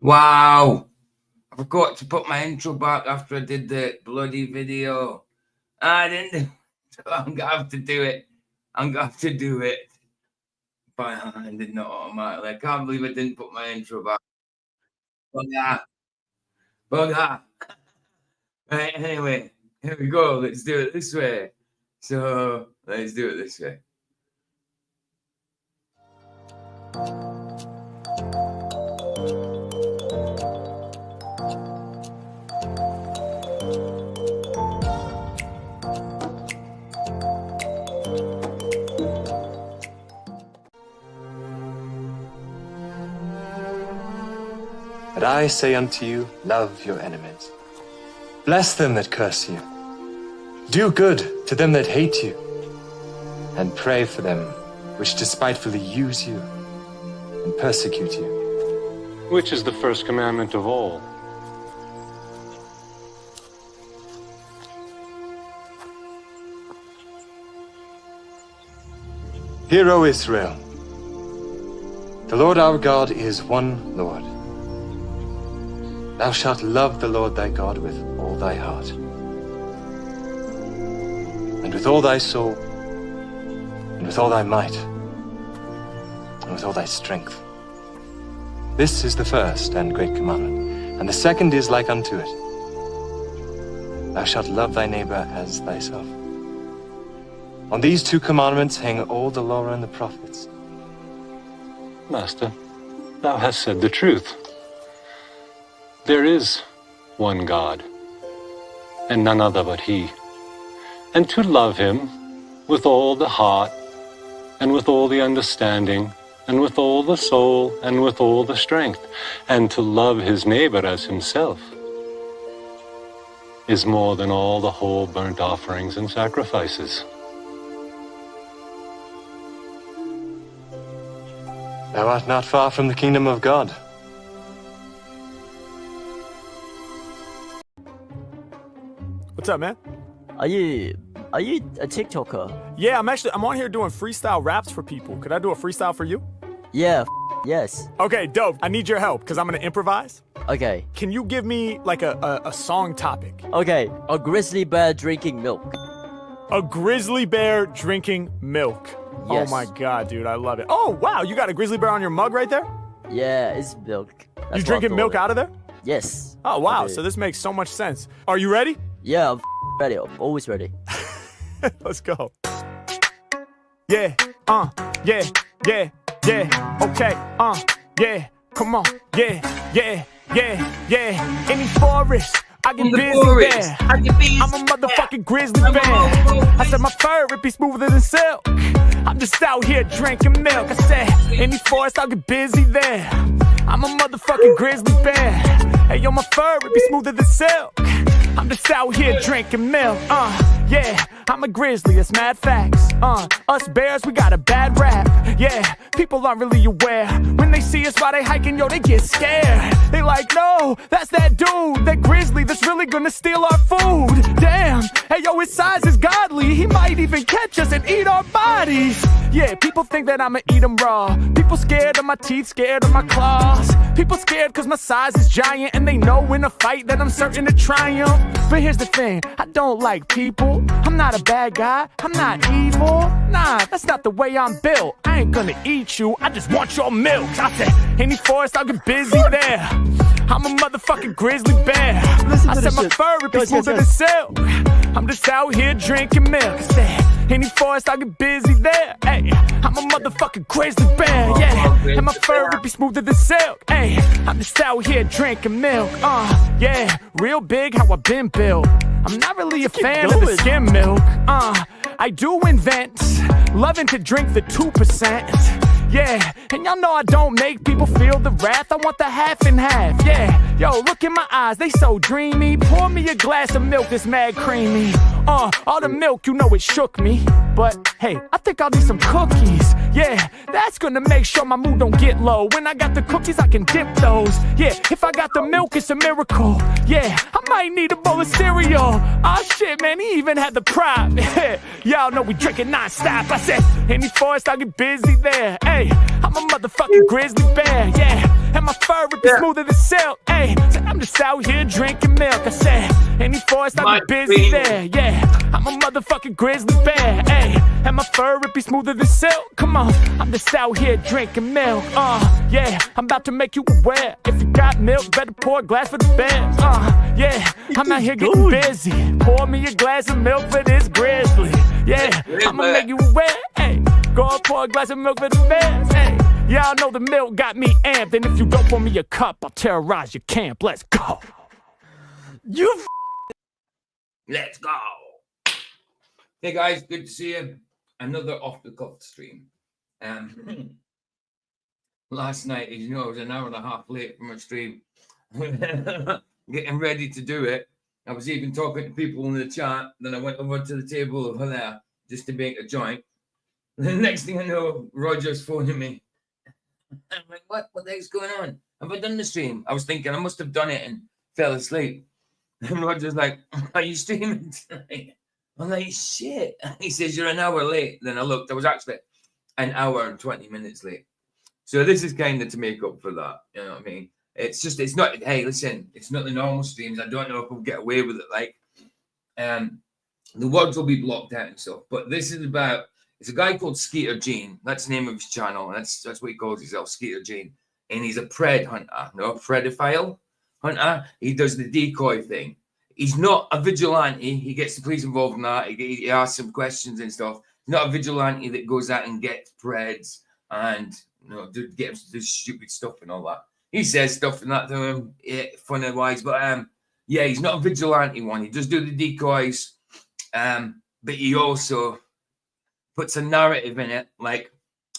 Wow! I forgot to put my intro back after I did the bloody video. I didn't. So I'm gonna have to do it. I'm gonna have to do it by hand and not automatically. I can't believe I didn't put my intro back. Bugger. Bugger. Right, anyway, here we go. Let's do it this way. So let's do it this way. But I say unto you, love your enemies. Bless them that curse you. Do good to them that hate you. And pray for them which despitefully use you and persecute you. Which is the first commandment of all? Hear, O Israel, the Lord our God is one Lord. Thou shalt love the Lord thy God with all thy heart, and with all thy soul, and with all thy might, and with all thy strength. This is the first and great commandment, and the second is like unto it. Thou shalt love thy neighbor as thyself. On these two commandments hang all the law and the prophets. Master, thou hast said the truth. There is one God, and none other but He. And to love Him with all the heart, and with all the understanding, and with all the soul, and with all the strength, and to love his neighbor as himself, is more than all the whole burnt offerings and sacrifices. Thou art not far from the kingdom of God. What's up, man? Are you a TikToker? Yeah, I'm on here doing freestyle raps for people. Could I do a freestyle for you? Yeah, yes. Okay, dope. I need your help because I'm gonna improvise. Okay. Can you give me like a song topic? Okay, a grizzly bear drinking milk. A grizzly bear drinking milk. Yes. Oh my god, dude, I love it. Oh wow, you got a grizzly bear on your mug right there? Yeah, it's milk. That's You drinking milk out of there? Yes. Oh wow, Okay. so this makes so much sense. Are you ready? Yeah, I'm ready. I'm always ready. Let's go. Yeah, yeah, yeah, yeah, okay, yeah, come on, yeah, yeah, yeah, yeah. Any forest, I get busy there. I'm a motherfucking grizzly bear. I said my fur, it be smoother than silk. I'm just out here drinking milk. I said, any forest, I'll get busy there. I'm a motherfucking grizzly bear. Hey, yo, my fur, it be smoother than silk. I'm just out here drinking milk, yeah, I'm a grizzly, it's mad facts, us bears, we got a bad rap, yeah, people aren't really aware, when they see us while they hiking, yo, they get scared, they like, no, that's that dude, that grizzly that's really gonna steal our food, damn, hey, yo, his size is godly, he might even catch us and eat our bodies, yeah, people think that I'ma eat them raw, people scared of my teeth, scared of my claws, people scared cause my size is giant, and they know in a fight that I'm certain to triumph. But here's the thing, I don't like people. I'm not a bad guy, I'm not evil. Nah, that's not the way I'm built. I ain't gonna eat you, I just want your milk. I said, any forest, I'll get busy there. I'm a motherfucking grizzly bear. I said my fur, it be smoother than silk. I'm just out here drinking milk. I said, any forest, I'll get busy there. Hey, I'm a motherfucking grizzly bear, yeah. And my fur, it be smoother than silk. Hey, I'm just out here drinking milk. Yeah, real big how I been built. I'm not really a fan of the skim milk. I do invent, loving to drink the 2%. Yeah, and y'all know I don't make people feel the wrath. I want the half and half, yeah. Yo, look in my eyes, they so dreamy. Pour me a glass of milk that's mad creamy. All the milk, you know it shook me. But hey, I think I'll need some cookies. Yeah, that's gonna make sure my mood don't get low. When I got the cookies, I can dip those. Yeah, if I got the milk, it's a miracle. Yeah, I might need a bowl of cereal. Aw shit, man, he even had the prop. Y'all know we drinking non-stop. I said, any forest, I'll get busy there. Hey, I'm a motherfucking grizzly bear, yeah. and my fur would be smoother than silk. Hey, so I'm just out here drinking milk. I said, any forest, I'd be busy there. Yeah, I'm a motherfucking grizzly bear. Hey, and my fur would be smoother than silk. Come on, I'm just out here drinking milk. Yeah, I'm about to make you aware. If you got milk, better pour a glass for the bear. Yeah, I'm out here getting busy. Pour me a glass of milk for this grizzly. Yeah, I'ma make you aware. Hey, go and pour a glass of milk for the bears. Hey, y'all know the milk got me amped. And if you don't pour me a cup, I'll terrorize your camp. Let's go. Let's go. Hey guys, good to see you. Another off the cuff stream. Last night, as you know, I was an hour and a half late from my stream. Getting ready to do it. I was even talking to people in the chat. Then I went over to the table over there just to make a joint. The next thing I know, Roger's phoning me. I'm like, what the heck's going on? Have I done the stream? I was thinking I must have done it and fell asleep. And Roger's like, are you streaming tonight? I'm like, shit. He says, you're an hour late. Then I looked, I was actually an hour and 20 minutes late. So this is kind of to make up for that. You know what I mean? It's not, hey, listen, it's not the normal streams. I don't know if we'll get away with it. Like, the words will be blocked out and stuff. But this is about, it's a guy called Skeeter Jean. That's the name of his channel. That's what he calls himself, Skeeter Jean. And he's a pred hunter, no, a predophile hunter. He does the decoy thing. He's not a vigilante. He gets the police involved in that. He asks some questions and stuff. He's not a vigilante that goes out and gets preds and, you know, get him to do stupid stuff and all that. He says stuff and that to him, funny wise, but yeah, he's not a vigilante one. He does do the decoys, but he also puts a narrative in it, like,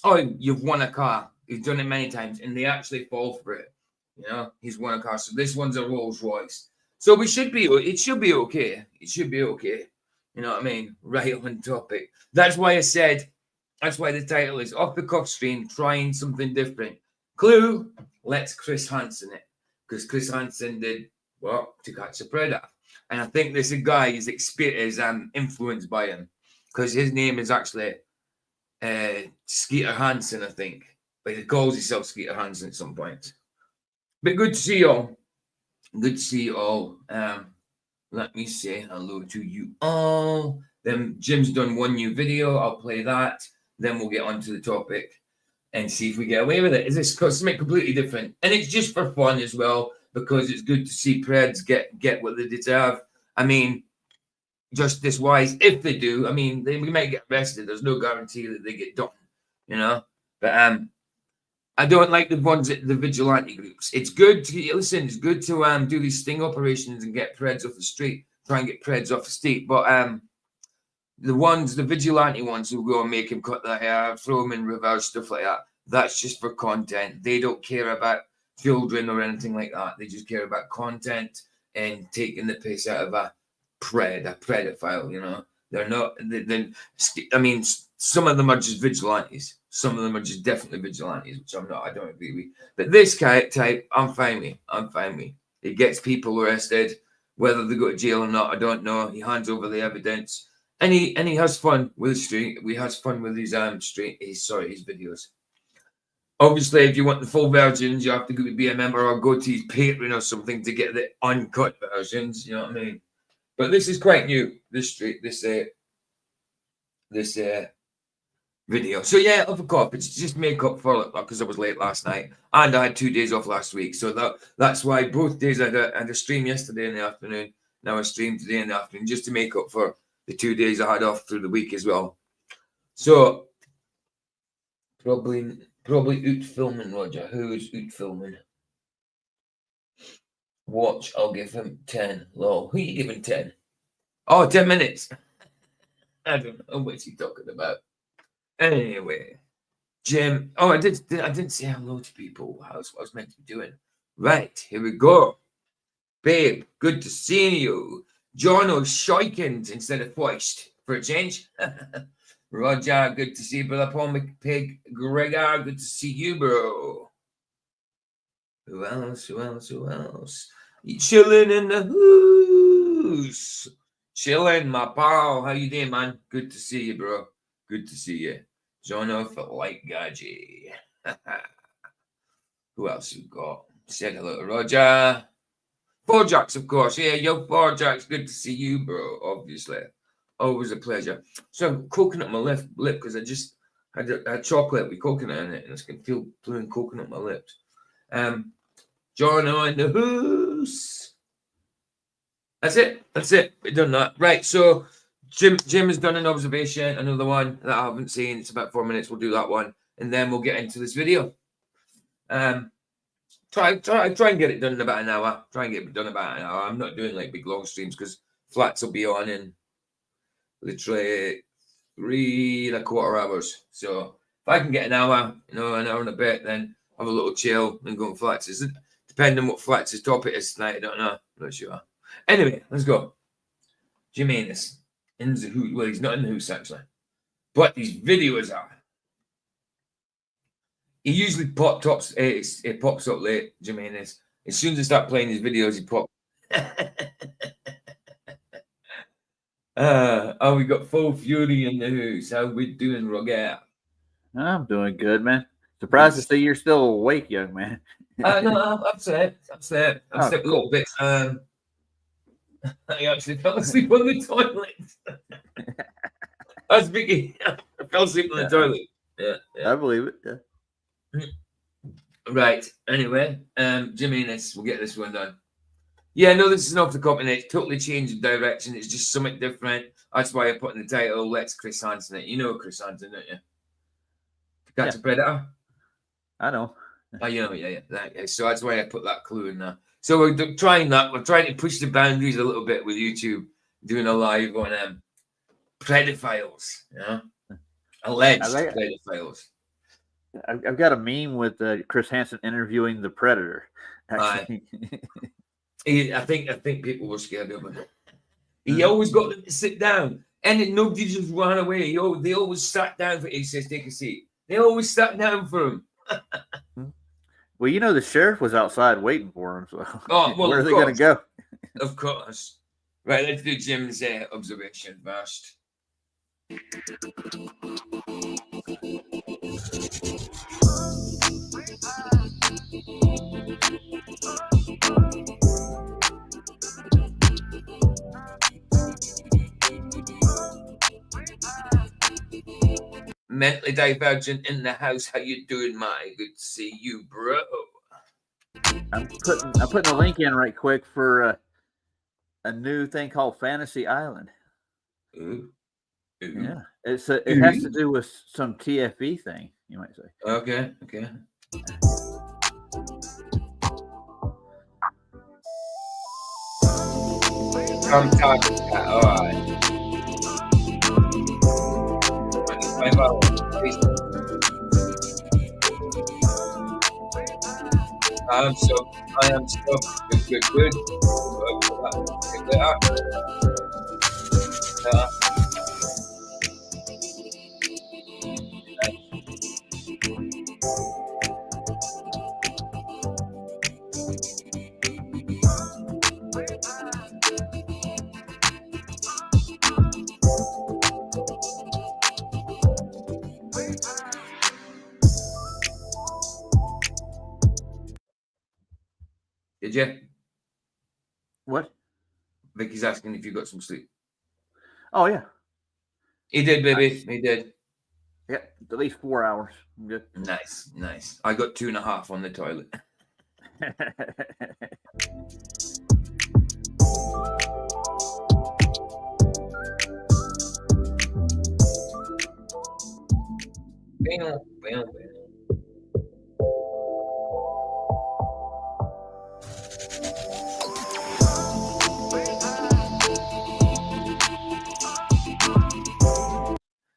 oh, you've won a car. He's done it many times, and they actually fall for it. You know, he's won a car. So this one's a Rolls Royce. So it should be okay. It should be okay. You know what I mean? Right on topic. That's why I said, that's why the title is Off the Cuff Stream, trying something different. Clue, let's Chris Hansen it. Because Chris Hansen did, well, To Catch a Predator. And I think this guy is influenced by him. Because his name is actually Skeeter Hansen, I think. But he calls himself Skeeter Hansen at some point. But good to see you all. Good to see you all. Let me say hello to you all. Then Jim's done one new video. I'll play that. Then we'll get on to the topic and see if we get away with it. Is this something completely different? And it's just for fun as well, because it's good to see preds get what they deserve. I mean, justice wise, if they do, I mean, they might get arrested. There's no guarantee that they get done, you know. But I don't like the ones at the vigilante groups. It's good to listen. It's good to do these sting operations and get preds off the street. Try and get preds off the street. But the vigilante ones who go and make him cut their hair, throw him in reverse, stuff like that. That's just for content. They don't care about children or anything like that. They just care about content and taking the piss out of a pedophile. You know, they're not. I mean, some of them are just vigilantes. Some of them are just definitely vigilantes, which I'm not. I don't agree with. But this type, I'm fine with. It gets people arrested, whether they go to jail or not. I don't know. He hands over the evidence, and he has fun with his stream. We has fun with his his videos. Obviously, if you want the full versions, you have to be a member or go to his Patreon or something to get the uncut versions. You know what I mean? But this is quite new. This video. So yeah, off a cuff. It's just make up for it because I was late last night and I had 2 days off last week. So that's why both days I had a stream yesterday in the afternoon. Now I stream today in the afternoon just to make up for the 2 days I had off through the week as well. So probably out filming, Roger. Who is out filming? Watch, I'll give him 10. Lol. Who are you giving 10? Oh, 10 minutes. I don't know what he's talking about. Anyway, Jim. Oh, I didn't say hello to people. That was what I was meant to be doing. Right, here we go. Babe, good to see you. John O'Shoikins instead of Foist for a change. Roger, good to see you, brother. Paul McPig. Gregor, good to see you, bro. Who else? You chilling in the house. Chilling, my pal. How you doing, man? Good to see you, bro. Good to see you. John off like Gaji. Who else we got? Say hello to Roger. Forjax, of course. Yeah, yo, Forjax. Good to see you, bro. Obviously. Always a pleasure. So I'm coconut on my lip because I just had a chocolate with coconut in it, and I can feel blowing coconut on my lips. John on the hoose. That's it. We've done that. Right. So Jim has done an observation, another one that I haven't seen. It's about 4 minutes. We'll do that one, and then we'll get into this video. Try and get it done in about an hour. I'm not doing like big long streams because flats will be on in literally 3.25 hours. So if I can get an hour, an hour and a bit, then have a little chill and go on flats. Depending on what flats' topic is tonight, I don't know. I'm not sure. Anyway, let's go. Jimenez in the hoose. Well, he's not in the hoose actually, but these videos are. He usually pops up late, Jimenez. As soon as I start playing his videos, he pops. We got Full Fury in the house. How we doing, Roger? I'm doing good, man. Surprised to see you're still awake, young man. No, I'm set. I'm set a little bit. I actually fell asleep on the toilet. I was thinking, I fell asleep on the toilet. Yeah. I believe it. Yeah. Right. Anyway, Jimenez, we'll get this one done. Yeah, no, this is off the cuff, and it's totally changed the direction. It's just something different. That's why I put in the title, Let's Chris Hansen it. You know Chris Hansen, don't you? Catch a Predator? I know. Oh, you know, yeah. So that's why I put that clue in there. So we're trying that. We're trying to push the boundaries a little bit with YouTube, doing a live on pedophiles, alleged pedophiles. I've got a meme with Chris Hansen interviewing the Predator. I think people were scared of him. He always got them to sit down, and then nobody just ran away. They always sat down for. He says, "Take a seat." They always sat down for him. Well, the sheriff was outside waiting for him. So, where are they going to go? Of course. Right. Let's do Jim's observation first. Mentally Divergent in the house. How you doing, Matty? Good to see you, bro. I'm putting a link in right quick for a new thing called Fantasy Island. Ooh. Yeah, it has to do with some TFE thing, you might say. Okay. All right. I am so good. Did you? What? Vicky's asking if you got some sleep. Oh, yeah. He did, baby. He did. Yeah, at least 4 hours. I'm good. Nice. I got 2.5 on the toilet. Bam.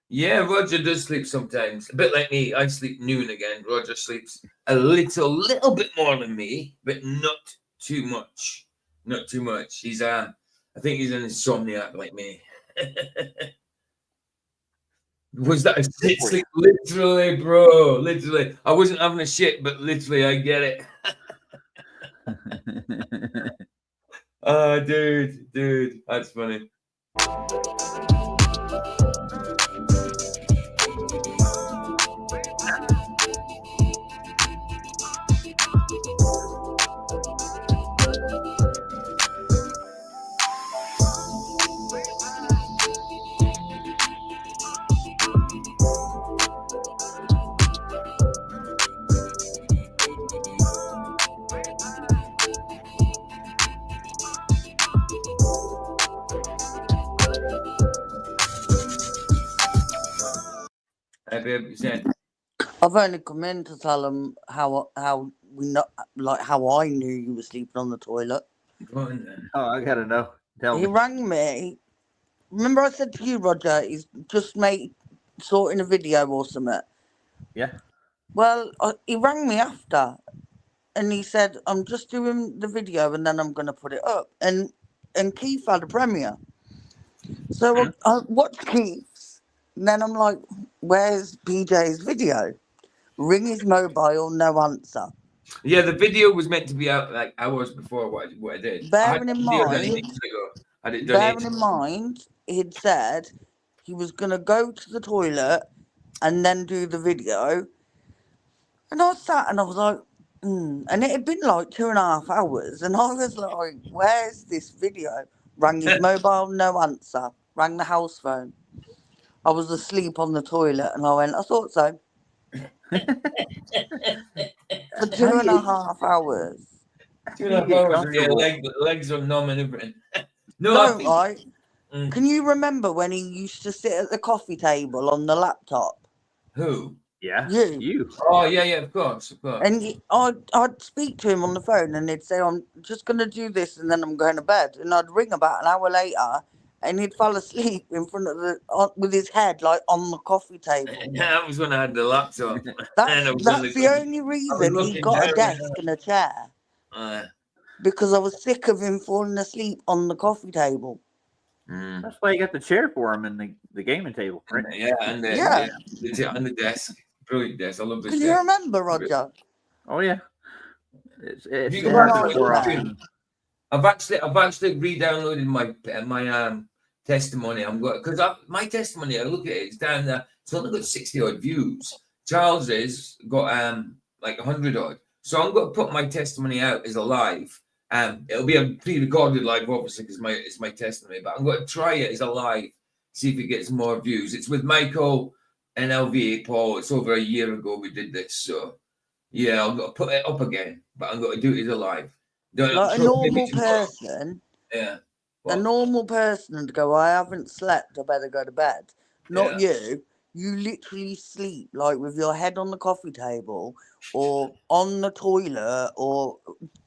Yeah, Roger does sleep sometimes. A bit like me. I sleep noon again. Roger sleeps a little bit more than me, but not too much. Not too much. He's I think he's an insomniac like me. Was that a shit sleep? Literally, bro. Literally. I wasn't having a shit, but literally I get it. Oh, dude. That's funny. babe, you said. I've only come in to tell him how we know, like how I knew you were sleeping on the toilet. Go on then. Oh, I gotta know. Tell He me. rang me. Remember I said to you, Roger, he's just sorting a video or something. Yeah. Well, he rang me after, and he said, "I'm just doing the video, and then I'm gonna put it up." And Keith had a premiere, so I watched Keith's, and then I'm like, "Where's PJ's video?" Ring his mobile, no answer. Yeah, the video was meant to be out like hours before what I did. I had Bearing the in video done mind, ages ago. Had it done ages ago. he'd said he was gonna go to the toilet and then do the video, and I sat and I was like, and it had been like 2.5 hours, and I was like, "Where's this video?" Rang his mobile, no answer. Rang the house phone. I was asleep on the toilet, and I went, "I thought so." For 2.5 hours. 2.5 hours, yeah, legs are numb and everything. No, I Don't think. I? Can you remember when he used to sit at the coffee table on the laptop? Who? Yeah. You. Oh, yeah, of course. And I'd speak to him on the phone, and he'd say, "I'm just going to do this, and then I'm going to bed." And I'd ring about an hour later, and he'd fall asleep in front of with his head like on the coffee table. That was when I had the laptop. That's the only reason he got a desk and a chair. Because I was sick of him falling asleep on the coffee table. That's why you got the chair for him and the gaming table, right? Yeah, and the desk. Brilliant desk. I love this. Can you remember, Roger? Oh yeah. It's I've actually re-downloaded my testimony. Because my testimony, I look at it, it's down there. It's only got 60 odd views. Charles's got like 100 odd. So I'm going to put my testimony out as a live. It'll be a pre-recorded live, obviously, because it's my testimony. But I'm going to try it as a live, see if it gets more views. It's with Michael and LV Paul. It's over a year ago we did this, so yeah, I'm going to put it up again. But I'm going to do it as a live. Like a normal person. Yeah. A normal person would go, "I haven't slept, I better go to bed." Not you. You literally sleep like with your head on the coffee table or on the toilet or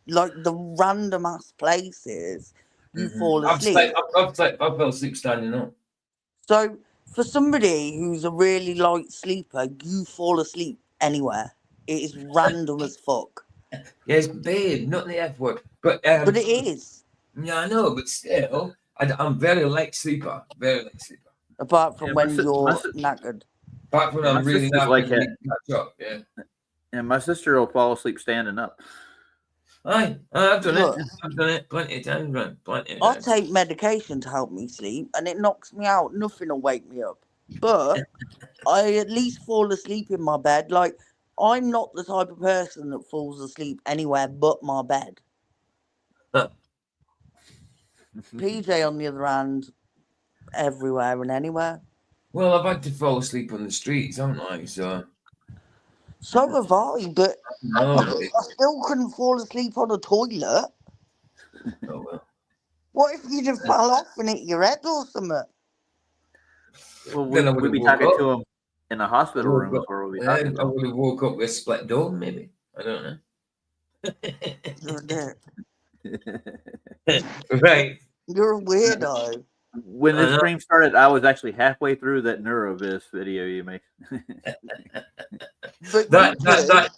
like the random ass places you fall asleep. I fell asleep standing up. So for somebody who's a really light sleeper, you fall asleep anywhere. It is random as fuck. Yes, babe, not the F word. But it is. Yeah, I know, but still, I'm very light sleeper. Very light sleeper. Apart from when you're knackered. Apart from I'm really knackered like and catch up, yeah. And my sister will fall asleep standing up. I've done it. I've done it plenty of times, man. Plenty of times. I take medication to help me sleep, and it knocks me out. Nothing will wake me up. But I at least fall asleep in my bed. Like, I'm not the type of person that falls asleep anywhere but my bed. PJ, on the other hand, everywhere and anywhere. Well, I've had to fall asleep on the streets, haven't I? So have I, but I still couldn't fall asleep on a toilet. Oh, well. What if you just fell off and hit your head or something? Well, we'd be talking to him in the hospital room. Where we'll be talking to I would have woke up with a split dome, maybe. I don't know. Right. You're a weirdo. When this stream started, I was actually halfway through that Neurovis video you made.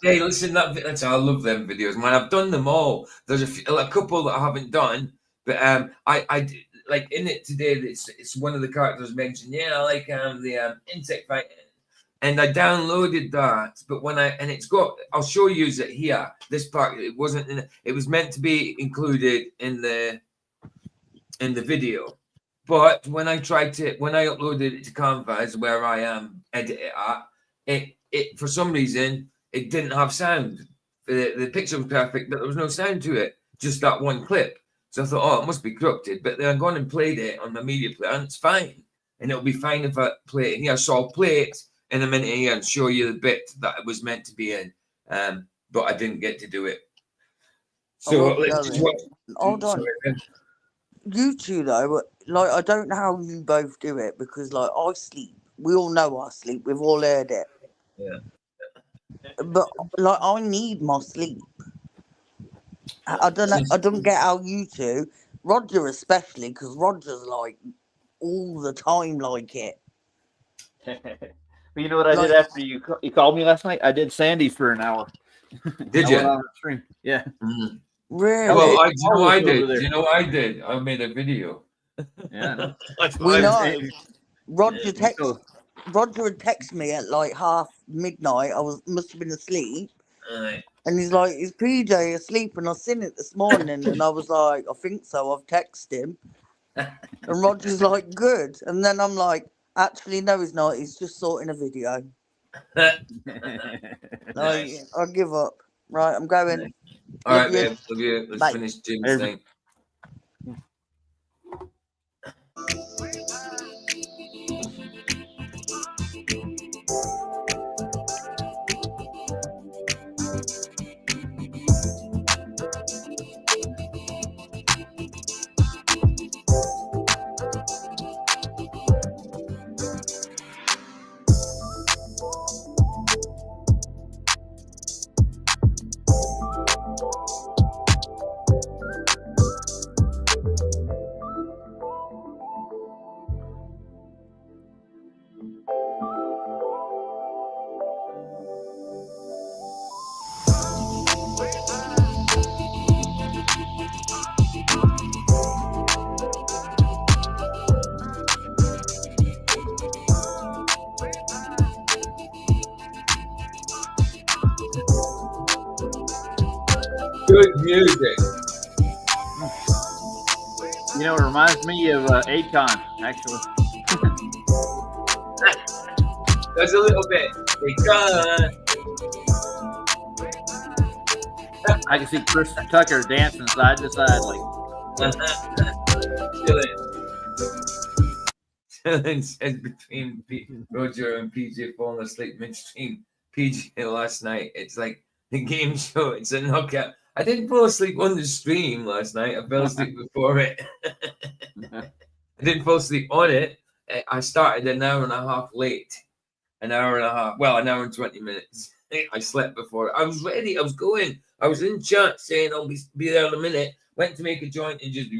Hey, listen, that's I love them videos, man. I've done them all. There's a couple that I haven't done, but I like in it today. It's one of the characters mentioned. Yeah, I like the insect fighting, and I downloaded that. But it's got, I'll show you it here. This part, it wasn't in. It was meant to be included in the video. But when I uploaded it to Canvas, where I edit it at, it for some reason it didn't have sound. The picture was perfect, but there was no sound to it. Just that one clip. So I thought, oh, it must be corrupted. But then I gone and played it on my media player, and it's fine. And it'll be fine if I play it in here. So I'll play it in a minute here and show you the bit that it was meant to be in. But I didn't get to do it. So let's just watch. Hold on. You two though, like I don't know how you both do it because like I sleep. We all know I sleep. We've all heard it. But like, I need my sleep. I don't know. I don't get how you two, Roger especially, because Roger's like all the time like it. But you know what I did Like, after you called me last night? I did Sandy's for an hour. Did I you? went on the stream. Yeah. Mm. really? Well, Hey, do you know what I Marvel's over did? Do there. you know what I did? I made a video. Yeah, I know. That's what We I was know. saying. Roger Yeah, so- Roger had texted me at like half midnight. Must have been asleep, Aye. and he's like, "Is PJ asleep?" And I seen it this morning, and I was like, "I think so." I've texted him, and Roger's like, "Good." And then I'm like, "Actually, no, he's not. He's just sorting a video." Like, Nice. I give up. Right, I'm going. All Love right, you. babe. Love you. Let's Bye. finish Jim's There's- thing. Good music. You know, it reminds me of Akon, actually. There's a little bit. I can see Chris Tucker dancing side to side, like. Chilling says between Roger and PJ falling asleep midstream. PJ last night. It's like the game show. It's a knockout. I didn't fall asleep on the stream last night. I fell asleep before it. I didn't fall asleep on it. I started an hour and a half late. An hour and a half. Well, an hour and 20 minutes. I slept before it. I was ready. I was going. I was in chat saying I'll be there in a minute. Went to make a joint and just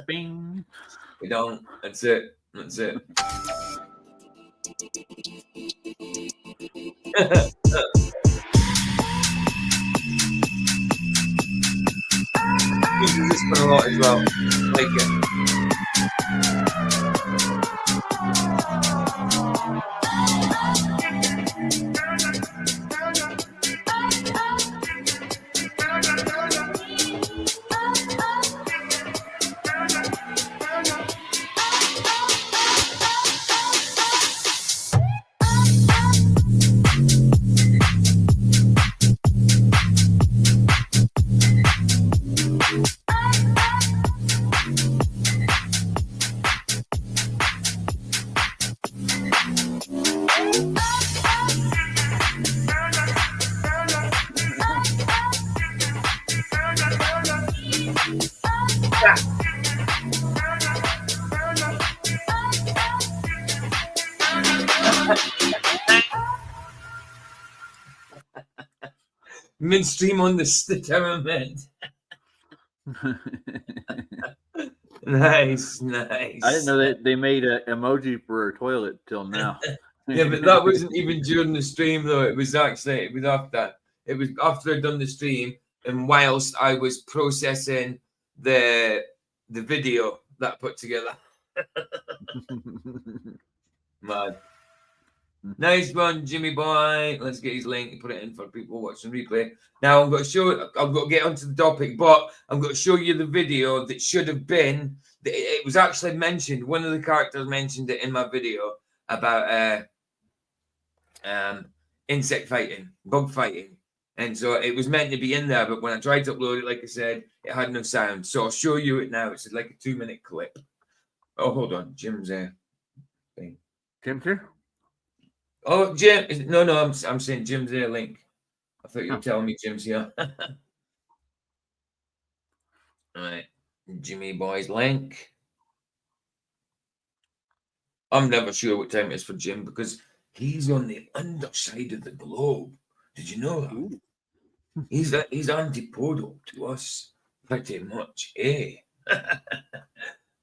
Bing. we don't. That's it. That's it. Uses this one a lot as well. Like it. Midstream on the Stitterament. Nice, nice. I didn't know that they made an emoji for a toilet till now. Yeah, but that wasn't even during the stream though. It was after. It was after I'd done the stream, and whilst I was processing the video that I put together. Man. Nice one, Jimmy boy. Let's get his link and put it in for people watching replay. Now I'm going to get onto the topic, but I'm going to show you the video that should have been. It was actually mentioned. One of the characters mentioned it in my video about insect fighting, bug fighting, and so it was meant to be in there. But when I tried to upload it, like I said, it had no sound. So I'll show you it now. It's like a 2-minute clip. Oh, hold on, Jim's there. Jim's here. Oh, Jim! No, I'm saying Jim's there. Link. I thought you were telling me Jim's here. All right, Jimmy boy's link. I'm never sure what time it is for Jim because he's on the underside of the globe. Did you know that? Ooh. He's antipodal to us pretty much, eh?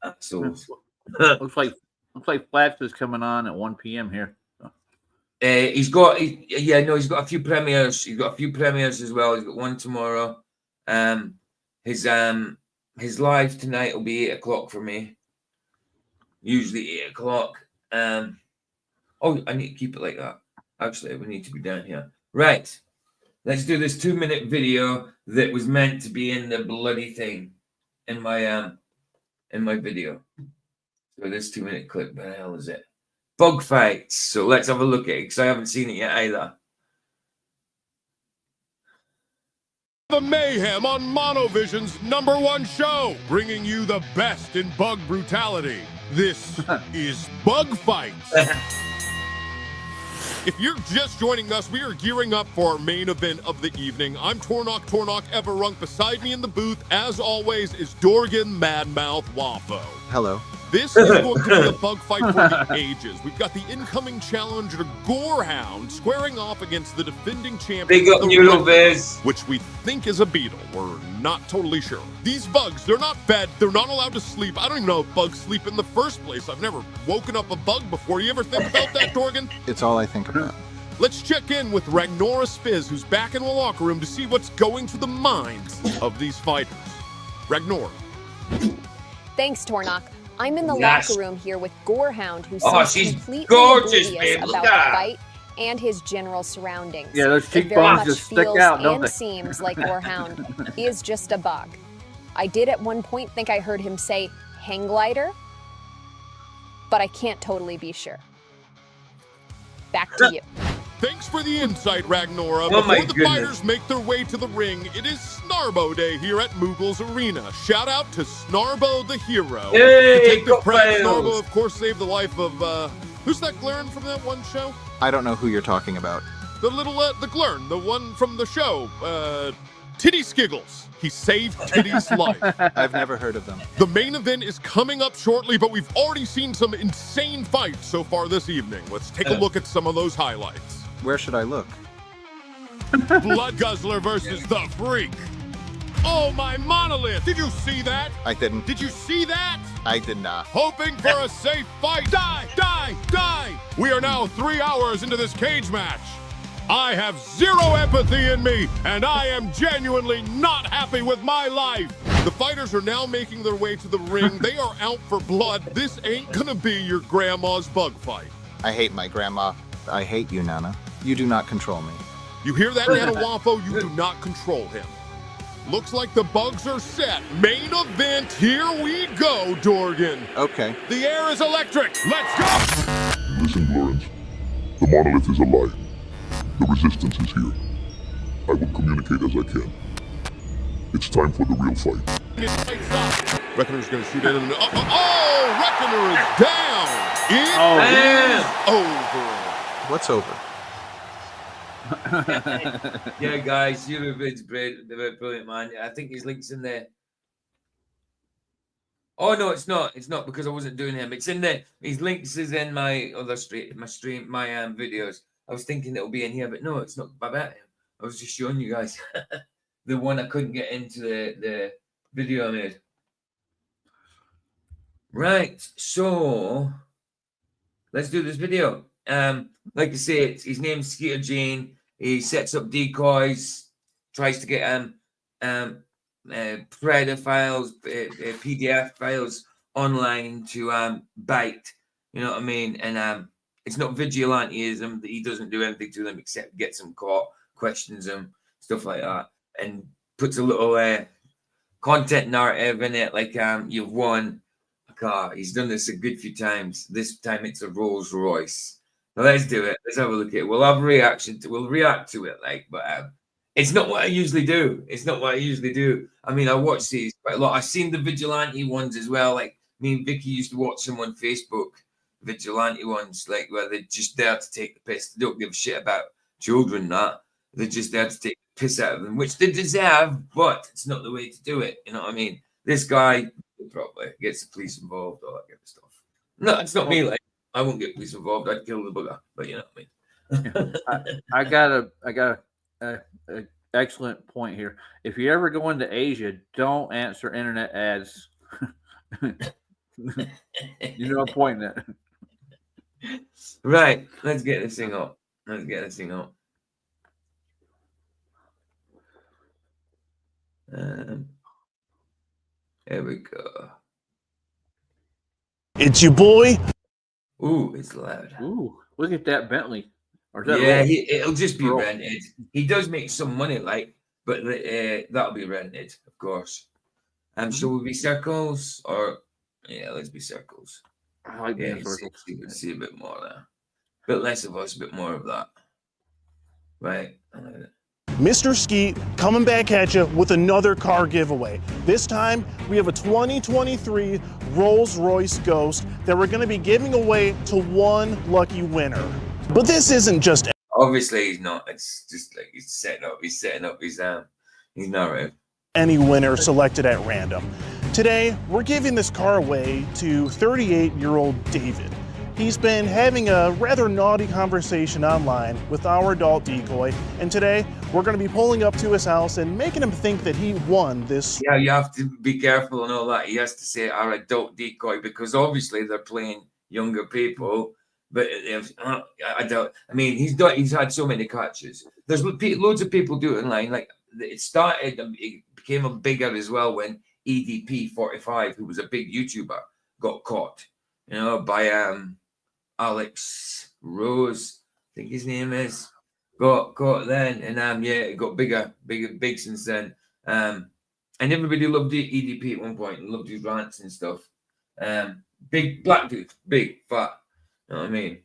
Assholes. Looks like Flaps is coming on at 1 p.m. here. He's got a few premieres. He's got a few premieres as well. He's got one tomorrow. His live tonight will be 8:00 for me. Usually 8:00. Oh, I need to keep it like that. Actually, we need to be down here. Right. Let's do this 2-minute video that was meant to be in the bloody thing in my video. So this 2-minute clip, where the hell is it? Bug fights. So let's have a look at it because I haven't seen it yet either. The mayhem on Monovision's #1 show, bringing you the best in bug brutality. This is Bug Fights. If you're just joining us, we are gearing up for our main event of the evening. I'm Tornok Everrunk. Beside me in the booth, as always, is Dorgan Madmouth Waffo. Hello. This is going to be a bug fight for the ages. We've got the incoming challenger, Gorehound, squaring off against the defending champion, Big up, Neuroviz, which we think is a beetle. We're not totally sure. These bugs, they're not fed. They're not allowed to sleep. I don't even know if bugs sleep in the first place. I've never woken up a bug before. You ever think about that, Dorgan? It's all I think about. Let's check in with Ragnora Spiz, who's back in the locker room to see what's going through the minds of these fighters. Ragnora. Thanks, Tornok. I'm in the Yes. locker room here with Gorehound, who Oh, seems she's completely gorgeous, oblivious babe. Look about at the her. fight and his general surroundings. Yeah, those It very cheekbones much just stick feels out, don't and they? seems like Gorehound is just a bug. I did at one point think I heard him say hang glider, but I can't totally be sure. Back to you. Thanks for the insight, Ragnora. Oh my Before the goodness. fighters make their way to the ring, it is Snarbo Day here at Moogle's Arena. Shout out to Snarbo the hero. Hey, Detective go Pratt Wales. Snarbo, of course, saved the life of, who's that Glern from that one show? I don't know who you're talking about. The little, the Glern, the one from the show, Titty Skiggles. He saved Titty's life. I've never heard of them. The main event is coming up shortly, but we've already seen some insane fights so far this evening. Let's take a look at some of those highlights. Where should I look? Blood Guzzler versus The Freak. Oh, my monolith! Did you see that? I didn't. Did you see that? I did not. Hoping for a safe fight. Die! Die! Die! We are now 3 hours into this cage match. I have zero empathy in me, and I am genuinely not happy with my life. The fighters are now making their way to the ring. They are out for blood. This ain't gonna be your grandma's bug fight. I hate my grandma. I hate you, Nana. You do not control me. You hear that, Nana Waffo? You do not control him. Looks like the bugs are set. Main event, here we go, Dorgan. Okay. The air is electric. Let's go! Listen, Lawrence. The monolith is alive. The resistance is here. I will communicate as I can. It's time for the real fight. Reckoner's gonna shoot in and Reckoner is down! It is over. What's over? Yeah, guys, Eurovid's brilliant, man. I think his link's in there. Oh no, it's not. It's not because I wasn't doing him. It's in there. His links is in my other stream, my videos. I was thinking it'll be in here, but no, it's not about him. I was just showing you guys the one I couldn't get into the video I made. Right, so let's do this video. Like I say, his name's Skeeter Jean. He sets up decoys, tries to get Predator files, PDF files online to bite. You know what I mean? And it's not vigilanteism. He doesn't do anything to them except gets them caught, questions them, stuff like that, and puts a little content narrative in it, like you've won a car. He's done this a good few times. This time it's a Rolls Royce. Now let's do it. Let's have a look at it. We'll have a reaction to. We'll react to it, like, but it's not what I usually do. It's not what I usually do. I mean, I watch these quite a lot. I've seen the vigilante ones as well. Like me and Vicky used to watch them on Facebook. Vigilante ones, like where they're just there to take the piss. They don't give a shit about children. That they're just there to take the piss out of them, which they deserve. But it's not the way to do it. You know what I mean? This guy probably gets the police involved, all that kind of stuff. No, it's not me. Like, I won't get police involved. I'd kill the bugger, but you know what I mean. I got a excellent point here. If you ever go into Asia, don't answer internet ads. You know I'm pointing at. Right, let's get this thing up. Let's get this thing up. Here we go. It's your boy. Ooh, it's loud. Ooh, look at that Bentley. Or is that Yeah, Rolls? it'll just be Rolls. rented. He does make some money, like, but that'll be rented, of course. So will be circles, or yeah, let's be circles. I like being circles. See a bit more there. A bit less of us, a bit more of that. Right. Mr. Skeet coming back at you with another car giveaway. This time we have a 2023 Rolls-Royce Ghost that we're going to be giving away to one lucky winner. But this isn't just Obviously he's not. It's just like he's setting up his narrative. Any winner selected at random. Today we're giving this car away to 38-year-old David. He's been having a rather naughty conversation online with our adult decoy, and today we're going to be pulling up to his house and making him think that he won this. Yeah, you have to be careful and all that. He has to say our adult decoy because obviously they're playing younger people. But if I don't, I mean, he's had so many catches. There's loads of people do it online. Like it started, it became bigger as well when EDP45, who was a big YouTuber, got caught. You know, by Alex Rose, I think his name is, got caught then, and yeah, it got big since then. And everybody loved EDP at one point and loved his rants and stuff. Big black dude, big fat. You know what I mean?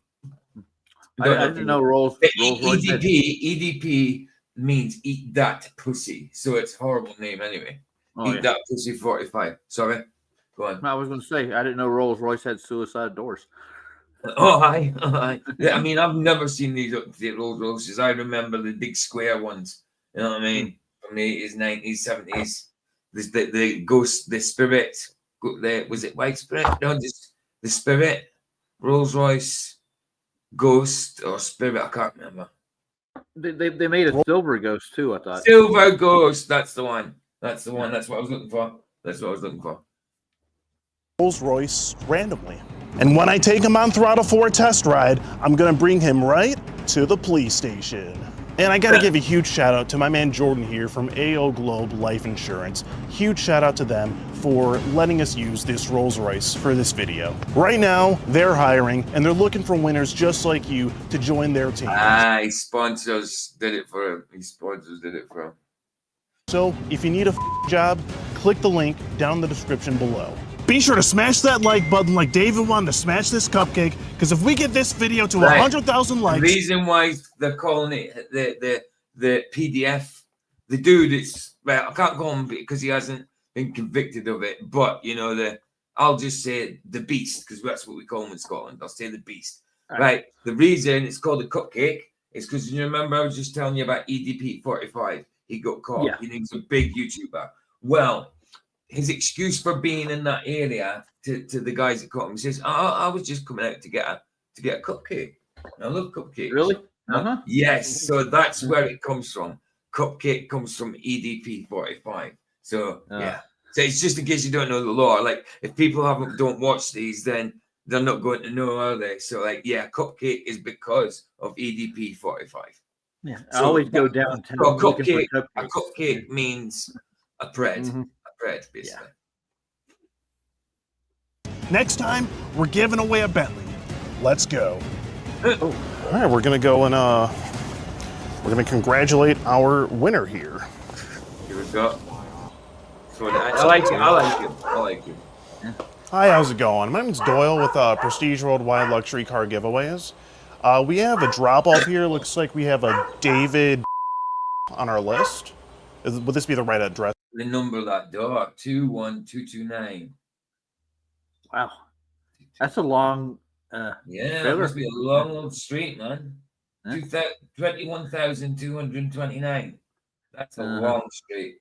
I didn't know Rolls EDP means eat that pussy, so it's a horrible name anyway. Eat that pussy 45. Sorry, go on. I was going to say I didn't know Rolls Royce had suicide doors. Oh, hi. Yeah, I mean, I've never seen these up-to-date Rolls Royces. I remember the big square ones. You know what I mean? From the 80s, 90s, 70s. The ghost, the spirit. Was it White Spirit? No, just the spirit. Rolls Royce, Ghost, or Spirit. I can't remember. They made a silver ghost too. I thought Silver Ghost. That's the one. That's the one. That's what I was looking for. Rolls Royce randomly. And when I take him on Throttle for a test ride, I'm gonna bring him right to the police station. And I gotta give a huge shout out to my man Jordan here from AO Globe Life Insurance. Huge shout out to them for letting us use this Rolls Royce for this video. Right now, they're hiring and they're looking for winners just like you to join their team. His sponsors did it for him. So if you need a job, click the link down in the description below. Be sure to smash that like button like David wanted to smash this cupcake, because if we get this video to 100,000 likes... The reason why they're calling it the PDF, the dude, it's... Well, I can't call him because he hasn't been convicted of it, but, you know, I'll just say the beast, because that's what we call him in Scotland. I'll say the beast. Right. The reason it's called a cupcake is because, you remember I was just telling you about EDP45. He got caught. Yeah. He's a big YouTuber. Well... His excuse for being in that area to the guys that caught him, he says, I was just coming out to get a cupcake. I love cupcakes. Really? Yes. So that's where it comes from. Cupcake comes from EDP45. So yeah. So it's just in case you don't know the law. Like if people don't watch these, then they're not going to know, are they? So like, yeah, cupcake is because of EDP45. Yeah. I always go downtown. A cupcake means a bread. Mm-hmm. Bread, basically. Yeah. Next time, we're giving away a Bentley. Let's go. All right, we're gonna go and we're gonna congratulate our winner here. Here we go. I like him. Yeah. Hi, how's it going? My name's Doyle with Prestige Worldwide Luxury Car Giveaways. We have a drop off here. Looks like we have a David on our list. Would this be the right address? The number of that door, 21229. Wow. That's a long yeah, that must be a long old street, man. 21,229. That's a long street.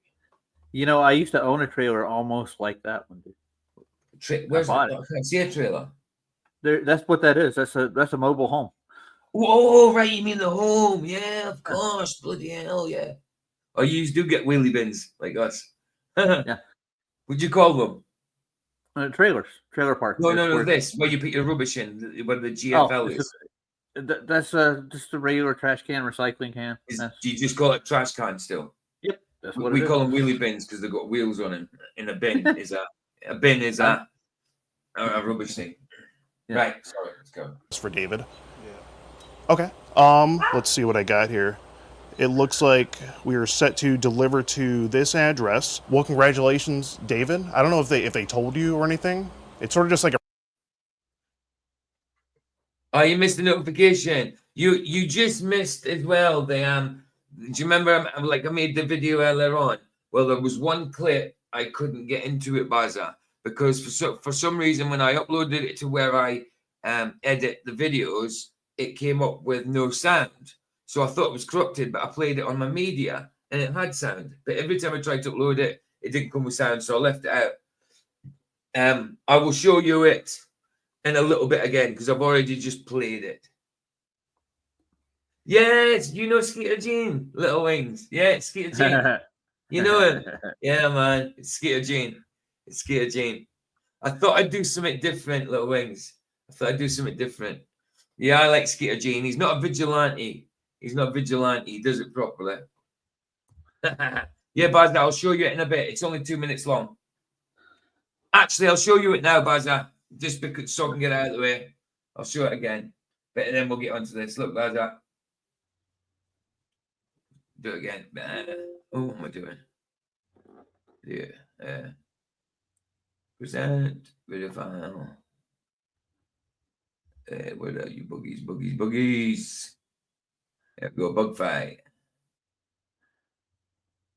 You know, I used to own a trailer almost like that one, dude. Where's I can't see a trailer. That's what that is. That's a mobile home. Oh, right, you mean the home? Yeah, of course. Bloody hell, yeah. Oh, you do get wheelie bins like us. Yeah. What'd you call them? Trailer park. No. This where you put your rubbish in, where the GFL is. That's just a regular trash can, recycling can. Do you just call it trash can still? Yep, that's what we call them wheelie bins because they've got wheels on them. In a bin is a bin is a rubbish thing. Yeah. Right. Sorry. Let's go. It's for David. Yeah. Okay. Let's see what I got here. It looks like we are set to deliver to this address. Well, congratulations, David. I don't know if they told you or anything. It's sort of just like a. Oh, you missed the notification. You just missed as well. Do you remember? I made the video earlier on. Well, there was one clip I couldn't get into it, Baza, because for some reason when I uploaded it to where I edit the videos, it came up with no sound. So I thought it was corrupted, but I played it on my media and it had sound. But every time I tried to upload it, it didn't come with sound, so I left it out. I will show you it in a little bit again because I've already just played it. Yes, you know Skeeter Jean, Little Wings. Yeah, it's Skeeter Jean. You know him. Yeah, man. It's Skeeter Jean. It's Skeeter Jean. I thought I'd do something different, Little Wings. I thought I'd do something different. Yeah, I like Skeeter Jean. He's not a vigilante. He's not vigilante. He does it properly. Yeah, Bazza, I'll show you it in a bit. It's only 2 minutes long. Actually, I'll show you it now, Bazza, just because so I can get it out of the way. I'll show it again. But then we'll get onto this. Look, Bazza. Do it again. Oh, what am I doing? Yeah. Present video file. Where are you? Boogies. There we go, bug fight.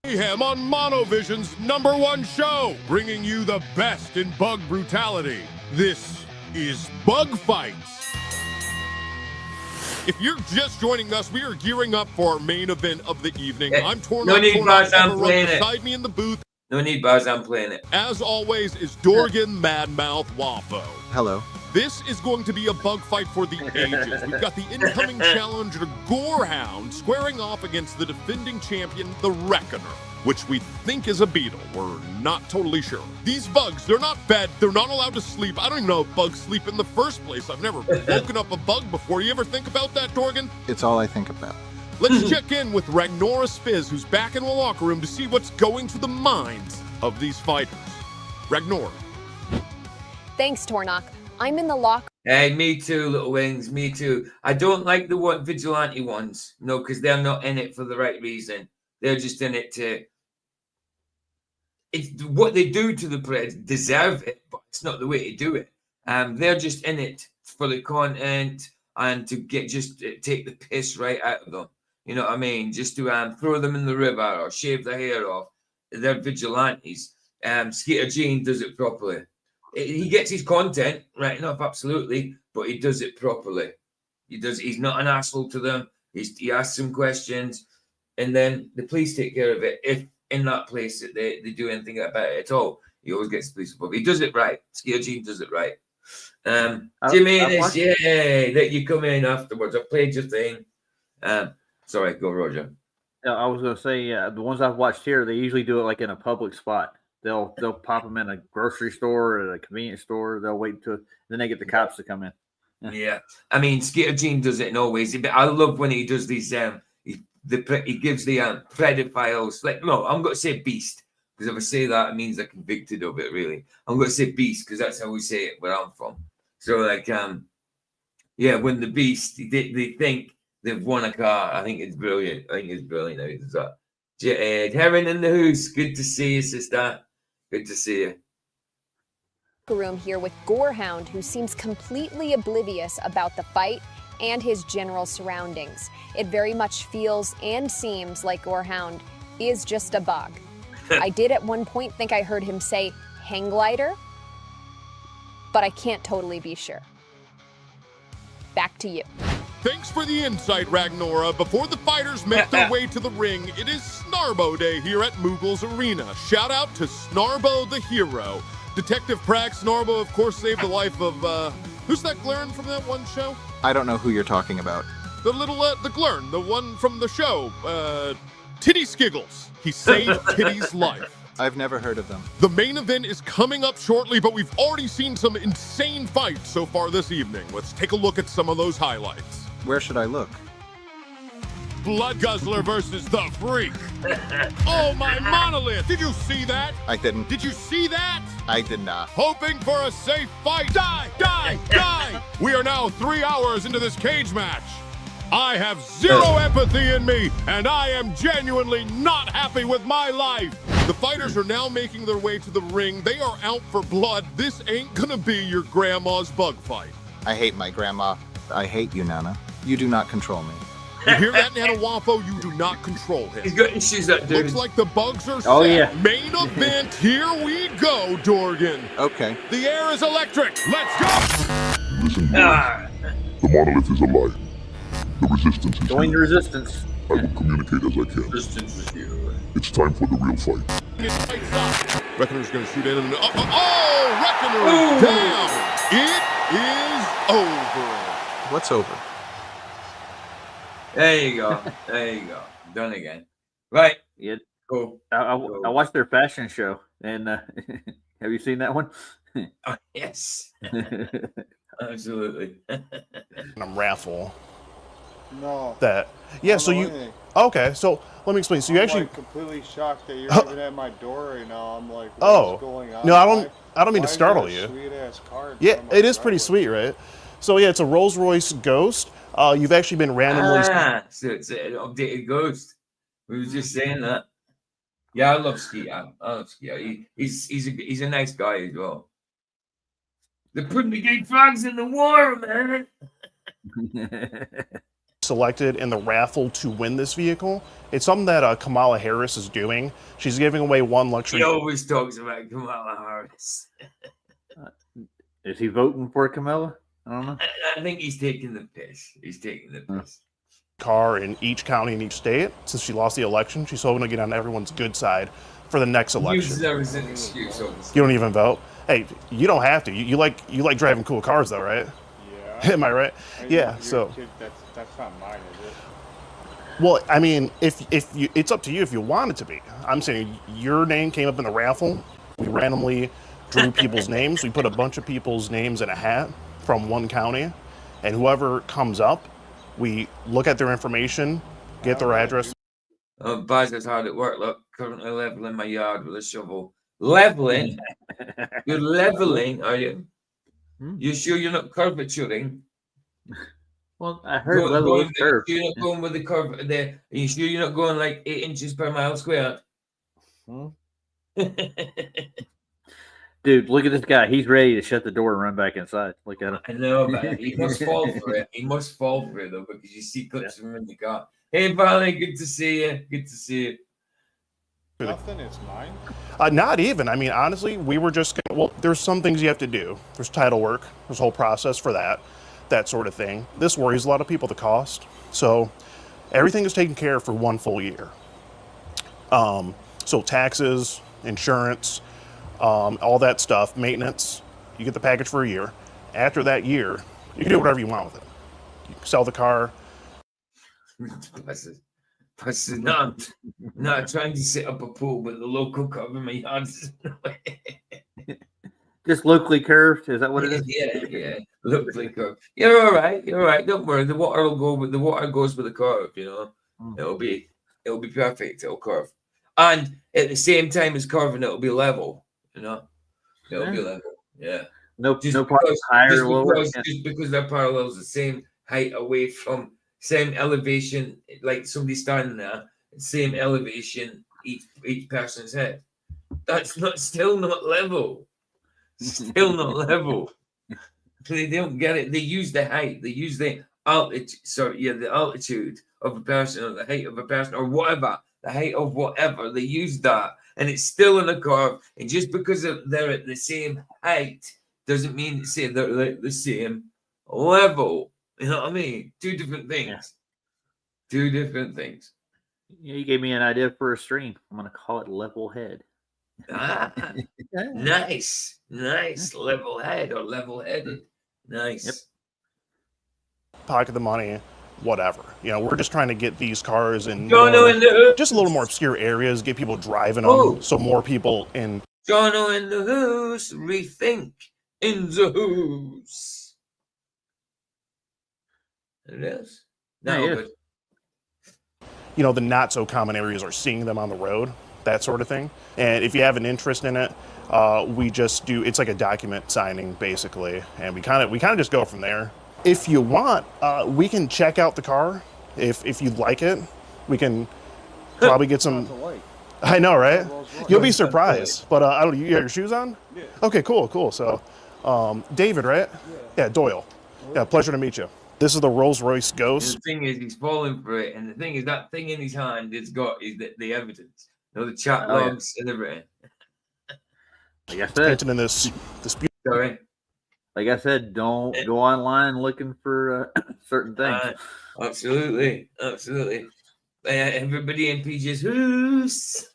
Mayhem on Monovision's #1 show, bringing you the best in bug brutality. This is Bug Fights. If you're just joining us, we are gearing up for our main event of the evening. I'm Torn No need, Buzz, I'm playing it. Beside me in the booth. No need, Buzz, I'm playing it. As always, is Dorgan Madmouth Waffo. Hello. This is going to be a bug fight for the ages. We've got the incoming challenger, Gorehound, squaring off against the defending champion, the Reckoner, which we think is a beetle. We're not totally sure. These bugs, they're not fed. They're not allowed to sleep. I don't even know if bugs sleep in the first place. I've never woken up a bug before. You ever think about that, Dorgan? It's all I think about. Let's check in with Ragnora Spiz, who's back in the locker room to see what's going through the minds of these fighters. Ragnora. Thanks, Tornok. I'm in the locker. Hey, me too, Little Wings. Me too. I don't like the vigilante ones. No, because they're not in it for the right reason. They're just in it to. It's what they do to the press deserve it, but it's not the way to do it. They're just in it for the content and to take the piss right out of them. You know what I mean? Just to throw them in the river or shave their hair off. They're vigilantes. Skeeter Jean does it properly. He gets his content right enough, absolutely, but he does it properly. He's not an asshole to them. He asks some questions, and then the police take care of it. If in that place that they do anything about it at all, he always gets the police involved. He does it right. Skeeter Jean does it right. Jimmy, yay that you come in afterwards. I played your thing. Sorry, go, Roger. Yeah, I was gonna say the ones I've watched here, they usually do it like in a public spot. They'll pop them in a grocery store or a convenience store. They'll wait until then they get the cops to come in. Yeah. I mean, Skeeter Jean does it in all ways. But I love when he does these. He gives the pedophiles. Like, no, I'm going to say beast because if I say that, it means they're convicted of it. Really, I'm going to say beast because that's how we say it where I'm from. So, like, yeah, when the beast they think they've won a car. I think it's brilliant. How he does that. Heron in the house. Good to see you, sister. Good to see you. Room here with Gorehound, who seems completely oblivious about the fight and his general surroundings. It very much feels and seems like Gorehound is just a bug. I did at one point think I heard him say hang glider, but I can't totally be sure. Back to you. Thanks for the insight, Ragnora. Before the fighters make their way to the ring, it is Snarbo Day here at Moogle's Arena. Shout out to Snarbo the hero. Detective Prague Snarbo, of course, saved the life of Who's that Glern from that one show? I don't know who you're talking about. The little, the Glern, the one from the show, Titty Skiggles. He saved Titty's life. I've never heard of them. The main event is coming up shortly, but we've already seen some insane fights so far this evening. Let's take a look at some of those highlights. Where should I look? Blood Guzzler versus The Freak. Oh, my monolith! Did you see that? I didn't. Did you see that? I did not. Hoping for a safe fight. Die! Die! Die! We are now 3 hours into this cage match. I have zero empathy in me, and I am genuinely not happy with my life. The fighters are now making their way to the ring. They are out for blood. This ain't gonna be your grandma's bug fight. I hate my grandma. I hate you, Nana. You do not control me. You hear that, Nana Waffo? You do not control him. He's got issues, that dude. Looks like the bugs are set. Oh, yeah. Main event, here we go, Dorgan. Okay. The air is electric. Let's go. Listen, the monolith is alive. The resistance is Join the here. resistance. I will communicate as I can. Resistance is here. It's time for the real fight. Reckoner's gonna shoot in and Reckoner is down. It is over. What's over? There you go. There you go. Done again. Right. Yeah. Cool. I watched their fashion show, and have you seen that one? Oh, yes. Absolutely. Raffle. No. That. Yeah. So you. Okay. So let me explain. So you I'm actually. like completely shocked that you're even at my door right now. I'm like, Oh. what's going on? No, I don't mean to Why startle is there you. a sweet-ass card Yeah, from my it is pretty driveway? sweet, right? So yeah, it's a Rolls Royce Ghost. You've actually been randomly. So it's an updated Ghost. We were just saying that. Yeah, I love Skeeter. I love Skeeter. He's a nice guy as well. They're putting the gay flags in the war, man. Selected in the raffle to win this vehicle. It's something that Kamala Harris is doing. She's giving away one luxury. He always talks about Kamala Harris. Is he voting for Camilla? I don't know. I think he's taking the piss. He's taking the piss. Car in each county in each state. Since she lost the election, she's hoping to get on everyone's good side for the next election. Uses that as an excuse. Obviously. You don't even vote. Hey, you don't have to. You like driving cool cars though, right? Yeah. Am I right? Yeah. So. Kid, that's not mine, is it? Well, I mean, if you, it's up to you if you want it to be. I'm saying your name came up in the raffle. We randomly drew people's names. We put a bunch of people's names in a hat from one county, and whoever comes up, we look at their information, get their address. Baz is hard at work. Look, currently leveling my yard with a shovel. Leveling? You're leveling, are you? You sure you're not curvaturing? Well, I heard level is curved. You're not going with the curve there. Are you sure you're not going like 8 inches per mile square? Dude, look at this guy. He's ready to shut the door and run back inside. Look at him. I know, man. He must fall for it. He must fall for it, though, because you see clips from him in the car. Hey, Valley, good to see you. Good to see you. Nothing, it's mine. Not even. I mean, honestly, we were just well. There's some things you have to do. There's title work. There's a whole process for that sort of thing. This worries a lot of people. The cost. So everything is taken care of for 1 full year. So taxes, insurance, all that stuff, maintenance. You get the package for a year. After that year, you can do whatever you want with it. You can sell the car. Plus, not trying to set up a pool, but the local government yard is in the way. Just locally curved. Is that what it is? Yeah. Locally curved. You're all right. You're all right. Don't worry. The water will go with the water goes with the curve. You know, it'll be perfect. It'll curve, and at the same time as curving, it'll be level. You know, it'll be level. Yeah. No part higher or lower. Just because they're parallels, the same height away from. Same elevation, like somebody standing there, same elevation each person's head. That's still not level. Still not level. They don't get it. They use the height. They use the altitude. The altitude of a person, or the height of a person, or whatever. The height of whatever. They use that, and it's still in a curve. And just because they're at the same height doesn't mean they're like the same level. You know what I mean? Two different things. Yeah. Two different things. You gave me an idea for a stream. I'm going to call it Level Head. Nice. Level head or level headed. Nice. Yep. Pocket the money, whatever. We're just trying to get these cars in just a little more obscure areas, get people driving them, so more people in. Jono in the house, rethink in the house. It is. No, but the not so common areas are seeing them on the road, that sort of thing. And if you have an interest in it, we just do. It's like a document signing basically, and we kind of just go from there. If you want, we can check out the car. If you'd like it, we can probably get some. I know, right? You'll be surprised. But I don't. You got your shoes on? Yeah. Okay, cool. So, David, right? Yeah, Doyle. Yeah, pleasure to meet you. This is the Rolls-Royce Ghost. The thing is, he's falling for it, and the thing is, that thing in his hand is the evidence. The chat logs and everything. Like I said, in this Sorry. Like I said, don't go online looking for certain things. Absolutely. Everybody in PJ's house.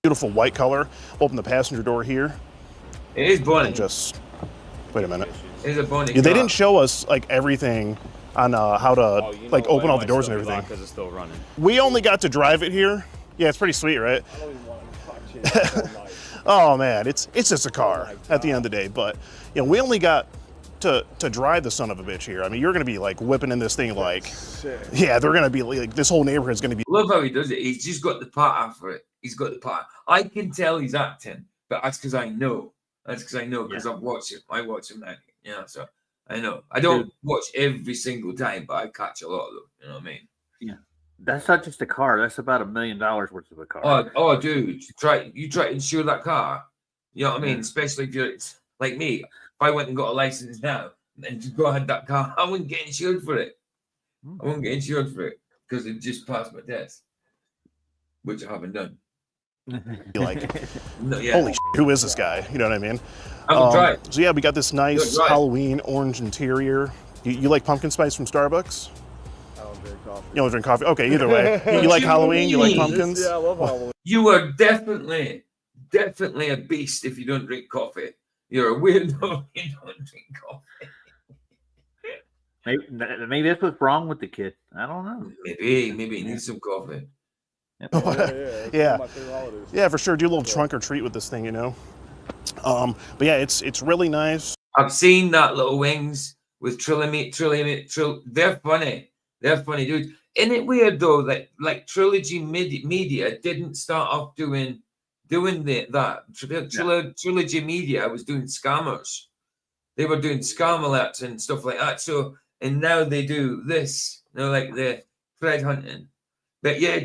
Beautiful white color. Open the passenger door here. It is bonnet. Just wait a minute. It is a bonnet. Yeah, they didn't show us like everything on how to open all the doors and everything. Because it's still running. We only got to drive it here. Yeah, it's pretty sweet, right? I don't even want to touch it all night. Oh man, it's just a car at the end of the day. But we only got to drive the son of a bitch here. I mean, you're gonna be like whipping in this thing like, yeah, they're gonna be like this whole neighborhood's gonna be. Love how he does it. He's just got the part for it. He's got the part. I can tell he's acting, but that's because I know. Because I've watched him. I watch him now. So I know. I don't watch every single time, but I catch a lot of them. You know what I mean? Yeah. That's not just a car. That's about $1 million worth of a car. Oh, dude, you try to insure that car. You know what I mean? Especially if you're like me. If I went and got a license now and to go ahead that car, I wouldn't get insured for it. I wouldn't get insured for it because it just passed my test, which I haven't done. You're like, holy shit, who is this guy? You know what I mean? So yeah, we got this nice Halloween orange interior. You like pumpkin spice from Starbucks? I don't drink coffee. You don't drink coffee? Okay, either way. You like Halloween? You like pumpkins? Yeah, I love Halloween. You are definitely a beast if you don't drink coffee. You're a weirdo if you don't drink coffee. Maybe that's what's wrong with the kid. I don't know. Maybe he needs some coffee. Yeah, for sure. Do a little trunk or treat with this thing, But yeah, it's really nice. I've seen that little wings with Trilomy. They're funny. They're funny, dude. Isn't it weird though that like Trilogy Media didn't start off doing that? Trilogy Media was doing scammers. They were doing scam alerts and stuff like that. So and now they do this. Like the thread hunting. But yeah,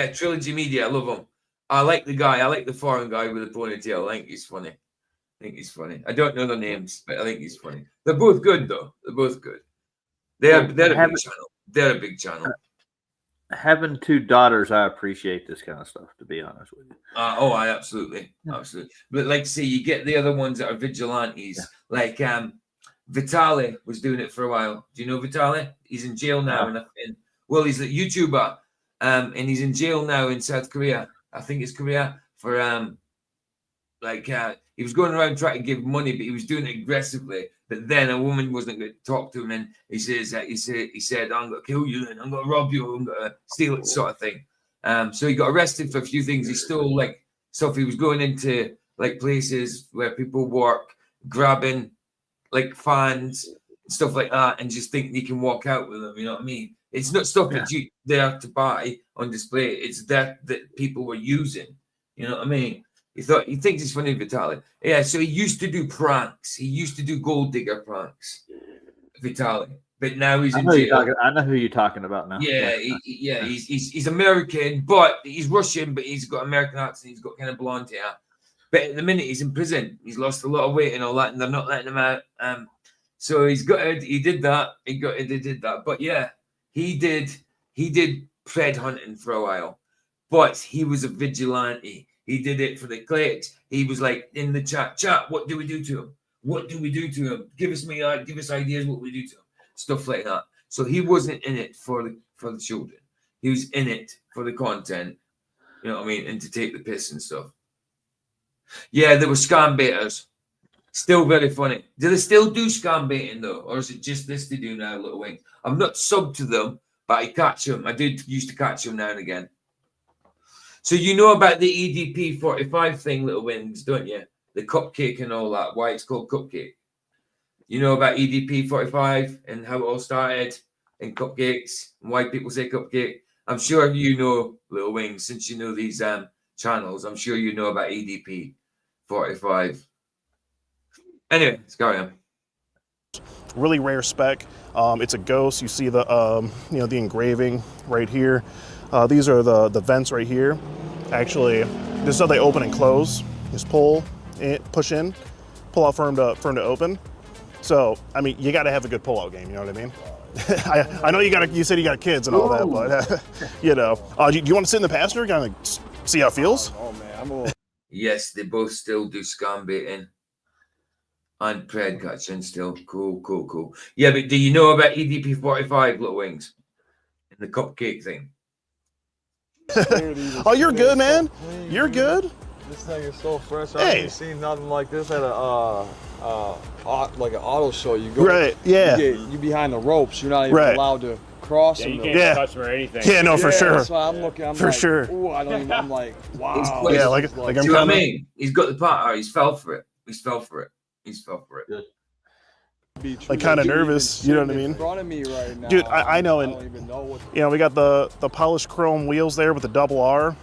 Trilogy Media, I love them. I like the guy. I like the foreign guy with the ponytail. I think he's funny. I don't know their names, but I think he's funny. They're both good, though. They're both good. They're a big channel. They're a big channel. Having two daughters, I appreciate this kind of stuff, to be honest with you. I absolutely. But like, see, you get the other ones that are vigilantes. Like Vitaly was doing it for a while. Do you know Vitaly? He's in jail now. Well, he's a YouTuber, and he's in jail now in South Korea. I think it's Korea for he was going around trying to give money, but he was doing it aggressively. But then a woman wasn't going to talk to him, and he said, "I'm going to kill you, and I'm going to rob you, I'm going to steal it," sort of thing. So he got arrested for a few things. He stole like stuff. He was going into like places where people work, grabbing like fans, stuff like that, and just thinking he can walk out with them. You know what I mean? It's not stuff that you there to buy on display. It's that people were using. You know what I mean? He thinks it's funny, Vitaly. Yeah, so he used to do pranks. He used to do gold digger pranks, Vitaly. But now he's in jail. I know who you're talking about now. Yeah, he's American, but he's Russian, but he's got American accent. He's got kind of blonde hair. But at the minute he's in prison. He's lost a lot of weight and all that, and they're not letting him out. So he did that. But yeah. He did thread hunting for a while, but he was a vigilante. He did it for the clicks. He was like in the chat, what do we do to him? What do we do to him? Give us ideas what we do to him. Stuff like that. So he wasn't in it for the children. He was in it for the content. You know what I mean? And to take the piss and stuff. Yeah, there were scam baiters. Still very funny. Do they still do scam baiting though, or is it just this they do now, Little Wings? I'm not subbed to them, but I catch them. I did used to catch them now and again. So you know about the EDP 45 thing, Little Wings, don't you? The cupcake and all that. Why it's called cupcake? You know about EDP 45 and how it all started in cupcakes and why people say cupcake. I'm sure you know, Little Wings, since you know these channels. I'm sure you know about EDP 45. Anyway, let's carry on. Really rare spec. It's a ghost. You see the the engraving right here. These are the vents right here. Actually, this is how they open and close. Just pull it, push in, pull out for them to open. So I mean, you got to have a good pull-out game. You know what I mean? I know you said you got kids and all that, but you know, do you want to sit in the passenger, kind of see how it feels? Oh man, I'm a little. Yes, they both still do scam baiting and pred catching still. Cool. Yeah, but do you know about EDP 45, Little Wings? And the cupcake thing? Oh, you're good, man. You're good. This thing is so fresh. I Hey. haven't seen nothing like this at a like an auto show. You go Right, yeah. You behind the ropes. You're not even Right. allowed to cross. Yeah, them. you can't Yeah. touch them or anything. Yeah, no, for sure. That's why I'm looking. I'm For like, sure. Ooh, I don't even. I'm like, wow. Yeah, this like is I'm Do you know what I kinda- mean? He's got the part. He's fell for it. He's fell for it. Good. be true like that kinda you're even nervous, you know what I sitting in mean? front of me right now. Dude, I know, I and don't even know what. you know, we got the polished chrome wheels there with the double R,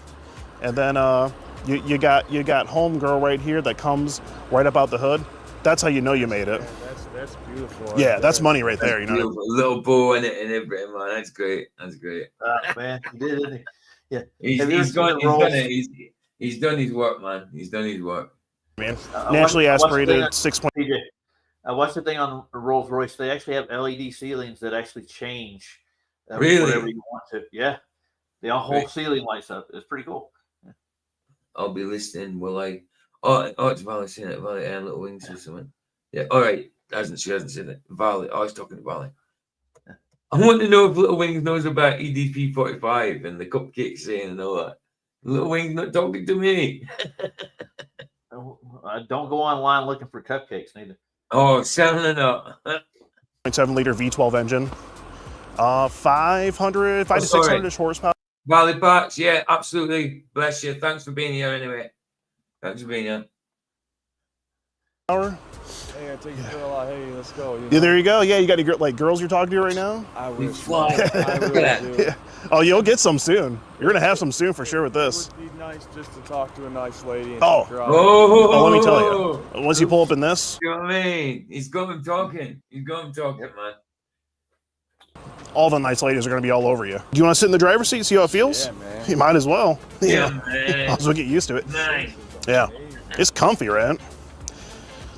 and then you got homegirl right here that comes right up out the hood. That's how you know you made it. Man, that's beautiful. Yeah, that's money right there. You know. Beautiful. Little bow in it and everything, man. That's great. That's great. Man, you did it. Yeah. He's Have you ever done seen the it. Rolls? He's done his work, man. He's done his work. Man, I naturally watched the aspirated thing on- 6 point. TJ, I watched the thing on Rolls Royce. They actually have LED ceilings that actually change Really? whatever you want to. Yeah, the whole Great. ceiling lights up. It's pretty cool. I'll be listening. Will I? Oh, it's Valley saying it. Valley and Little Wings or something. Yeah. All right. She hasn't said it. Valley. I was talking to Valley. I want to know if Little Wings knows about EDP 45 and the cupcake saying and all that. Little Wings not talking to me. Don't go online looking for cupcakes neither. Oh, selling up. 0.7 liter V12 engine. 5 to 600 horsepower. Valley Parks, yeah, absolutely. Bless you. Thanks for being here anyway. Thanks for being here. Hey, I take your girl out. Hey, let's go. You Yeah, know? there you go. Yeah, you got any girls you're talking to right now? I We wish. fly. I Look really at do. that. Yeah. Oh, you'll get some soon. You're gonna have some soon for sure with this. It would be nice just to talk to a nice lady. And Oh. take her out. Oh, let me tell you. Once you pull up in this, You know what I mean? He's got him talking. He's got him talking, man. all the nice ladies are gonna be all over you. Do you want to sit in the driver's seat, see how it feels? Yeah, man. You might as well. Yeah, Might man. as well get used to it. Nice. Yeah, it's comfy, right?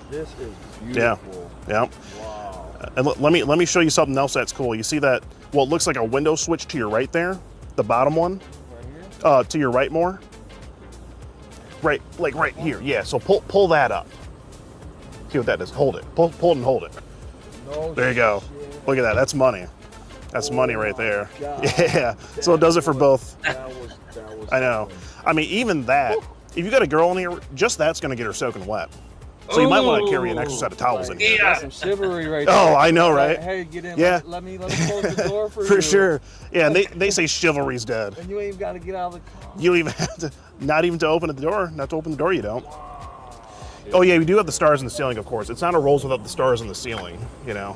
This is Yeah. beautiful. Yeah. Wow. And let me show you something else that's cool. You see that? Well, it looks like a window switch to your right there, the bottom one. Right here? To your right more. Right, like right here. Yeah. So pull that up. See what that is? Hold it. Pull it and hold it. No There you go. shit. Look at that. That's money. That's money right my there. God. Yeah. So it does it for both. That was I know. I mean, even that. If you got a girl in here, just that's gonna get her soaking wet. So you might want to carry an extra set of towels in here. Yeah. That's some chivalry right Oh, there. I know, Like, right? hey, get in. Yeah. Let me close the door for you. For sure. Yeah, and they say chivalry's dead. And you ain't got to get out of the car. You even have to, not even to open the door. Not to open the door, you don't. Oh yeah, we do have the stars in the ceiling, of course. It's not a Rolls without the stars in the ceiling, you know.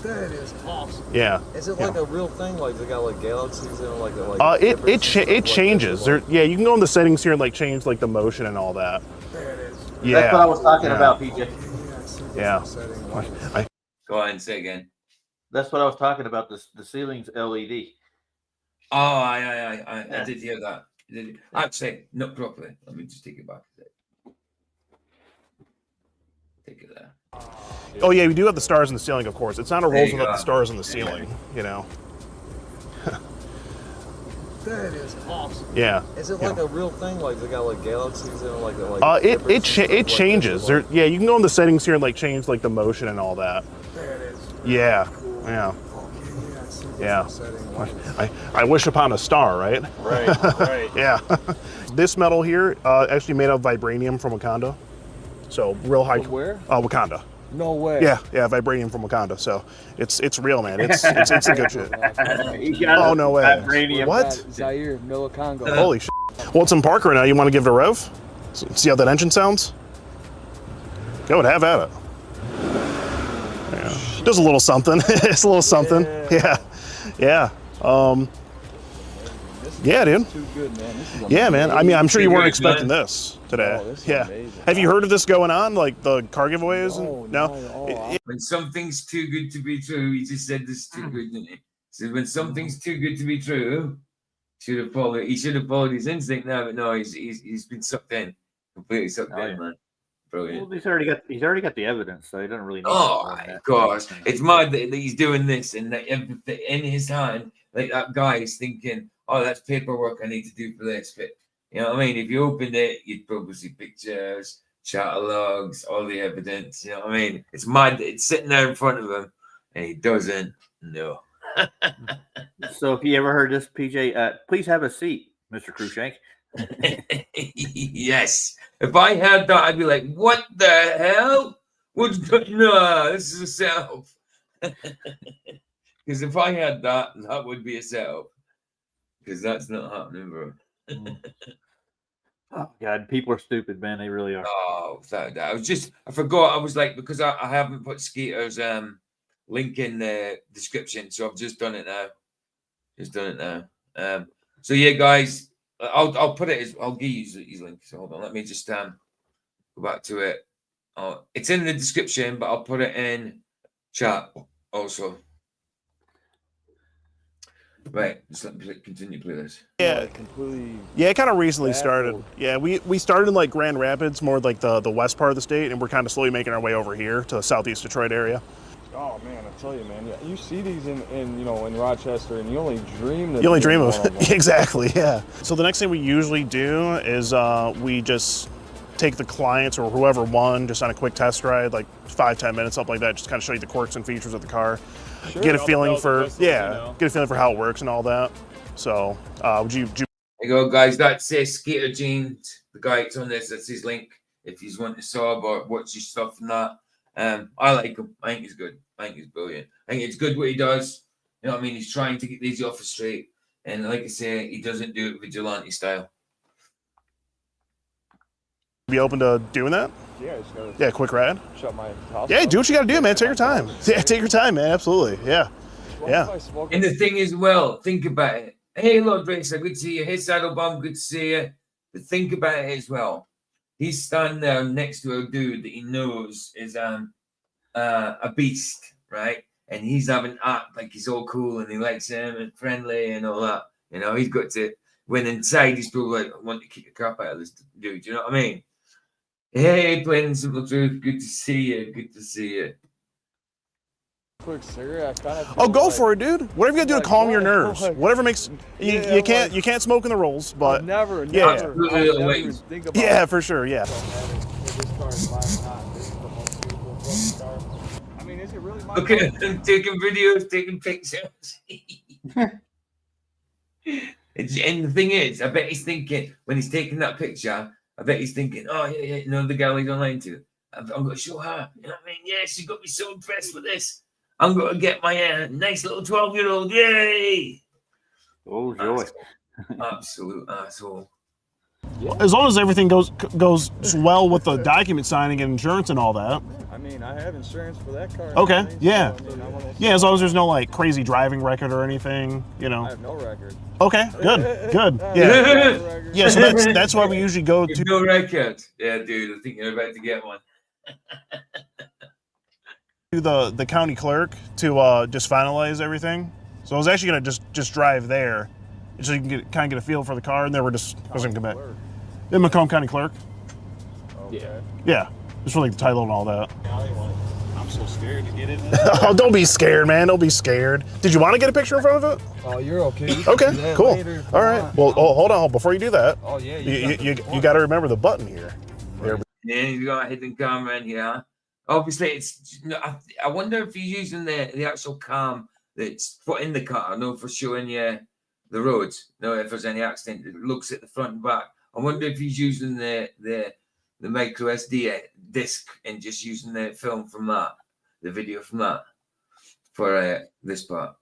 That is awesome. Yeah. Is it Yeah. like a real thing? Like they got like galaxies and like It changes. There, yeah, you can go in the settings here and like change like the motion and all that. There it is. Yeah. That's what I was talking yeah. about, PJ. Yeah. I, Go ahead and say again. That's what I was talking about. The ceiling's LED. Oh, I did hear that. Actually, not properly. Let me just take it back a sec. Take it there. oh yeah, we do have the stars in the ceiling, of course. It's not a There Rolls you without go. the stars in the ceiling, you know. That is awesome. Yeah. Is it Yeah. like a real thing? Like they got like galaxies and like It changes. There, yeah, you can go in the settings here and like change like the motion and all that. There it is. Yeah. Yeah. Yeah. I wish upon a star, right? Right, right. Yeah. This metal here actually made of vibranium from Wakanda. So real high. From where? Wakanda. No way. Yeah, vibranium from Wakanda. So it's real, man. It's the good shit. Oh, no way. Vibranium. What? Zaire, Miller Congo. Holy shit. Well, it's in park right now. You want to give it a rev? See how that engine sounds? Go and have at it. Yeah. Does a little something. It's a little something. Yeah. Yeah. Yeah, dude. Too good, man. This is Yeah, man. I mean, I'm sure you weren't Good, expecting man. this today. Oh, this is Yeah. amazing. Have you heard of this going on? Like the car giveaways? No? When something's too good to be true, he just said this is too good, didn't he? So when something's too good to be true, he should have followed his instinct now, but no, he's been sucked in. Completely sucked in, man. Brilliant. Well, he's already got the evidence, so he doesn't really need Oh more than my that. gosh, it's mad that he's doing this and that everything in his hand, like that guy is thinking, oh, that's paperwork I need to do for this. But you know what I mean? If you opened it, you'd probably see pictures, chat logs, all the evidence. You know what I mean? It's mad that it's sitting there in front of him and he doesn't know. So if you ever heard this, PJ, please have a seat, Mr. Cruikshank. Yes. If I had that, I'd be like, what the hell? No, this is a setup. Because if I had that, that would be a setup. Because that's not happening, bro. Oh God, people are stupid, man. They really are. Oh, without that. I forgot. I was like, because I haven't put Skeeter's link in the description, so I've just done it now. So yeah, guys, I'll put it I'll give you his link. So hold on, let me just go back to it. Oh, it's in the description, but I'll put it in chat also. Right, just let me continue play this. Yeah, completely. Yeah, it kind of recently started. Yeah, we started in like Grand Rapids, more like the west part of the state, and we're kind of slowly making our way over here to the southeast Detroit area. Oh man, I tell you, man, you see these in Rochester, and you only dream that. You only dream of exactly, yeah. So the next thing we usually do is we just take the clients or whoever won just on a quick test ride, like 5-10 minutes, something like that, just kind of show you the quirks and features of the car. Sure, get a feeling for get a feeling for how it works and all that. So would you There you go, guys. That's Skeeter Jean, the guy that's on this. That's his link. If you want to sub or watch his stuff and that, I like him. I think he's good. I think he's brilliant. I think it's good what he does. You know what I mean? He's trying to get these off the street, and like I say, he doesn't do it vigilante style. be open to doing that? Yeah, quick ride. Shut my house. Yeah, do what you got to do, man. Take your time. Yeah, take your time, man. Absolutely. Yeah. And the thing is, well, think about it. Hey, Lord Racer, good to see you. Hey, Saddlebomb, good to see you. But think about it as well. He's standing there next to a dude that he knows is a beast, right? And he's having act like he's all cool and he likes him and friendly and all that. You know, he's got to, when inside, he's probably like, I want to kick the crap out of this dude. You know what I mean? Hey, Plain and Simple Truth, good to see you. Good to see you. Quick cigarette. Go for it, dude. Whatever you gotta do to calm your nerves. Whatever makes you can't smoke in the rolls, but never think about it. For sure, yeah. I mean, is it really my Look at him taking videos, taking pictures. And the thing is, I bet he's thinking when he's taking that picture, I bet he's thinking, oh yeah, you know the girl he's online to. I'm going to show her. You know what I mean? Yeah, she got me so impressed with this. I'm going to get my nice little 12-year-old. Yay! Oh, joy. Absolute asshole. As long as everything goes well with the document signing and insurance and all that. I mean, I have insurance for that car. Okay, yeah. Yeah, as long as there's no like crazy driving record or anything, you know. I have no record. Okay, good. Yeah. Yeah, so that's why we usually go to no record. Yeah, dude, I think you're about to get one. to the county clerk to just finalize everything. So I was actually gonna just drive there, so you can kind of get a feel for the car, and then we're just gonna come back. In Macomb County Clerk. Okay. Yeah, just for like the title and all that. I'm so scared to get in. Oh, don't be scared, man. Don't be scared. Did you want to get a picture in front of it? Oh, you're okay. Okay, cool. All right. Well, hold on. Before you do that, oh yeah, you got to remember the button here. Right. Yeah, you got a hidden camera in here. Obviously, it's. I wonder if you're using the actual cam that's put in the car, no, for showing you the roads. No, if there's any accident, it looks at the front and back. I wonder if he's using the micro SD disc and just using the film from that, the video from that for this part.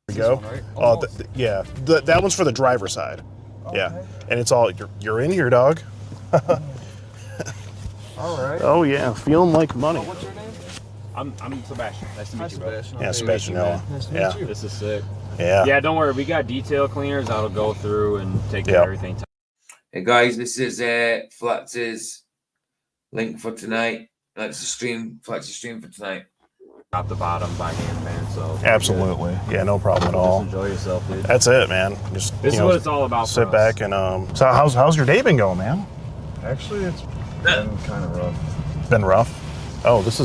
There we go. One, right? Oh, yeah. That one's for the driver's side. Okay. Yeah, and it's all you're in here, dog. All right. Oh yeah, feeling like money. What's your name? I'm Sebastian. Nice to meet you, bro. Yeah, Sebastian. Nice to meet you. This is sick. Yeah. Yeah, don't worry. We got detail cleaners that'll go through and take care of everything. Hey guys, this is Flatz's link for tonight. That's the stream. Flatz's stream for tonight. Top to bottom by hand, man. So Absolutely. Yeah, no problem at all. Just enjoy yourself, dude. That's it, man. Just This is what it's all about. Sit back and So how's your day been going, man? Actually, it's been kind of rough. Been rough. Oh, it's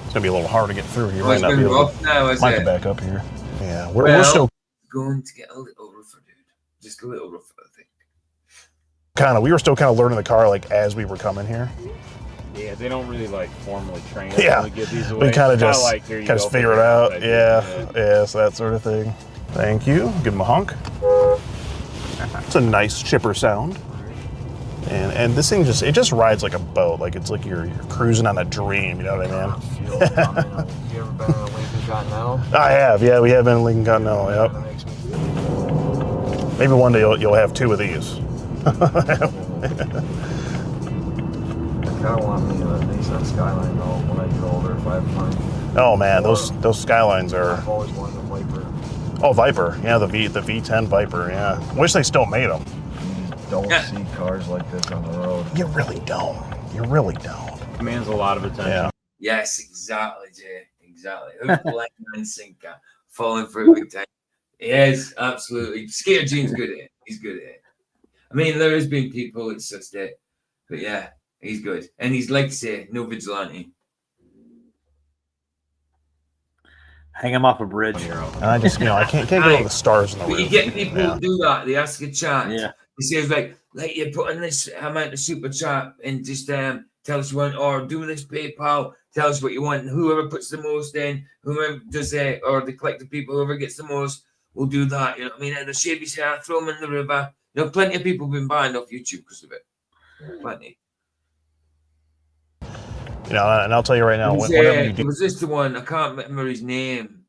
gonna be a little hard to get through here. Oh, it's been rough now, is might it? be back up here. Yeah, we're still going to get a little rougher, dude. Just a little rougher, I think. We were still kind of learning the car like as we were coming here. Yeah, they don't really like formally train. Yeah, get these away. we kind of just like, figure it out. Yeah, so that sort of thing. Thank you. Give him a honk. It's a nice chipper sound. And this thing just rides like a boat. Like it's like you're cruising on a dream. You know what I mean? You ever been in a Lincoln Continental? I have. Yeah, we have been in Lincoln Continental. Yep. Maybe one day you'll have two of these. I kind of want me a Nissan Skyline though when I get older if I have money. Oh man, those Skylines are. I've always wanted a Viper. Oh, Viper. Yeah, the V10 Viper. Yeah. Wish they still made them. You don't see cars like this on the road. You really don't. You really don't. Demands a lot of attention. Yeah. Yes, exactly, Jay. Exactly. Black man sinker falling through big time. Yes, absolutely. Skeeter Jean's good at it. He's good at it. I mean, there has been people that sussed it, but yeah, he's good. And he's like to say, no vigilante. Hang him off a bridge. I just, I can't get all the stars in the But roof. you get people who do that. They ask a chat. Yeah. He says like you put in this amount of super chat and just tell us you want, or do this PayPal, tell us what you want, and whoever puts the most in, whoever does it, or the collective people, whoever gets the most, will do that. You know what I mean? And they'll shave his hair, throw him in the river. Plenty of people have been banned off YouTube because of it. Plenty. And I'll tell you right now, whenever you do. Was this the one? I can't remember his name,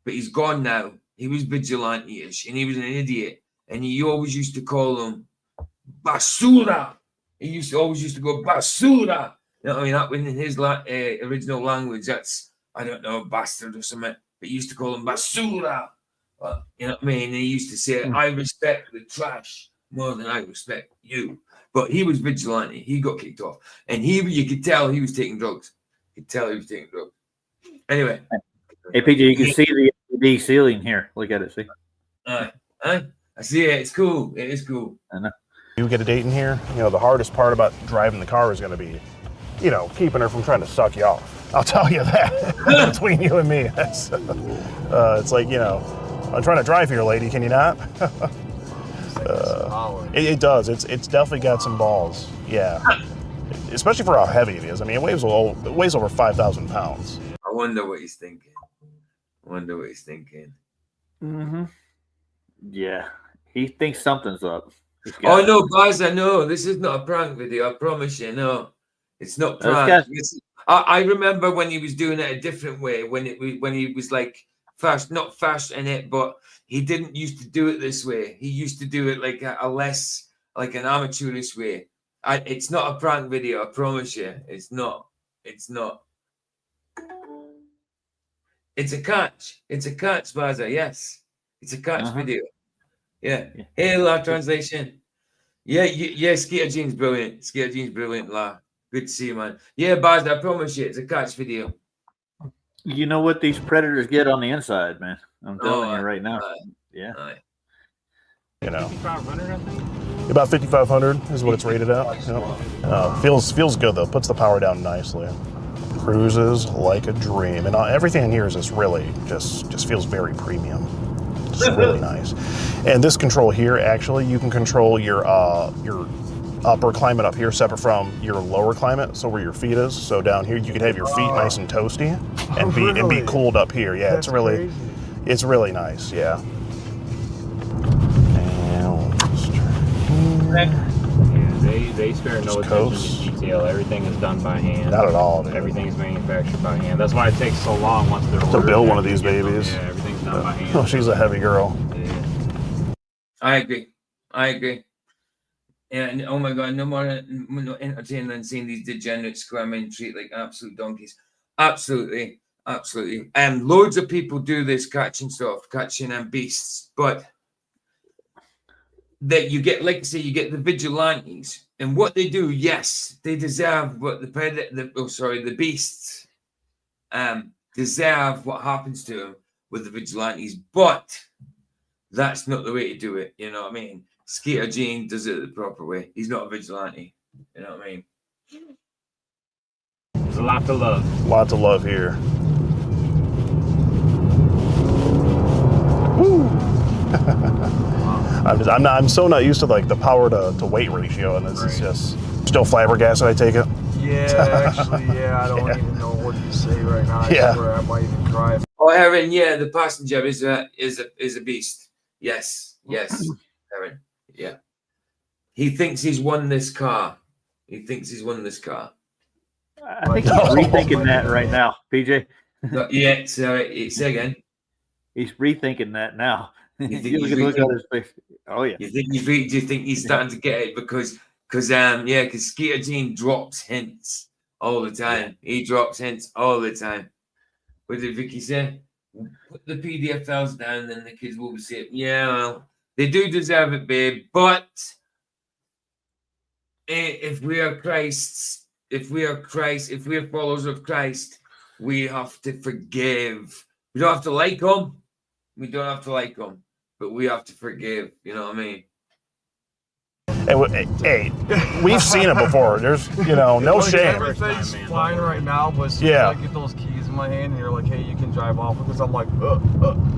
but he's gone now. He was vigilante-ish, and he was an idiot. And he always used to call him basura. He always used to go basura. You know what I mean? That in his original language, that's, I don't know, bastard or something. But he used to call him basura. You know what I mean? And he used to say, I respect the trash more than I respect you. But he was vigilante. He got kicked off. And you could tell he was taking drugs. You could tell he was taking drugs. Anyway. Hey, PJ, you can see the LED ceiling here. Look at it, see? I see it. It's cool. It is cool. I know. You get a date in here, the hardest part about driving the car is going to be, keeping her from trying to suck you off. I'll tell you that. Between you and me. It's like, I'm trying to drive here, lady. Can you not? It does. It's definitely got some balls. Yeah. Especially for how heavy it is. I mean, it weighs over 5,000 pounds. I wonder what he's thinking. Mm-hmm. Yeah. He thinks something's up. Oh, no, guys, I know. This is not a prank video. I promise you. No, it's not prank. I remember when he was doing it a different way, when he was like not fast in it, but he didn't used to do it this way. He used to do it like a less, like an amateurish way. It's not a prank video. I promise you. It's not. It's a catch. It's a catch, Baza. Yes. It's a catch video. Yeah. Hey, La translation. Yeah, Skeeter Jean's brilliant. Skeeter Jean's brilliant, La. Good to see you, man. Yeah, Baz, I promise you, it's a catch video. You know what these predators get on the inside, man. I'm telling you right now. Yeah. 5,500, I think. About 5,500 is what it's rated at. Feels good though. Puts the power down nicely. Cruises like a dream, and everything in here is just really just feels very premium. It's really nice. And this control here, actually, you can control your upper climate up here separate from your lower climate, so where your feet is. So down here you could have your feet nice and toasty and be cooled up here. Yeah, That's crazy. It's really nice. Yeah. They spare no attention to detail. Everything is done by hand. Not at all, dude. Everything is manufactured by hand. That's why it takes so long once they're To build one of these babies. Yeah, everything's done by hand. Oh, she's a heavy girl. Yeah. I agree. And oh my God, no more entertaining than seeing these degenerates squirm and treat like absolute donkeys. Absolutely. Loads of people do this catching beasts, but that you get, like I say, you get the vigilantes, and what they do, yes, they deserve what the beasts deserve what happens to them with the vigilantes, but that's not the way to do it. You know what I mean? Skeeter Jean does it the proper way. He's not a vigilante. You know what I mean? There's a lot to love. Lots of love here. Woo! I'm so not used to like the power to weight ratio, and this is just still flabbergasted. I take it. Yeah, actually, I don't even know what to say right now. I swear I might even cry. Oh, Aaron, yeah, the passenger is a beast. Yes, Aaron, yeah. He thinks he's won this car. I think he's rethinking that right now, PJ. Yeah, say again. He's rethinking that now. You think You he's look at rethinking- his face. Oh yeah. Do you think he's starting to get it because Skeeter Jean drops hints all the time. He drops hints all the time. What did Vicky say? Put the PDF files down, then the kids will be saying, yeah, well, they do deserve it, babe. But if we are followers of Christ, we have to forgive. We don't have to like them. But we have to forgive. You know what I mean? Hey, we've seen it before. There's, no shame. Everything's flying right now, but as soon as I get those keys in my hand, and you're like, hey, you can drive off because I'm like,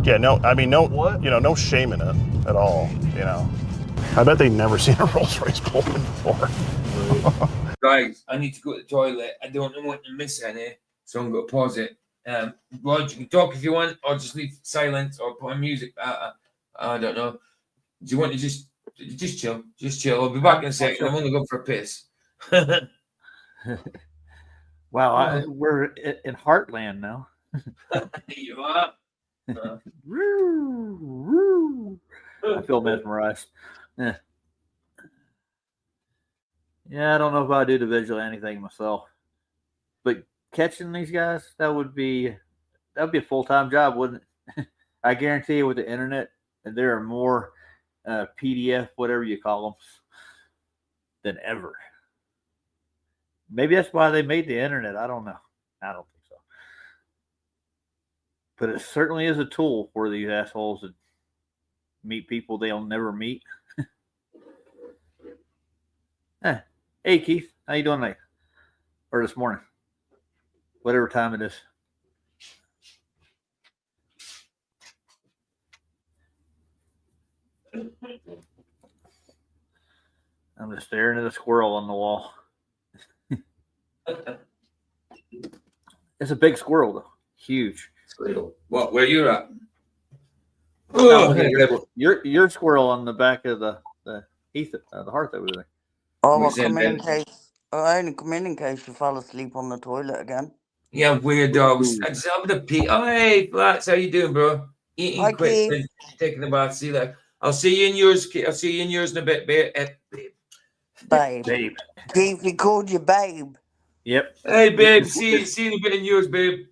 Yeah, no shame in it at all. I bet they've never seen a Rolls Royce Pullman before. Guys, I need to go to the toilet. I don't want to miss any, so I'm going to pause it. Rod, you can talk if you want, or just leave silence, or put on music. I don't know. Do you want to just chill? Just chill. I'll be back in a second. I'm only going for a piss. Wow, we're in Heartland now. You are. I feel mesmerized. Yeah, I don't know if I do the vigilante thing myself, but catching these guys, that would be a full-time job, wouldn't it? I guarantee you, with the internet, there are more PDF, whatever you call them, than ever. Maybe that's why they made the internet. I don't know. I don't think so. But it certainly is a tool for these assholes to meet people they'll never meet. Hey, Keith. How you doing tonight? Or this morning? Whatever time it is. I'm just staring at a squirrel on the wall. It's a big squirrel, though. Huge. Squirrel. What? Where you at? Your squirrel on the back of the heath, the hearth over there. Oh, I only come in case you fall asleep on the toilet again. Yeah, weird dogs. I just have to pee. Oh, hey, Flats, how you doing, bro? Eating Hi, quick, Keith. taking a bath. See that? I'll see you in yours. I'll see you in yours in a bit, babe. Babe. Keith, we called you babe. Yep. Hey, babe. See you in a bit in yours, babe.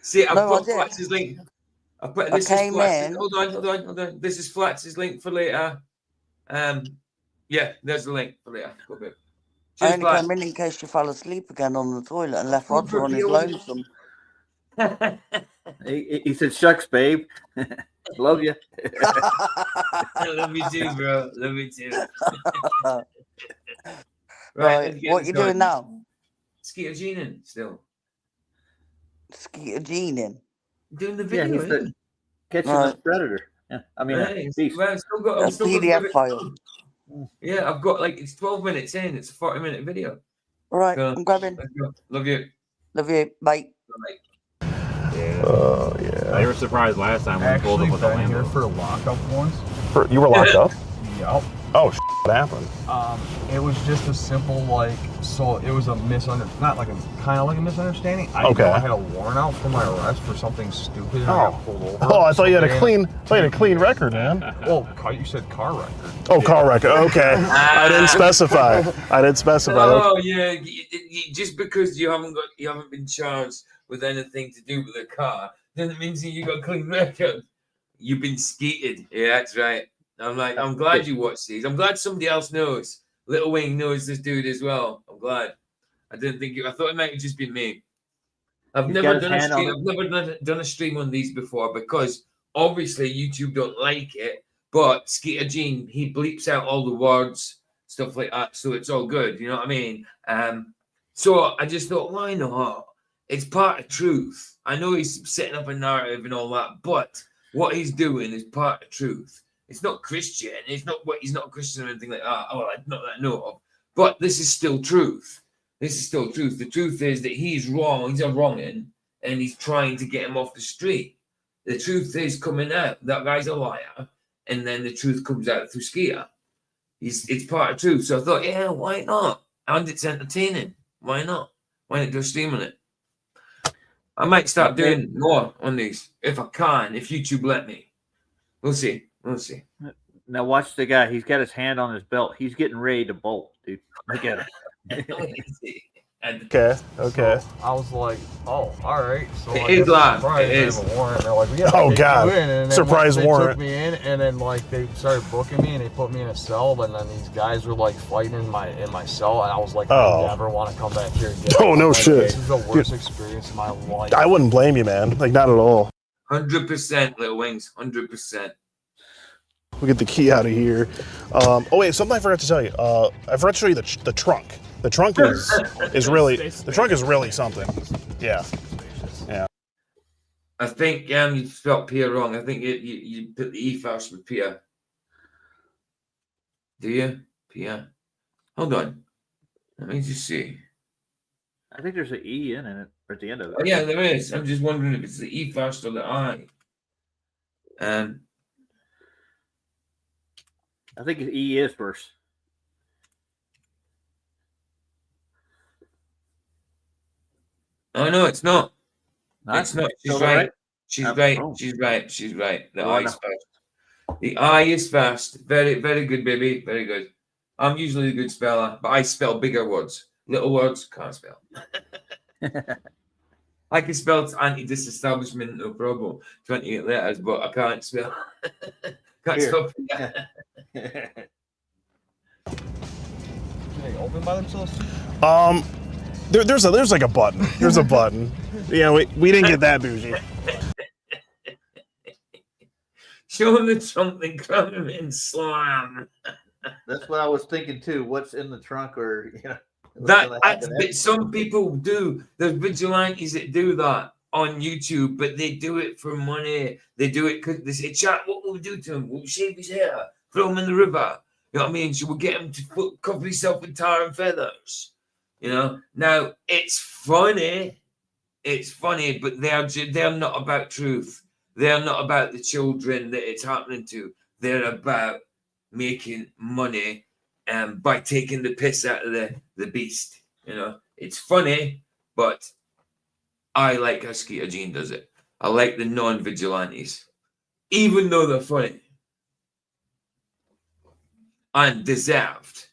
See, I've put Flats's link. This is Flats's. Hold on. This is Flats's link for later. Yeah, there's the link for later. Go, babe. I only came in case you fell asleep again on the toilet and left Roger on his lonesome. He said, shucks, babe. Love you. Love you too, bro. Love you too. Right, what you doing now? Skeeter Jean still. Skeeter Jean. Doing the video. Yeah, he's catching the predator. I mean, Hey, beast. well, I've still got. A I've still got PDF file. Yeah, I've got like it's 12 minutes in. It's a 40-minute video. All right, So, I'm grabbing. let's go. Love you. Love you. Bye. Bye. Yeah. Oh yeah. They were surprised last time when we pulled up with a been here Lambo. for a lockup once. You were locked up? Yep. Oh, what happened? It was just a simple so it was a not like a kind of like a misunderstanding. I Okay. know I had a warrant out for my arrest for something stupid and I got pulled over. Oh, I thought you had a So clean record, man. Well, you said car record. Oh, car record. Okay. I didn't specify. Oh yeah, just because you haven't been charged with anything to do with the car doesn't mean that you got a clean record. You've been skeeted. Yeah, that's right. I'm glad you watched these. I'm glad somebody else knows. Little Wing knows this dude as well. I'm glad. I thought it might have just been me. I've never done a stream on these before because obviously YouTube don't like it. But Skeeter Jean, he bleeps out all the words, stuff like that, so it's all good. You know what I mean? So I just thought, why not? It's part of truth. I know he's setting up a narrative and all that, but what he's doing is part of truth. It's not Christian. He's not a Christian or anything like that. Oh, not that I know of. But this is still truth. This is still truth. The truth is that he's wrong. He's a wrong'un, and he's trying to get him off the street. The truth is coming out. That guy's a liar, and then the truth comes out through Skeeter. It's part of truth. So I thought, yeah, why not? And it's entertaining. Why not? Why not do a stream on it? I might start doing more on these if I can, if YouTube let me. We'll see. We'll see. Now watch the guy. He's got his hand on his belt. He's getting ready to bolt, dude. Look at him. Okay. So I was like, oh, all right. So It I is guess live. surprised It I is. have a warrant. They're like, yeah, Oh, take God. you in. And then Surprise they warrant. took me in, and then like they started booking me, and they put me in a cell. And then these guys were like fighting in my cell, and I was like, I never want to come back here again. Oh, no Like, shit. This is the worst experience of my life. I wouldn't blame you, man. Like, not at all. 100%, Little Wings. 100%. We'll get the key out of here. Oh wait, something I forgot to tell you. I forgot to show you the trunk. The trunk is really something. Yeah. Yeah. I think you spelled Pia wrong. I think you put the E first with Pia. Do you? Pia. Hold on. Let me just see. I think there's an E in it at the end of it. Oh, yeah, there is. I'm just wondering if it's the E first or the I. I think E is first. Oh no, it's not. Not? It's not. She's Still right. right? She's Oh. right. She's right. She's right. The Oh, I no. is first. The I is first. Very, very good, baby. Very good. I'm usually a good speller, but I spell bigger words. Little words, can't spell. I can spell anti-disestablishment, no problem. 28 letters, but I can't spell. Can't Here. spell. Can they open by themselves? There's like a button. There's a button. Yeah, we didn't get that bougie. Show him the trunk, then grab him and slam. That's what I was thinking too. What's in the trunk, or But some people do. There's vigilantes that do that on YouTube, but they do it for money. They do it because they say, "Chat, what will we do to him? We'll shave his hair, throw him in the river." You know what I mean? So we'll get him to cover himself in tar and feathers. You know. Now it's funny. It's funny, but they're not about truth. They're not about the children that it's happening to. They're about making money by taking the piss out of the beast. You know, it's funny, but I like how Skeeter Jean does it. I like the non-vigilantes, even though they're funny. Undeserved.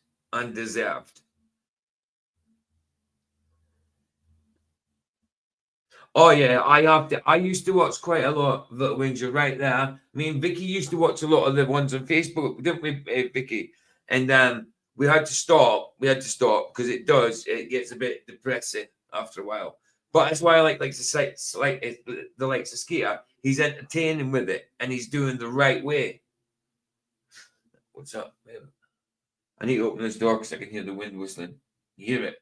Oh yeah, I used to watch quite a lot of Little Wings. You're right there. Me and Vicky used to watch a lot of the ones on Facebook, didn't we, Vicky? And we had to stop. Because it gets a bit depressing after a while. But that's why I like the likes of Skeeter. He's entertaining with it, and he's doing the right way. What's up, babe? I need to open this door because I can hear the wind whistling. You hear it?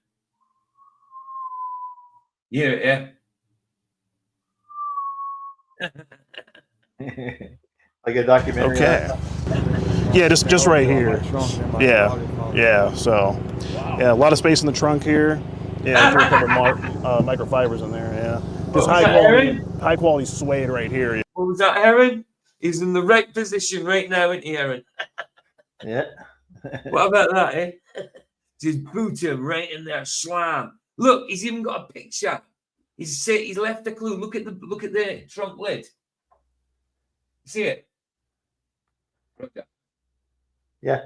You hear it, yeah? Like a documentary. Okay. Yeah, just right here. Yeah. So, yeah, a lot of space in the trunk here. Yeah, threw a couple microfibers in there. Yeah, just high quality suede right here. What was that, Aaron? He's in the right position right now, isn't he, Aaron? Yeah. What about that, eh? Just boot him right in there, slam. Look, he's even got a picture. He's left a clue. Look at the trunk lid. See it? Yeah.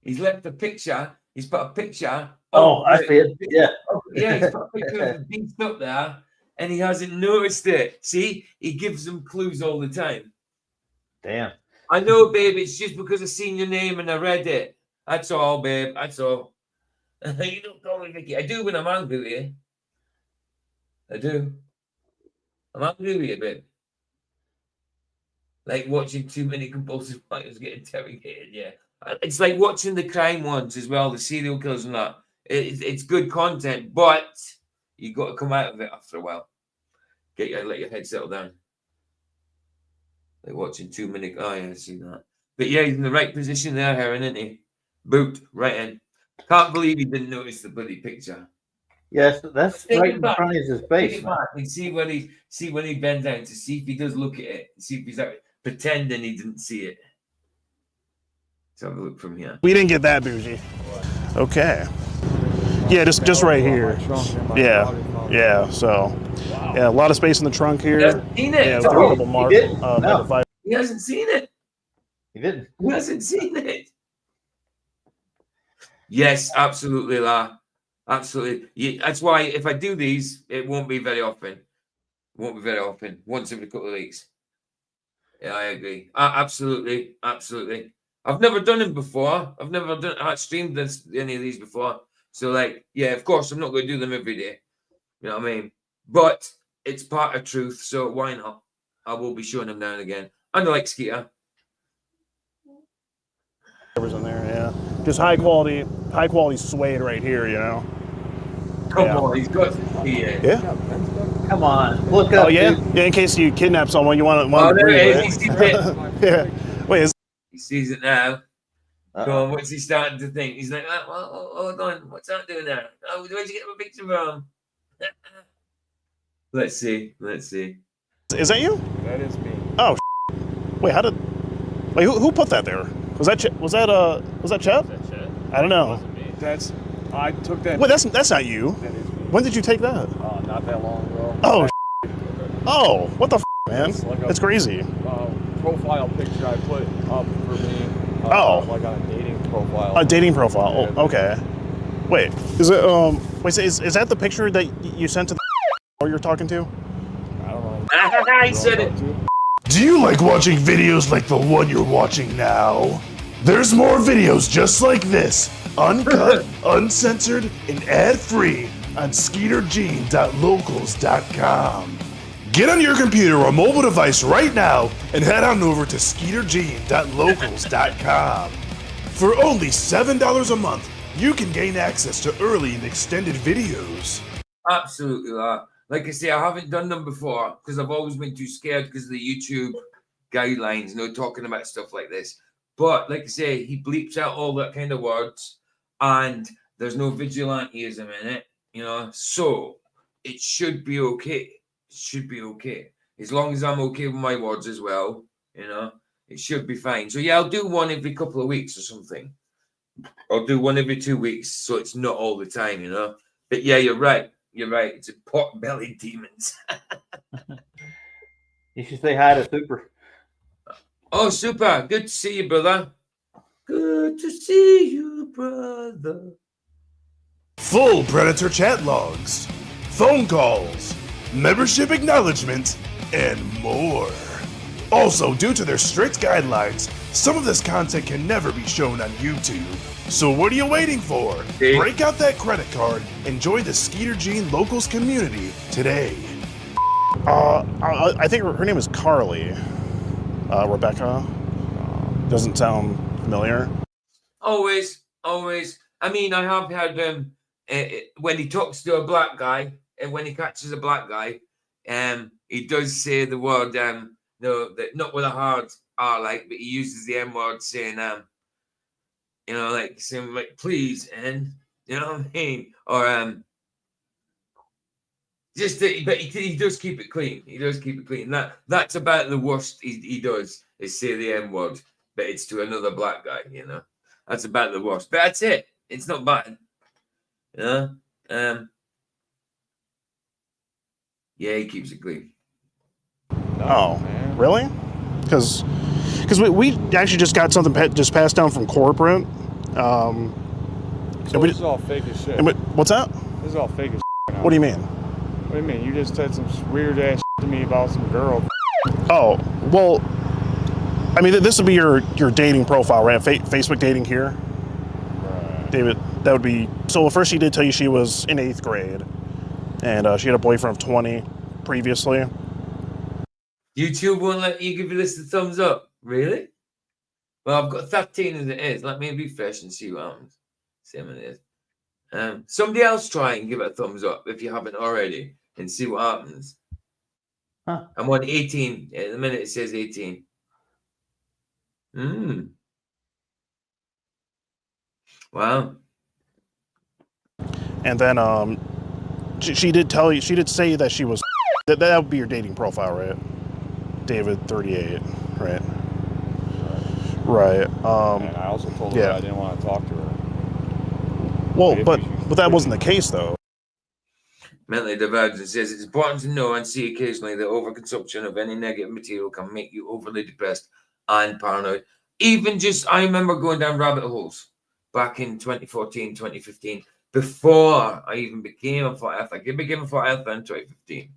He's left a picture. He's put a picture. Oh, I see it. Yeah. Yeah, he's put a picture of the beast up there, and he hasn't noticed it. See, he gives them clues all the time. Damn. I know, babe. It's just because I seen your name and I read it. That's all, babe. That's all. You don't call me Vicky. I do when I'm angry with you. I do. I'm angry with you, babe. Like watching too many compulsive fighters get interrogated. Yeah, it's like watching the crime ones as well, the serial killers and that. It's good content, but you got to come out of it after a while. Let your head settle down. Like watching too many. Oh yeah, I see that. But yeah, he's in the right position there, Heron, isn't he? Boot right in. Can't believe he didn't notice the bloody picture. Yes, that's right in front of his face. And see when he bends down to see if he does look at it. See if he's out pretending he didn't see it. Let's have a look from here. We didn't get that bougie. Okay. Yeah, just right here. Yeah. So, yeah, a lot of space in the trunk here. He hasn't seen it. Yeah, threw a couple microfibers. He hasn't seen it. He didn't. He hasn't seen it. Yes, absolutely, La. Absolutely. Yeah, that's why if I do these, it won't be very often. It won't be very often. Once every couple of weeks. Yeah, I agree. Absolutely. Absolutely. I've never done them before. I streamed any of these before. So, like, yeah, of course, I'm not going to do them every day. You know what I mean? But it's part of truth, so why not? I will be showing them now and again. And I like Skeeter. In there, yeah. Just high quality suede right here, you know. Come on, he's got Yeah. Come on, look up. Oh yeah, dude. yeah. In case you kidnap someone, you want to. Oh, there it is. He sees it. Yeah. Wait. He sees it now. Come on, what's he starting to think? He's like, oh, hold on, what's that doing there? Oh, where'd you get my picture from? Let's see. Is that you? That is me. Oh. Wait, who put that there? Was that Chet? Was that Chet? I don't know. I took that. Wait, that's not you. That is me. When did you take that? Not that long ago. Oh. Oh, what the man? Like That's crazy. Profile picture I put up for me. Like on a dating profile. A dating profile. Oh, okay. Wait, is it is that the picture that you sent to the or you're talking to? I don't know. I said it. Do you like watching videos like the one you're watching now? There's more videos just like this, uncut, uncensored, and ad-free on skeeterjean.locals.com. Get on your computer or mobile device right now and head on over to skeeterjean.locals.com. For only $7 a month, you can gain access to early and extended videos. Absolutely, like I say, I haven't done them before because I've always been too scared because of the YouTube guidelines, talking about stuff like this. But like I say, he bleeps out all that kind of words, and there's no vigilantism in it, so it should be okay. It should be okay. As long as I'm okay with my words as well, it should be fine. So yeah, I'll do one every couple of weeks or something. I'll do one every 2 weeks, so it's not all the time, But yeah, you're right. It's a pot-bellied demons. You should say hi to Super. Oh, Super. Good to see you, brother. Good to see you, brother. Full Predator chat logs, phone calls, membership acknowledgement, and more. Also, due to their strict guidelines, some of this content can never be shown on YouTube. So what are you waiting for? Break out that credit card and join the Skeeter Jean Locals community today. I think her name is Carly. Rebecca. Doesn't sound familiar. Always. I mean, I have heard when he talks to a black guy, and when he catches a black guy, he does say the word, no, that not with a hard are like, but he uses the M word saying, you know, like saying like please, and you know what I mean, or just that, but he does keep it clean. He does keep it clean. That's about the worst he does is say the M word, but it's to another black guy. You know, that's about the worst. But that's it. It's not bad. You know, yeah, he keeps it clean. Oh, really? Because we actually just got something just passed down from corporate. So this is all fake as shit. What's that? This is all fake as shit now. What do you mean? What do you mean? You just said some weird ass shit to me about some girl. Oh, well, I mean, this would be your dating profile, right? Facebook dating here. Right. David, that would be... So first she did tell you she was in 8th grade, and she had a boyfriend of 20 previously. YouTube won't let you give this a thumbs up. Really? Well, I've got 13 as it is. Let me refresh and see what happens. See how many it is. Somebody else try and give it a thumbs up if you haven't already and see what happens. Huh. I'm on 18. At the minute it says 18. Wow. And then she did tell you, she did say that she was... That would be your dating profile, right? David, 38, right? Right. And I also told her that I didn't want to talk to her. Well, but that wasn't the case, though. Mentally Divergent says it's important to know and see occasionally that overconsumption of any negative material can make you overly depressed and paranoid. Even just, I remember going down rabbit holes back in 2014, 2015, before I even became a flat earther. I became a flat earther in 2015.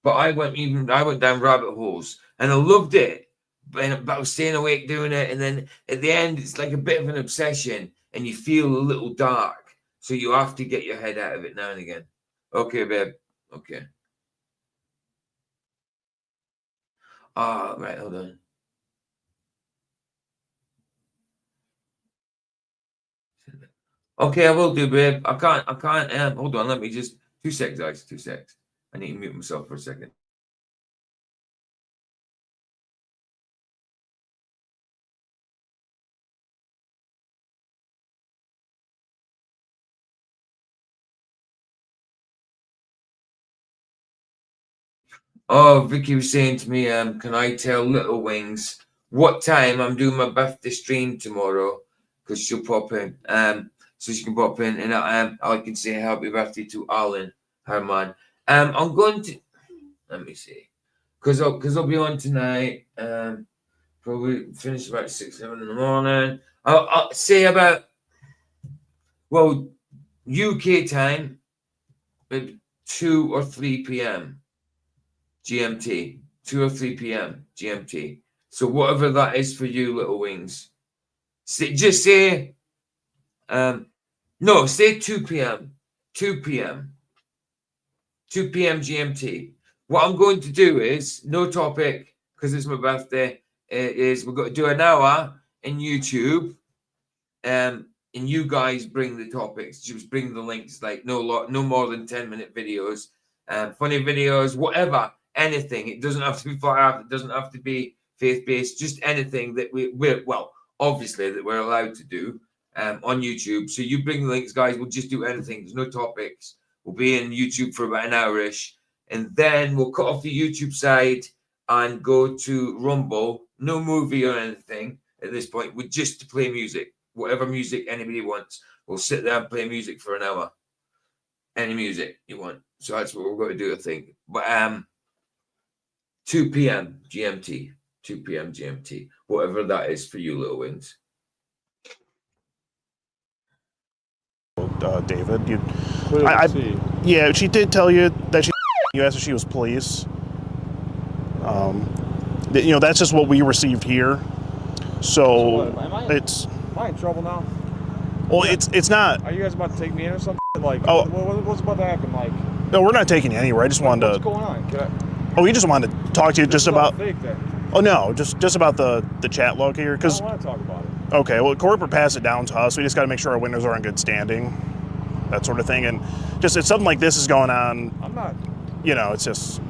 But I went down rabbit holes and I loved it. But I was staying awake doing it, and then at the end, it's like a bit of an obsession, and you feel a little dark. So you have to get your head out of it now and again. Okay, babe. Okay. Right, hold on. Okay, I will do, babe. I can't. Hold on, let me just 2 seconds, guys. 2 seconds. I need to mute myself for a second. Oh, Vicky was saying to me, can I tell Little Wings what time I'm doing my birthday stream tomorrow? Because she'll pop in. So she can pop in, and I can say happy birthday to Alan, her man. I'm going to, let me see, because I'll be on tonight. Probably finish about 6, 7 in the morning. I'll say about, well, UK time, maybe 2 or 3 p.m. GMT, 2 or 3 p.m. GMT. So whatever that is for you, Little Wings. Just say, no, say 2 p.m. 2 p.m. 2 p.m. GMT. What I'm going to do is, no topic, because it's my birthday, is we're going to do an hour in YouTube, and you guys bring the topics. Just bring the links, like no more than 10-minute videos, funny videos, whatever. Anything. It doesn't have to be far out. It doesn't have to be faith-based. Just anything that we're obviously that we're allowed to do on YouTube. So you bring the links, guys. We'll just do anything. There's no topics. We'll be in YouTube for about an hour-ish, and then we'll cut off the YouTube side and go to Rumble. No movie or anything at this point. We're just to play music, whatever music anybody wants. We'll sit there and play music for an hour. Any music you want. So that's what we're going to do, I think. But 2 p.m. GMT. 2 p.m. GMT. Whatever that is for you, Little Wings. David, yeah, she did tell you that you asked if she was police. That's just what we received here. So it's. Am I in trouble now? Well, it's not. Are you guys about to take me in or something? Like, what's about to happen? Like, no, we're not taking you anywhere. I just wanted to. What's going on? We just wanted to talk to you just about. Fake then. Oh no, just about the chat log here, because. I don't want to talk about it. Okay, well, corporate passed it down to us. We just got to make sure our windows are in good standing, that sort of thing, and just if something like this is going on. I'm not. It's just.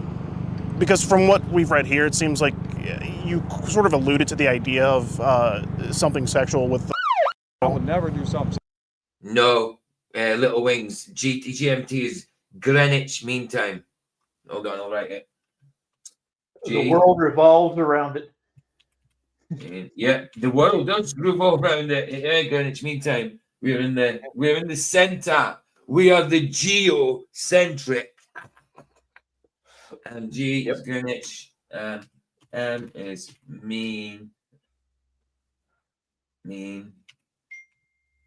because from what we've read here, it seems like you sort of alluded to the idea of something sexual with. I would never do something. No, Little Wings. GMT is Greenwich Mean Time. Hold on, I'll write it. The world revolves around it. Yeah, the world does revolve around it. Greenwich Mean Time. We're in the center. We are the geocentric. And G is Greenwich. M is mean,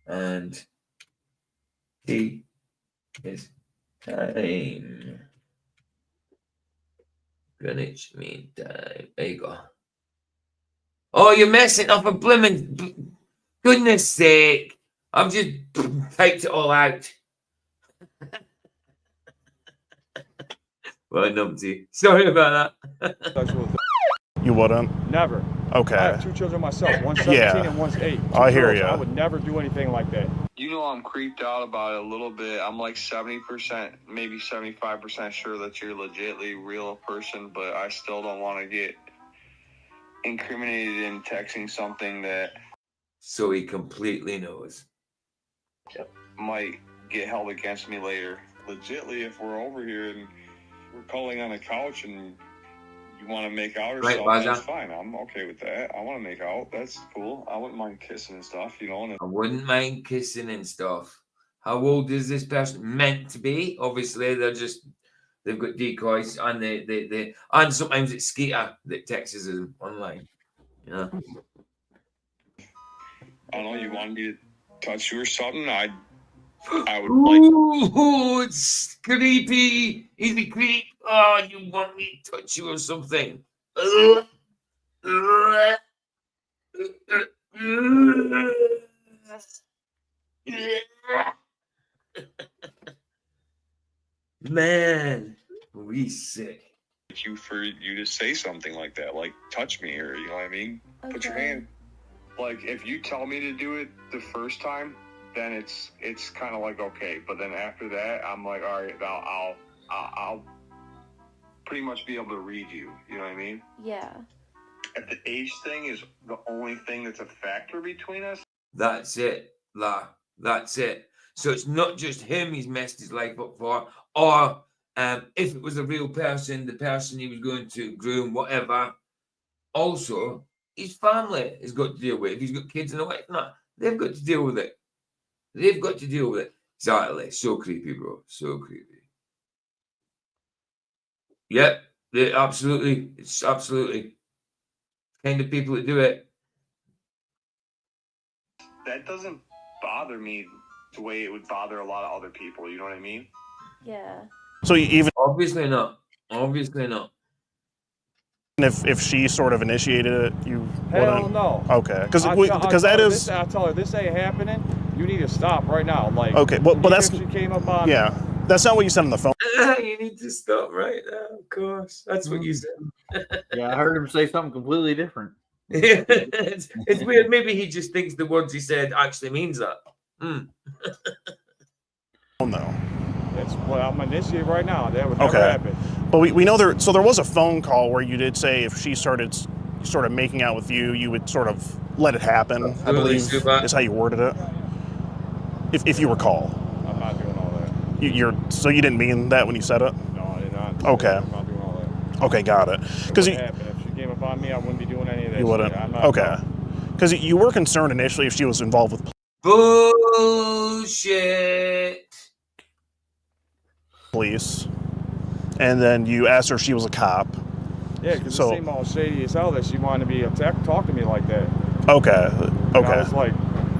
and T is time. Greenwich Mean Time. There you go. Oh, you're messing up a blimmin'. Goodness sake. I've just typed it all out. Well, numpty. Sorry about that. You wouldn't? Never. Okay. I have 2 children myself. One's 17 and one's 8. I hear you. I would never do anything like that. You know, I'm creeped out about it a little bit. I'm like 70%, maybe 75% sure that you're legitly real person, but I still don't want to get incriminated in texting something that. So he completely knows. Might get held against me later. Legitly, if we're over here and we're cuddling on the couch and you want to make out or something, that's fine. I'm okay with that. I want to make out. That's cool. I wouldn't mind kissing and stuff, you know. I wouldn't mind kissing and stuff. How old is this person meant to be? Obviously, they've got decoys and and sometimes it's Skeeter that texts them online. Yeah. I don't know, you want me to touch you or something? I would Ooh, it's creepy. Is it creepy? Oh, you want me to touch you or something? Man, we sick. For you to say something like that, like touch me, or you know what I mean? Okay. Put your hand. Like if you tell me to do it the first time, then it's kind of like okay, but then after that, I'm like, all right, I'll pretty much be able to read you. You know what I mean? Yeah. If the age thing is the only thing that's a factor between us, that's it, La. That's it. So it's not just him he's messed his life up for, or if it was a real person, the person he was going to groom, whatever. Also, his family has got to deal with it. If he's got kids and a wife, they've got to deal with it. They've got to deal with it. Exactly. So creepy, bro. So creepy. Yep. Absolutely. It's absolutely kind of people that do it. that doesn't bother me the way it would bother a lot of other people. You know what I mean? Yeah. So even obviously not. Obviously not. If she sort of initiated it, you Hell wouldn't? no. Okay, because that is. I tell her this ain't happening. You need to stop right now. Like Okay, but that's. she came up on. Yeah, that's not what you said on the phone. You need to stop right now. Of course, that's what you said. Yeah, I heard him say something completely different. It's weird. Maybe he just thinks the words he said actually means that. Oh no. That's what I'm initiating right now. That would never happen. But we know there. So there was a phone call where you did say if she started sort of making out with you, you would sort of let it happen. I believe is how you worded it. If you recall. I'm not doing all that. So you didn't mean that when you said it? No, I did not. Okay. I'm not doing all that. Okay, got it. Because if she came up on me, I wouldn't be doing any of that. You wouldn't. Shit. I'm not Okay. Because you were concerned initially if she was involved with bullshit. Police, and then you asked her if she was a cop. Yeah, because it seemed all shady as hell that she wanted to be talk to me like that. Okay. And I was like,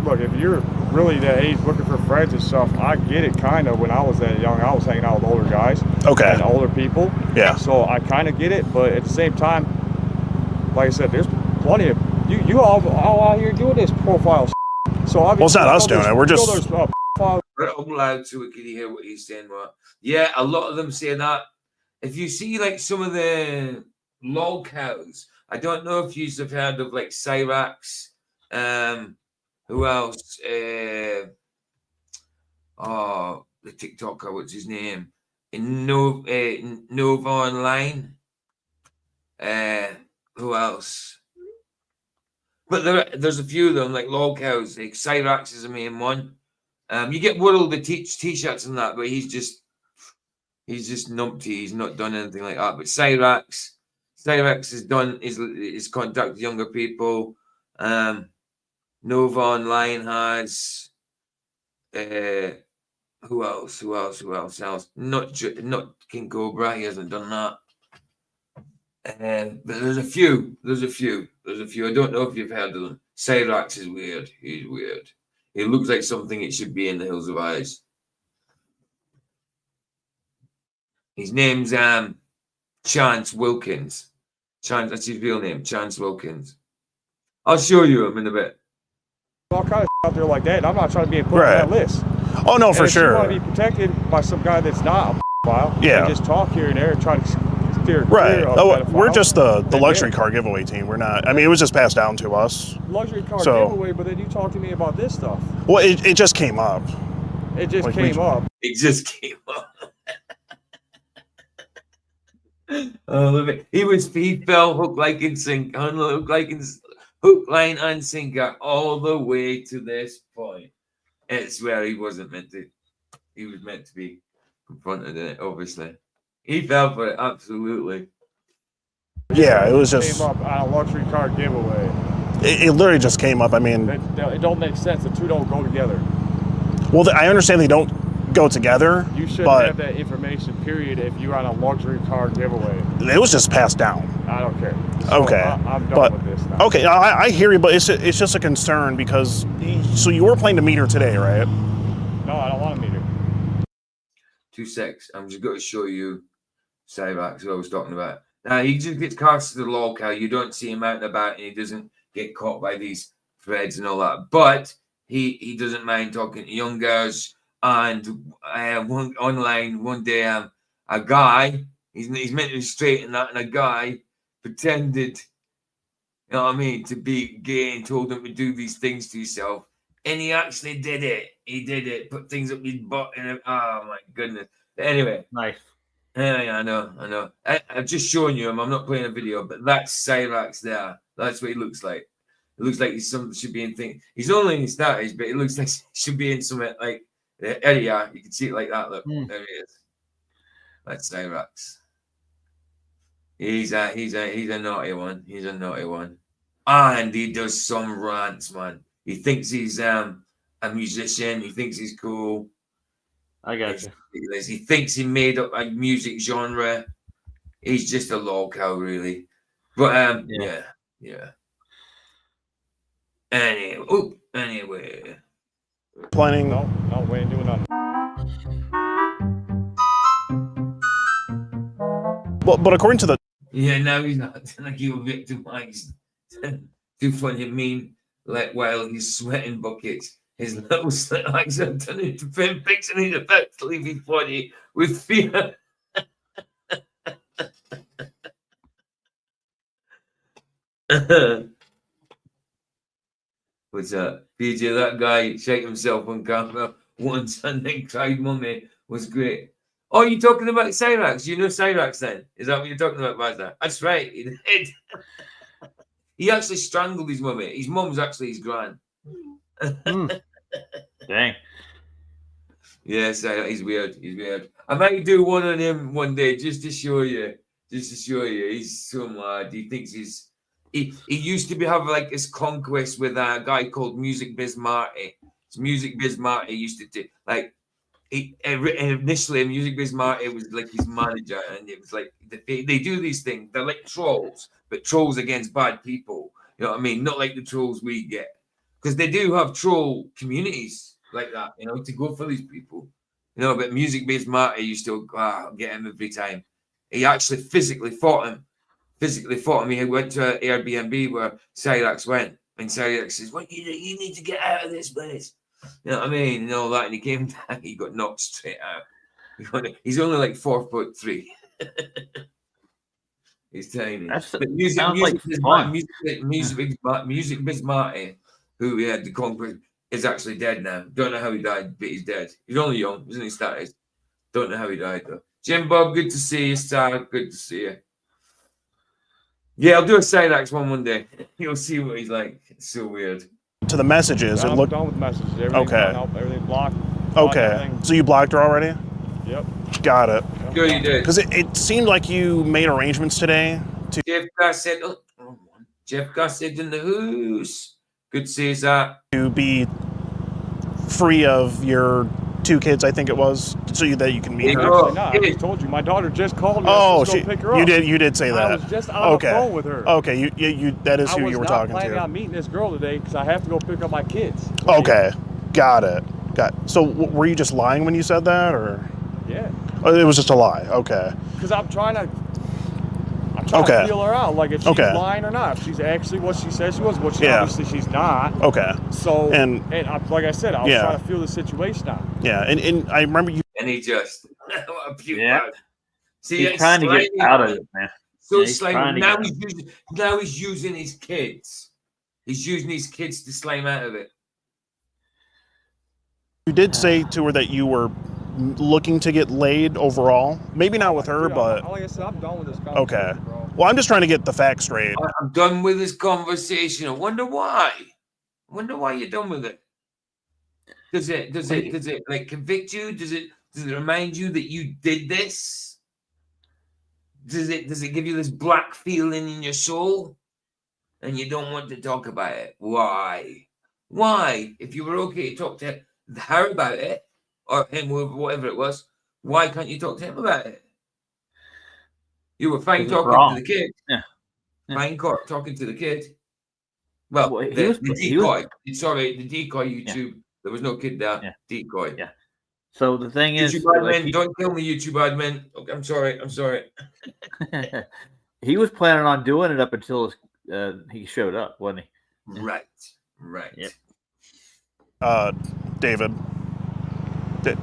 look, if you're really that age looking for friends and stuff, I get it kind of. When I was that young, I was hanging out with older guys. Okay. And older people. Yeah. So I kind of get it, but at the same time, like I said, there's plenty of you all out here doing this profile. So obviously, well, it's not us doing it. We're just. I'm loud so we can hear what he's saying. Yeah, a lot of them say that. If you see like some of the lol cows, I don't know if you've heard of like Cyrax. Who else? The TikToker, what's his name? Nova Online. Who else? But there's a few of them, like Lolcows. Like Cyrax is the main one. You get World the t-shirts and that, but he's just numpty. He's not done anything like that. But Cyrax has done is contacted younger people. Nova Online has. Who else? Not King Cobra. He hasn't done that. But there's a few. I don't know if you've heard of them. Cyrax is weird. He's weird. He looks like something it should be in the Hills of Eyes. His name's Chance Wilkins. That's his real name, Chance Wilkins. I'll show you him in a bit. All kind of out there like that, and I'm not trying to be put on that list. Oh no, for sure. You want to be protected by some guy that's not a file. Yeah. Just talk here and there and try to steer Right. clear of Oh, pedophile. we're just the luxury car giveaway team. We're not. I mean, it was just passed down to us. Luxury car So- giveaway, but then you talk to me about this stuff. Well, it just came up. It just Like, came up. It just came up. Oh, look at he fell hook, line, and sinker all the way to this point. It's where he wasn't meant to. He was meant to be confronted in it. Obviously, he fell for it. Absolutely. Yeah, it was just. Came up on a luxury car giveaway. It literally just came up. I mean, It don't make sense. The two don't go together. well, I understand they don't go together. You shouldn't but have that information, period, if you're on a luxury car giveaway. It was just passed down. I don't care. So Okay, I'm done but with this now. okay, I hear you, but it's just a concern because so you were playing the meter today, right? No, I don't want a meter. 2 secs. I'm just going to show you Cyrax, who I was talking about. Now, he just gets cast to the locale. You don't see him out and about, and he doesn't get caught by these threads and all that. But he doesn't mind talking to young girls. And one day, a guy, he's meant to be straight and that, and a guy pretended, you know what I mean, to be gay and told him to do these things to himself. And he actually did it. He did it. Put things up his butt. And oh, my goodness. But anyway. Nice. Yeah, I know. I've just shown you him. I'm not playing a video, but that's Cyrax there. That's what he looks like. It looks like should be in thing. He's only in his 30s, but it looks like he should be in something like there you are. You can see it like that. Look, there he is. That's Cyrax. He's a naughty one. He's a naughty one. And he does some rants, man. He thinks he's a musician. He thinks he's cool. I got you. He thinks he made up a music genre. He's just a lolcow, really. But yeah. Anyway. Planning. No, we ain't doing nothing. But according to the. Yeah, now he's not like he was victimized. Too funny, mean. Like while he's sweating buckets, his little slit legs are turned into pinpricks, and he's about to leave his body with fear. What's up, PJ? That guy shake himself on camera once and then cried mummy was great. Oh, you're talking about Cyrax? You know Cyrax then? Is that what you're talking about, Mazda? That's right. He did. He actually strangled his mummy. His mum's actually his gran. Dang. Yes, he's weird. He's weird. I might do one on him one day just to show you. He's some lad. He thinks he used to have like this conquest with a guy called Music Biz Marty. Music Biz Marty used to do like initially Music Biz Marty was like his manager, and it was like they do these things. They're like trolls, but trolls against bad people. You know what I mean? Not like the trolls we get, because they do have troll communities like that. You know, to go for these people. You know, but Music Biz Marty used to get him every time. He actually physically fought him. He went to an Airbnb where Cyrax went, and Cyrax says, "What you need to get out of this place." You know what I mean? And all that. And he came back, he got knocked straight out. He's only like 4'3". He's tiny. But Music Biz Marty, who we had the conquest, is actually dead now. Don't know how he died, but he's dead. He's only young, he's in his 30s. Don't know how he died though. Jim Bob, good to see you, sir. Good to see you. Yeah, I'll do a Cyrax one day. You'll see what he's like. It's so weird. To the messages, I'm it looked done with messages. Everything's okay. done up, everything blocked. Okay, Everything. so you blocked her already? Yep. Got it. Sure you did. Because it seemed like you made arrangements today to. Jeff Gossett. Oh, Jeff Gossett in the house. Good to see that. To be free of your 2 kids, I think it was, so that you can meet her. Actually, no, I just told you. My daughter just called me. Oh, to go pick her up. you did say that. I was just on the phone with her. Okay, you that is who you were talking I was not planning to. on meeting this girl today because I have to go pick up my kids. Okay, got it. So were you just lying when you said that, or? Yeah. Oh, it was just a lie. Okay. Because I'm trying to feel her out, like if she's lying or not. If she's actually what she says she was, which obviously she's not. Okay. So and like I said, I was trying to feel the situation out. Yeah, and I remember you. And he just See, he's trying to get out of it, man. So yeah, slimy. Now he's using his kids. He's using his kids to slime out of it. You did say to her that you were looking to get laid overall. Maybe not with her, but like I said, I'm done with this conversation. Okay. Well, I'm just trying to get the facts straight. I'm done with this conversation. I wonder why. You're done with it. Does it like convict you? Does it remind you that you did this? Does it give you this black feeling in your soul? And you don't want to talk about it? Why? If you were okay to talk to her about it, or him, whatever it was, why can't you talk to him about it? You were fine talking to the kid. Yeah. Fine talking to the kid. Well, the decoy. The decoy YouTube. Yeah. There was no kid there. Yeah. Decoy. Yeah. So the thing is, YouTube admin, don't kill me, YouTube admin. Okay, I'm sorry. He was planning on doing it up until he showed up, wasn't he? Right. Yep. David.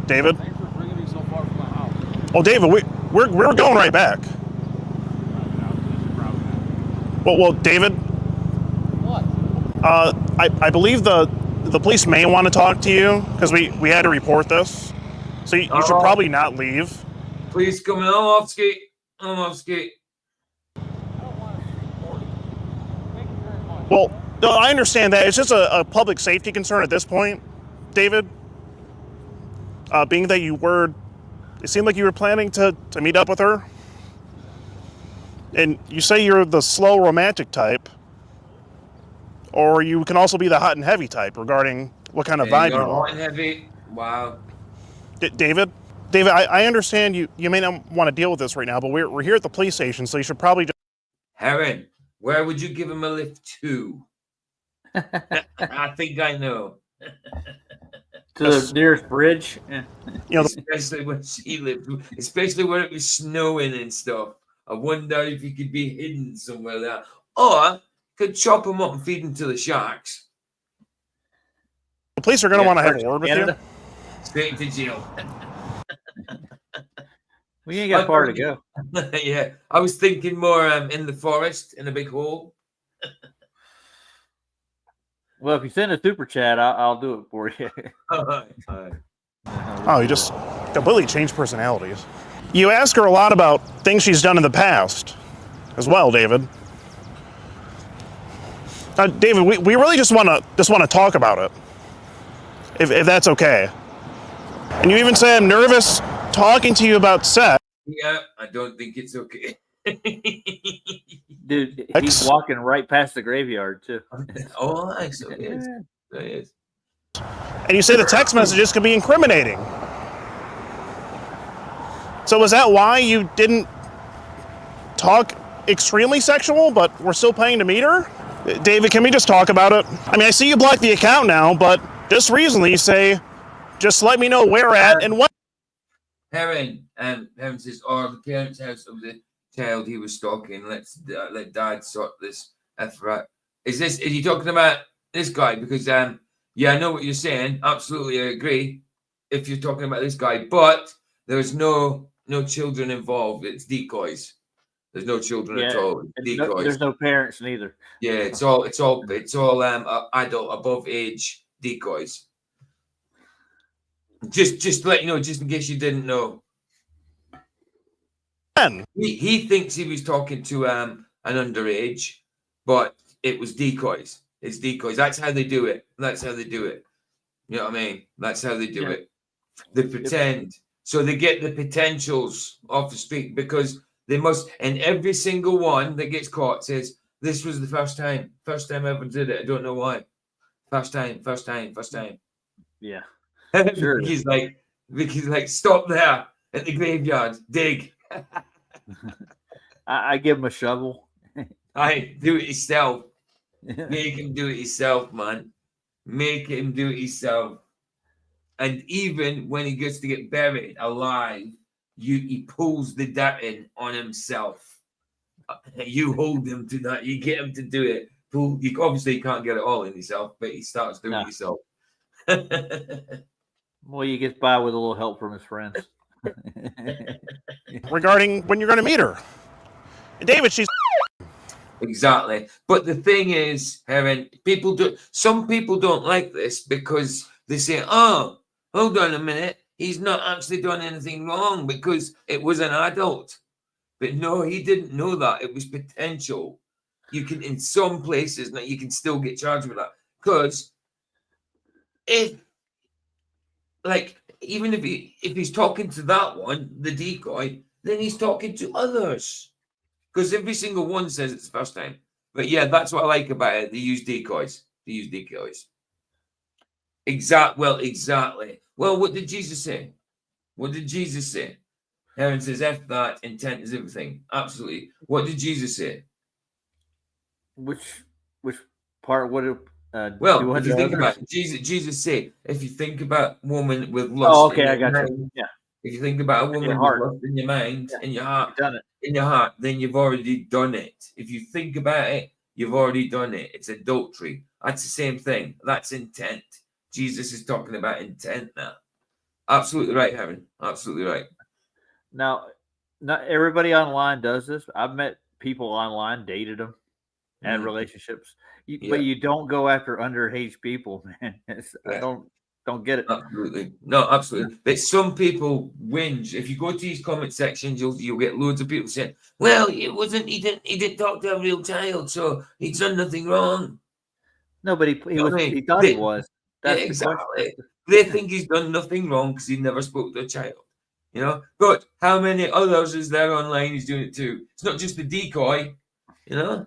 David. Thanks for bringing me so far from my house. Oh, David, we're going right back. Well, David. What? I believe the police may want to talk to you because we had to report this, so you should probably not leave. Please come in. I'm off skate. Well, no, I understand that. It's just a public safety concern at this point, David. Being that it seemed like you were planning to meet up with her. And you say you're the slow romantic type, or you can also be the hot and heavy type regarding what kind of vibe you want. Hot and heavy. Wow. David, I understand you may not want to deal with this right now, but we're here at the police station, so you should probably just... Heron, where would you give him a lift to? I think I know. To the nearest bridge. Yeah. Especially when she lived, especially when it was snowing and stuff. I wonder if he could be hidden somewhere there. Or could chop him up and feed him to the sharks. The police are going to want to have a word with you. Straight to jail. We ain't got far to go. Yeah, I was thinking more in the forest, in a big hole. Well, if you send a super chat, I'll do it for you. All right. Oh, you just completely changed personalities. You ask her a lot about things she's done in the past as well, David. David, we really just want to talk about it, if that's okay. And you even say I'm nervous talking to you about sex. Yeah, I don't think it's okay. Dude, he's walking right past the graveyard too. Oh, so it is. It is. And you say the text messages could be incriminating. So was that why you didn't talk extremely sexual, but we're still paying to meet her? David, can we just talk about it? I mean, I see you blocked the account now, but just recently you say, just let me know where at and what. Heron says, the parents' house of the child he was stalking. Let dad sort this effort out. Is he talking about this guy? Because I know what you're saying. Absolutely, I agree. If you're talking about this guy, but there's no children involved. It's decoys. There's no children at all. Decoys. There's no parents neither. Yeah, it's all adult above age decoys. Just to let you know, just in case you didn't know. He thinks he was talking to and underage, but it was decoys. It's decoys. That's how they do it. That's how they do it. You know what I mean? That's how they do it. They pretend. So they get the potentials off the street because they must, and every single one that gets caught says, this was the first time I ever did it. I don't know why. First time. Yeah. Sure. He's like, stop there at the graveyard, dig. I give him a shovel. I do it yourself. Make him do it yourself, man. Make him do it yourself. And even when he gets to get buried alive, he pulls the dirt in on himself. You hold him to that. You get him to do it. Obviously, you can't get it all in yourself, but he starts doing it himself. Well, you get by with a little help from his friends. Regarding when you're going to meet her. David, she's... Exactly. But the thing is, Heron, some people don't like this because they say, oh, hold on a minute. He's not actually done anything wrong because it was an adult. But no, he didn't know that. It was potential. You can, in some places, now you can still get charged with that. Because even if he's talking to that one, the decoy, then he's talking to others. Because every single one says it's the first time. But yeah, that's what I like about it. They use decoys. Exactly. Well, what did Jesus say? Heaven says, F that, intent is everything. Absolutely. What did Jesus say? Which part would it? Well, if you think about it, Jesus said, if you think about woman with lust. Oh, okay, I got you. Yeah. If you think about a woman with lust in your mind, in your heart, then you've already done it. If you think about it, you've already done it. It's adultery. That's the same thing. That's intent. Jesus is talking about intent now. Absolutely right, Heaven. Absolutely right. Now, not everybody online does this. I've met people online, dated them, had relationships. But you don't go after underage people, man. I don't get it. Absolutely. No, absolutely. But some people whinge. If you go to these comment sections, you'll get loads of people saying, well, he didn't talk to a real child, so he's done nothing wrong. No, but he thought he was. That's exactly. They think he's done nothing wrong because he never spoke to a child. You know, but how many others is there online he's doing it to? It's not just the decoy, you know.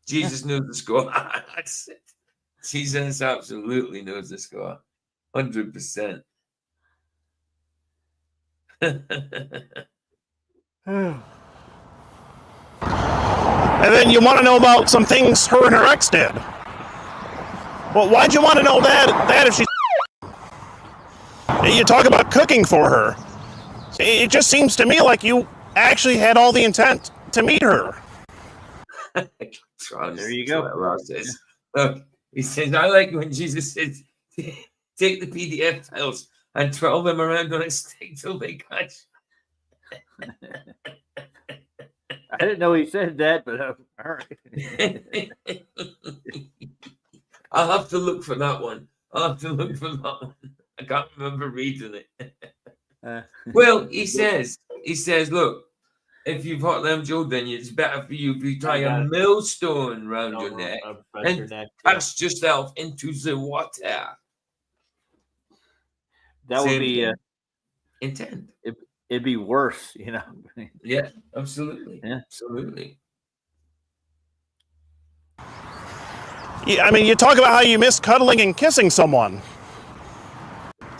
Jesus knows the score. That's it. Jesus absolutely knows the score. 100%. And then you want to know about some things her and her ex did. Well, why'd you want to know that if she's... You talk about cooking for her. It just seems to me like you actually had all the intent to meet her. There you go. Look, he says, I like when Jesus says, take the PDF files and twirl them around on a stick till they catch. I didn't know he said that, but all right. I'll have to look for that one. I can't remember reading it. Well, he says, look, if you've hot them children, it's better for you if you tie a millstone around your neck and cast yourself into the water. That would be intent. It'd be worse, you know. Yeah, absolutely. Yeah, absolutely. Yeah, I mean, you talk about how you miss cuddling and kissing someone.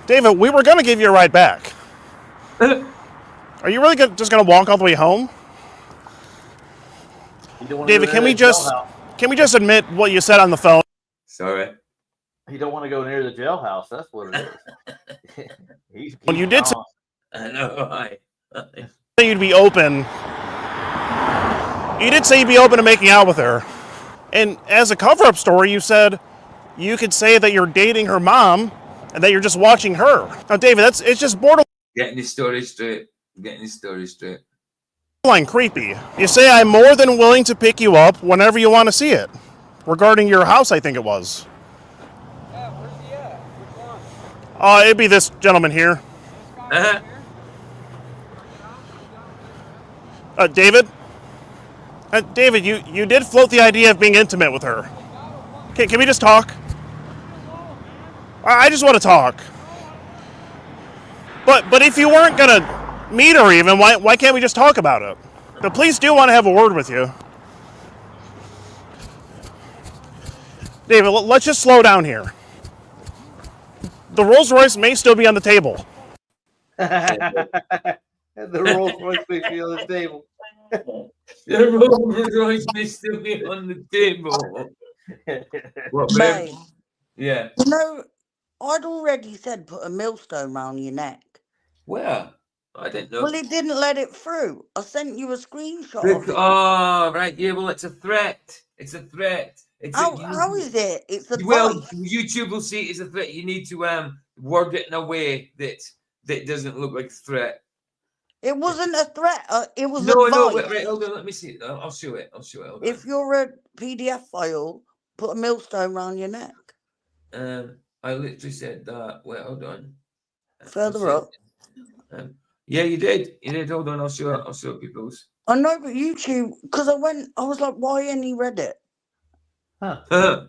David, we were going to give you a ride back. Are you really just going to walk all the way home? David, can we just admit what you said on the phone? Sorry. You don't want to go near the jailhouse. That's what it is. When you did say I know. you'd be open. You did say you'd be open to making out with her. And as a cover-up story, you said you could say that you're dating her mom and that you're just watching her. Now, David, it's just borderline. Getting his story straight. Borderline creepy. You say I'm more than willing to pick you up whenever you want to see it. Regarding your house, I think it was. Yeah, where's he at? Which one? It'd be this gentleman here. David? David, you did float the idea of being intimate with her. Can we just talk? I just want to talk. But if you weren't gonna meet her even, why can't we just talk about it? The police do want to have a word with you. David, let's just slow down here. The Rolls Royce may still be on the table. The Rolls Royce may be on the table. The Rolls Royce may still be on the table. What, babe? Babe, Yeah. you know, I'd already said put a millstone round your neck. Where? I didn't know. Well, it didn't let it through. I sent you a screenshot of it. Oh, right. Yeah, well, it's a threat. It's a threat. How is it? It's advice. Well, YouTube will see it as a threat. You need to word it in a way that doesn't look like a threat. It wasn't a threat. It was No, advice. wait, hold on. Let me see it. I'll show it. Hold if you're a PDF file, put a millstone around your neck. I literally said that. Wait, hold on. Further up. Yeah, you did. You did. Hold on. I'll show people's. I know, but YouTube, because I was like, why ain't he read it? Huh.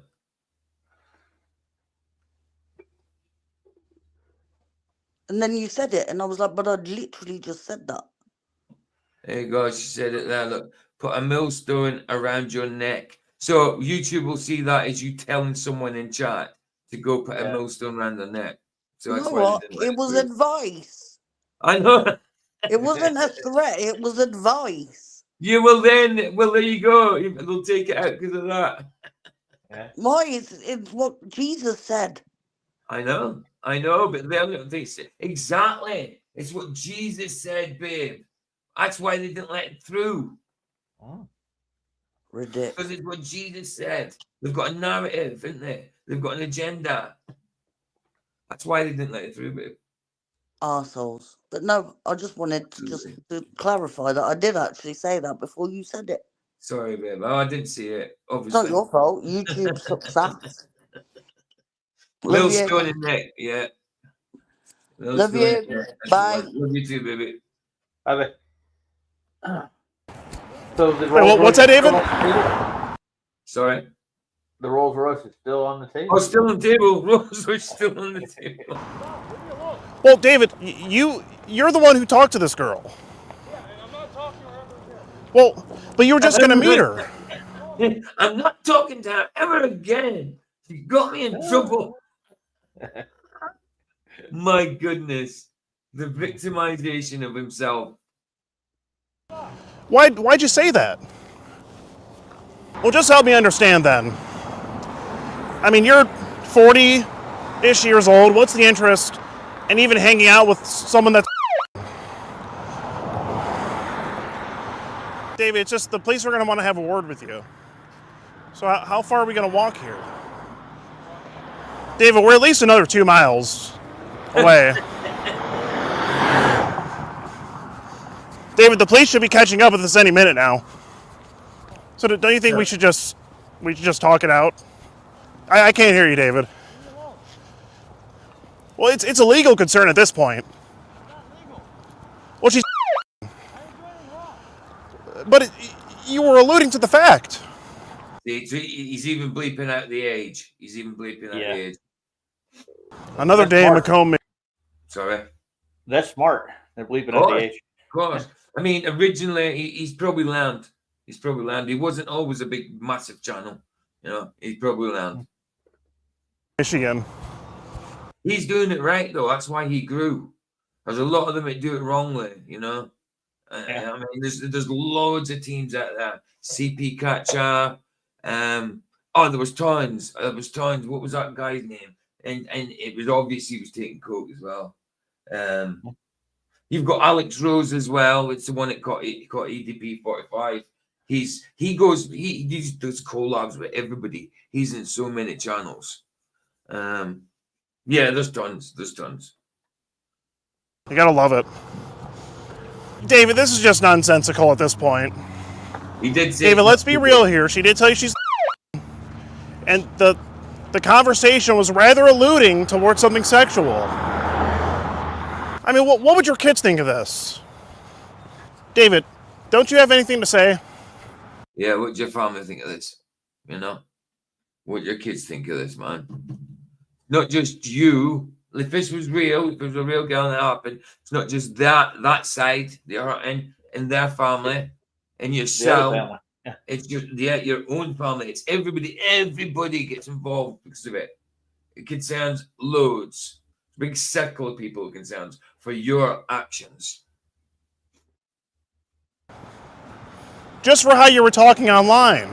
And then you said it, and I was like, but I literally just said that. There you go. She said it there. Look, put a millstone around your neck. So YouTube will see that as you telling someone in chat to go put a millstone around their neck. So that's why it was advice. I know. It wasn't a threat. It was advice. Yeah, well, there you go. They'll take it out because of that. Why? It's what Jesus said. I know, but they say exactly. It's what Jesus said, babe. That's why they didn't let it through. Oh. Ridiculous. Because it's what Jesus said. They've got a narrative, haven't they? They've got an agenda. That's why they didn't let it through, babe. Arseholes. But no, I just wanted to clarify that I did actually say that before you said it. Sorry, babe. Oh, I didn't see it. Obviously. It's not your fault. YouTube sucks ass. Little stone in neck, yeah. Love you. Bye. Love you too, baby. Bye. So what's that, David? Sorry. The Rolls Royce is still on the table. Oh, still on the table. Rolls Royce still on the table. Well, David, you're the one who talked to this girl. Yeah, and I'm not talking to her ever again. Well, but you were just going to meet her. I'm not talking to her ever again. She got me in trouble. My goodness. The victimization of himself. Why'd you say that? Well, just help me understand then. I mean, you're 40-ish years old. What's the interest in even hanging out with someone that's... David, it's just the police are going to want to have a word with you. So how far are we going to walk here? David, we're at least another 2 miles away. David, the police should be catching up with us any minute now. So don't you think we should just talk it out? I can't hear you, David. Well, it's a legal concern at this point. Well, she's... But you were alluding to the fact. He's even bleeping out the age. The age. Another day in Macomb. Sorry. That's smart. They're bleeping out the age. Of course. I mean, originally, he's probably learned. He wasn't always a big, massive channel. You know, he's probably learned. Michigan. He's doing it right, though. That's why he grew. There's a lot of them that do it wrongly, you know. I mean, there's loads of teams out there. CP Catcher. There was tons. What was that guy's name? And it was obvious he was taking coke as well. You've got Alex Rose as well. It's the one that caught EDP 45. He does collabs with everybody. He's in so many channels. There's tons. You gotta love it. David, this is just nonsensical at this point. He did say... David, let's be real here. She did tell you she's... And the conversation was rather alluding towards something sexual. I mean, what would your kids think of this? David, don't you have anything to say? Yeah, what your family think of this? You know, what your kids think of this, man. Not just you. If this was real, if it was a real girl and it happened, it's not just that side, they are in their family, and The other yourself. family. Yeah. It's just your own family. It's everybody gets involved because of it. It concerns loads. Big circle of people it concerns for your actions. Just for how you were talking online.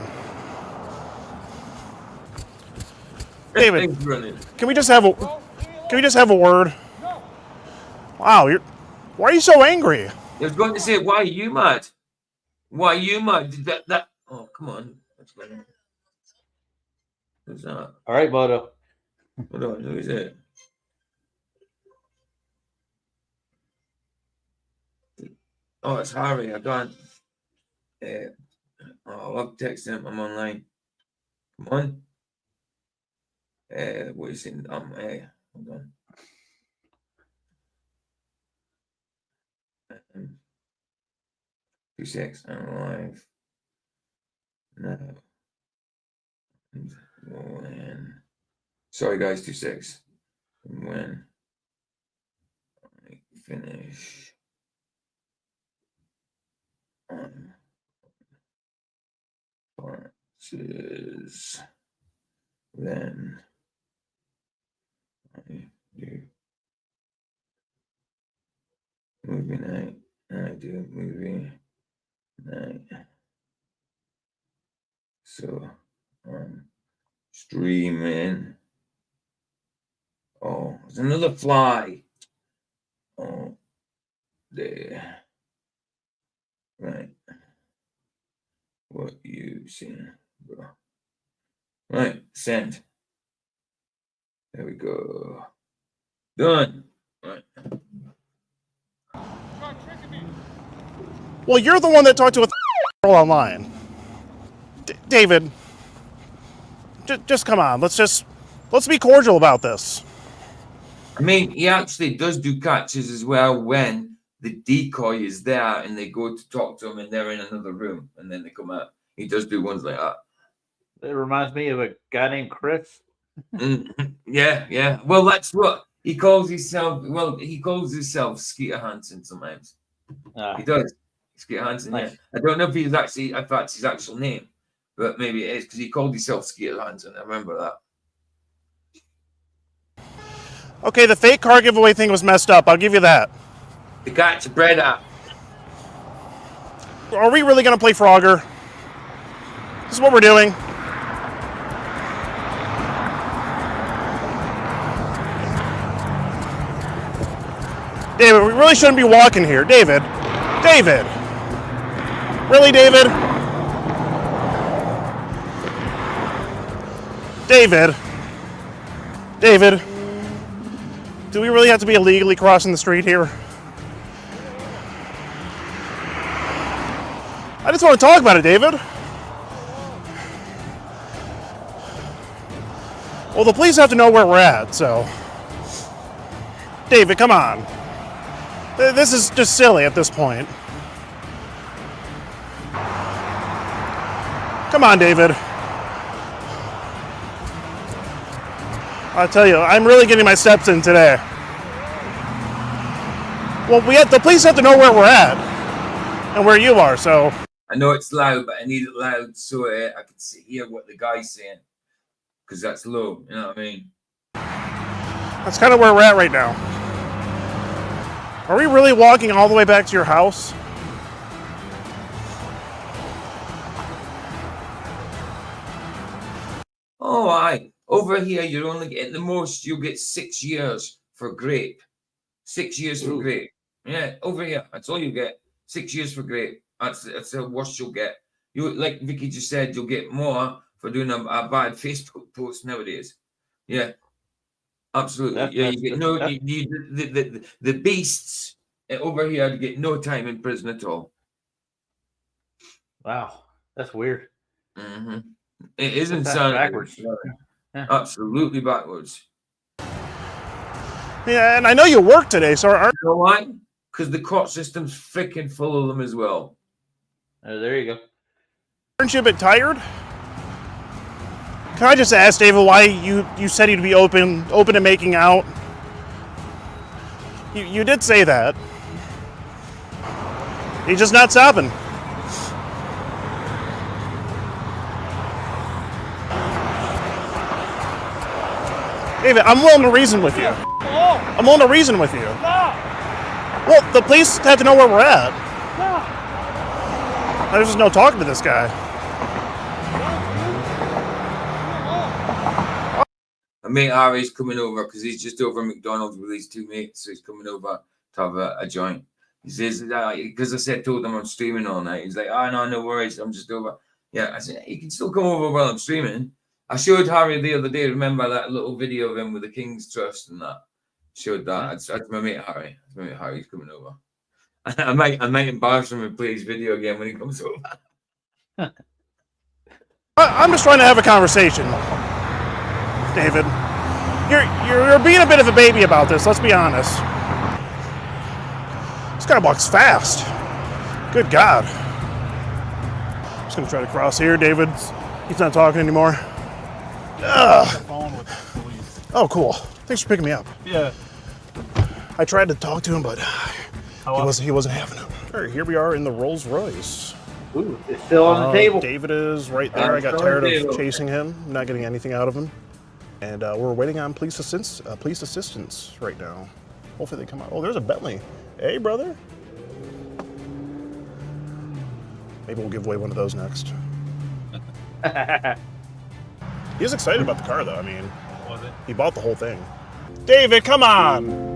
David, can we just have a word? Wow, why are you so angry? I was going to say, why are you mad? Why are you mad? That oh, come on. What's going on? Who's that? All right, Bodo. Hold on, who is it? Oh, it's Harry. I can't. I'll text him. I'm online. Come on. What is it? Hold on. 2-6. I'm live. No. When. Sorry, guys. 2-6. When I finish. Parts, then I do movie night. I do movie night. So streaming. Oh, there's another fly. Oh, there. Right. What you seen, bro? Right, send. There we go. Done. Right. Well, you're the one that talked to a girl online. David, just come on. Let's be cordial about this. I mean, he actually does do catches as well when the decoy is there and they go to talk to him and they're in another room and then they come out. He does do ones like that. It reminds me of a guy named Chris. Yeah. Well, that's what he calls himself. Well, he calls himself Skeeter Hansen sometimes. He does. Skeeter Hansen, nice. Yeah. I don't know if that's his actual name, but maybe it is because he called himself Skeeter Hansen. I remember that. Okay, the fake car giveaway thing was messed up. I'll give you that. The got your bread up. Are we really going to play Frogger? This is what we're doing. David, we really shouldn't be walking here. David. Really, David? David. Do we really have to be illegally crossing the street here? I just want to talk about it, David. Well, the police have to know where we're at, so... David, come on. This is just silly at this point. Come on, David. I'll tell you, I'm really getting my steps in today. Well, the police have to know where we're at and where you are, so... I know it's loud, but I need it loud so I can hear what the guy's saying. Because that's low, you know what I mean? That's kind of where we're at right now. Are we really walking all the way back to your house? Oh, aye. Over here, you're only getting the most. You'll get 6 years for grape. 6 years for grape. Yeah, over here. That's all you get. 6 years for grape. That's the worst you'll get. You, like Vicky just said, you'll get more for doing a bad Facebook post nowadays. Yeah, absolutely. You get the beasts over here. You get no time in prison at all. Wow, that's weird. Mm-hmm. It is insanity. Backwards. Yeah. Absolutely backwards. Yeah, and I know you work today, so you know why? Because the court system's freaking full of them as well. There you go. Aren't you a bit tired? Can I just ask, David, why you said you'd be open to making out? You did say that. He's just not stopping. David, I'm willing to reason with you. I'm willing to reason with you. Well, the police have to know where we're at. There's just no talking to this guy. My mate Harry's coming over because he's just over at McDonald's with his two mates, so he's coming over to have a joint. He says, because told him I'm streaming all night. He's like, oh, no worries, I'm just over. Yeah, I said, you can still come over while I'm streaming. I showed Harry the other day, remember that little video of him with the King's Trust and that? Showed that. That's my mate Harry. That's my mate Harry's coming over. I might embarrass him and play his video again when he comes over. I'm just trying to have a conversation, David. You're being a bit of a baby about this, let's be honest. This guy walks fast. Good God. Just gonna try to cross here, David. He's not talking anymore. Ugh. Oh, cool. Thanks for picking me up. Yeah. I tried to talk to him, but he wasn't having it. All right, here we are in the Rolls Royce. Ooh, it's still on the table. David is right there. I got tired of chasing him, not getting anything out of him. And we're waiting on police assistance right now. Hopefully they come out. Oh, there's a Bentley. Hey, brother. Maybe we'll give away one of those next. He was excited about the car, though. I mean, was it? He bought the whole thing. David, come on!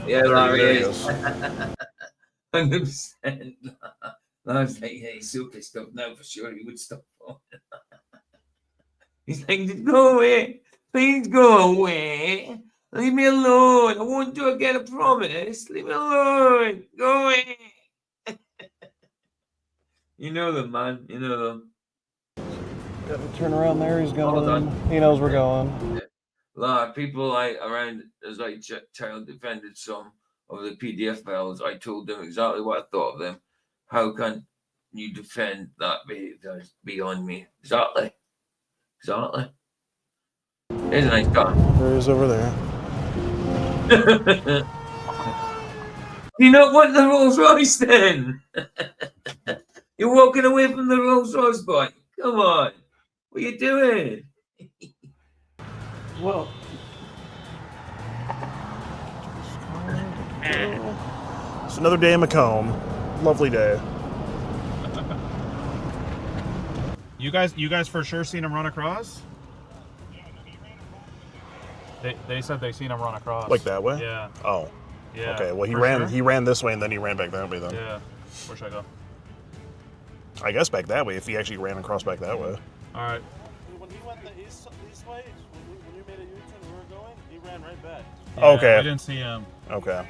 Yeah, Larry is. 100%. I was like, yeah, he's so pissed off now for sure. He would stop. He's like, just go away. Please go away. Leave me alone. I won't do it again, I promise. Leave me alone. Go away. You know them, man. You know them. Yeah, turn around there. He's going. He knows we're going. Yeah. A lot of people like around, as I child defended some of the PDF files, I told them exactly what I thought of them. How can you defend that behavior beyond me? Exactly. Exactly. There's a nice car. There he is over there. You not want the Rolls Royce then? You're walking away from the Rolls Royce, boy. Come on. What are you doing? Well, it's another day in Macomb. Lovely day. You guys for sure seen him run across? They said they seen him run across. Like that way? Yeah. Oh. Yeah. Okay. Well, Sure? he ran this way and then he ran back that way. Then. Yeah. Where should I go? I guess back that way. If he actually ran across back that way. All right. When he went the east way, when you made a U-turn, we were going. He ran right back. Yeah, okay. I didn't see him. Okay.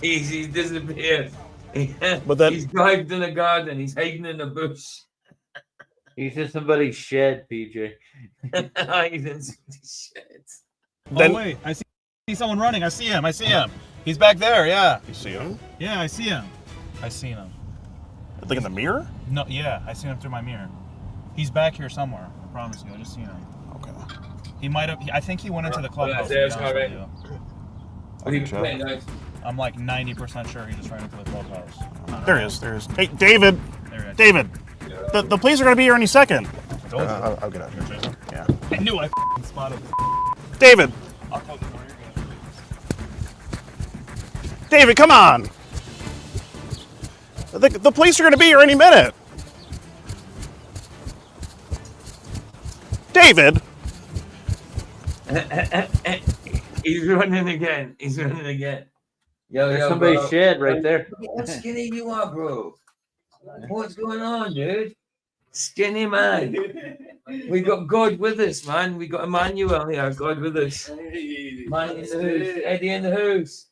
He's disappeared. But then he's dived in a garden. He's hiding in a bush. he's in somebody's shed, PJ. He's in somebody's shed. Oh wait, I see someone running. I see him. He's back there. Yeah. You see him? Yeah, I see him. I seen him. Like in the mirror? No, yeah, I seen him through my mirror. He's back here somewhere. I promise you. I just seen him. Okay. He might have. I think he went into the clubhouse. I'm like 90% sure he just ran into the clubhouse. There is. Hey, David. There David. The police are going to be here any second. I'll get out here. Yeah. I knew I spotted him. David. I'll close the door. David, come on. The police are going to be here any minute. David. He's running again. There's somebody's shed right there. How skinny you are, bro? What's going on, dude? Skinny man. We got God with us, man. We got Emmanuel here. God with us. Man in the house. Eddie in the house.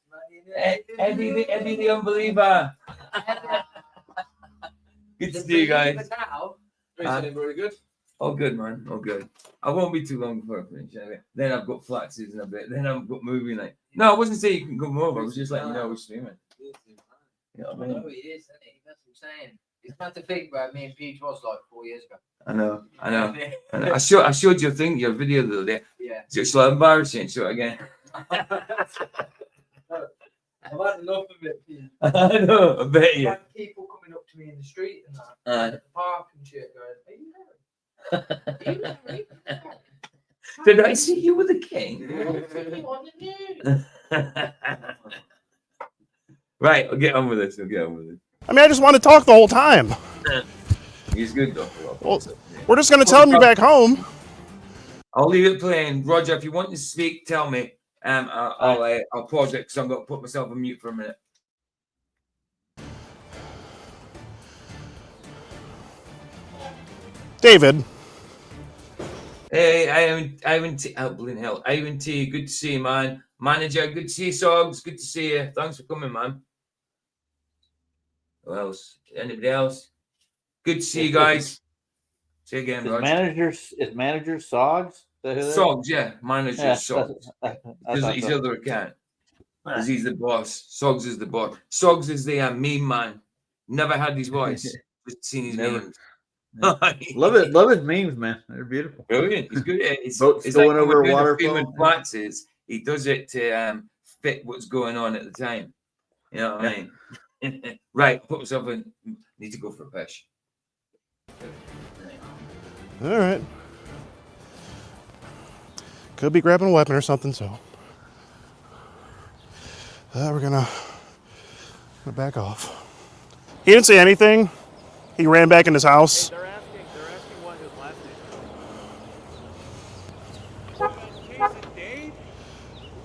Eddie the unbeliever. Good to see you guys. Very good. All good, man. All good. I won't be too long before I finish. Anyway. Then I've got flat season a bit. Then I've got movie night. No, I wasn't saying you can come over. I was just letting you know we're streaming. You know what I mean? No, it is, isn't it? That's what I'm saying. It's not to think about me and Peach was like 4 years ago. I know. I showed your thing, your video the other day. Yeah. It's so embarrassing. Show it again. I've had enough of it. I know. I bet you. Like people coming up to me in the street and that, at the park and shit, going, "Are you married? Are you married?" Did I see you with a king? Right, I'll get on with this. I mean, I just want to talk the whole time. He's good though. Well, we're just going to tell him you're back home. I'll leave it playing. Roger, if you want to speak, tell me. I'll pause it because I'm going to put myself on mute for a minute. David. Hey, Ivan T. Oh, bloody hell. Ivan T. Good to see you, man. Manager, good to see you, Sogs. Good to see you. Thanks for coming, man. Who else? Anybody else? Good to see you guys. See you again, Roger. Is manager Sogs? Sogs, yeah. Manager Yeah, Sogs. I His thought so. other account. Because he's the boss. Sogs is the boss. Sogs is the meme man. Never had his voice. Just seen his memes. Love his memes, man. They're beautiful. Brilliant. He's good. It's Boats like going over when a we're doing waterfall. flats is he does it to fit what's going on at the time. You know what I mean? Right. Put myself in. Need to go for a fish. All right. Could be grabbing a weapon or something, so we're gonna back off. He didn't say anything. He ran back in his house. They're asking what his last name is. Chasing Dave?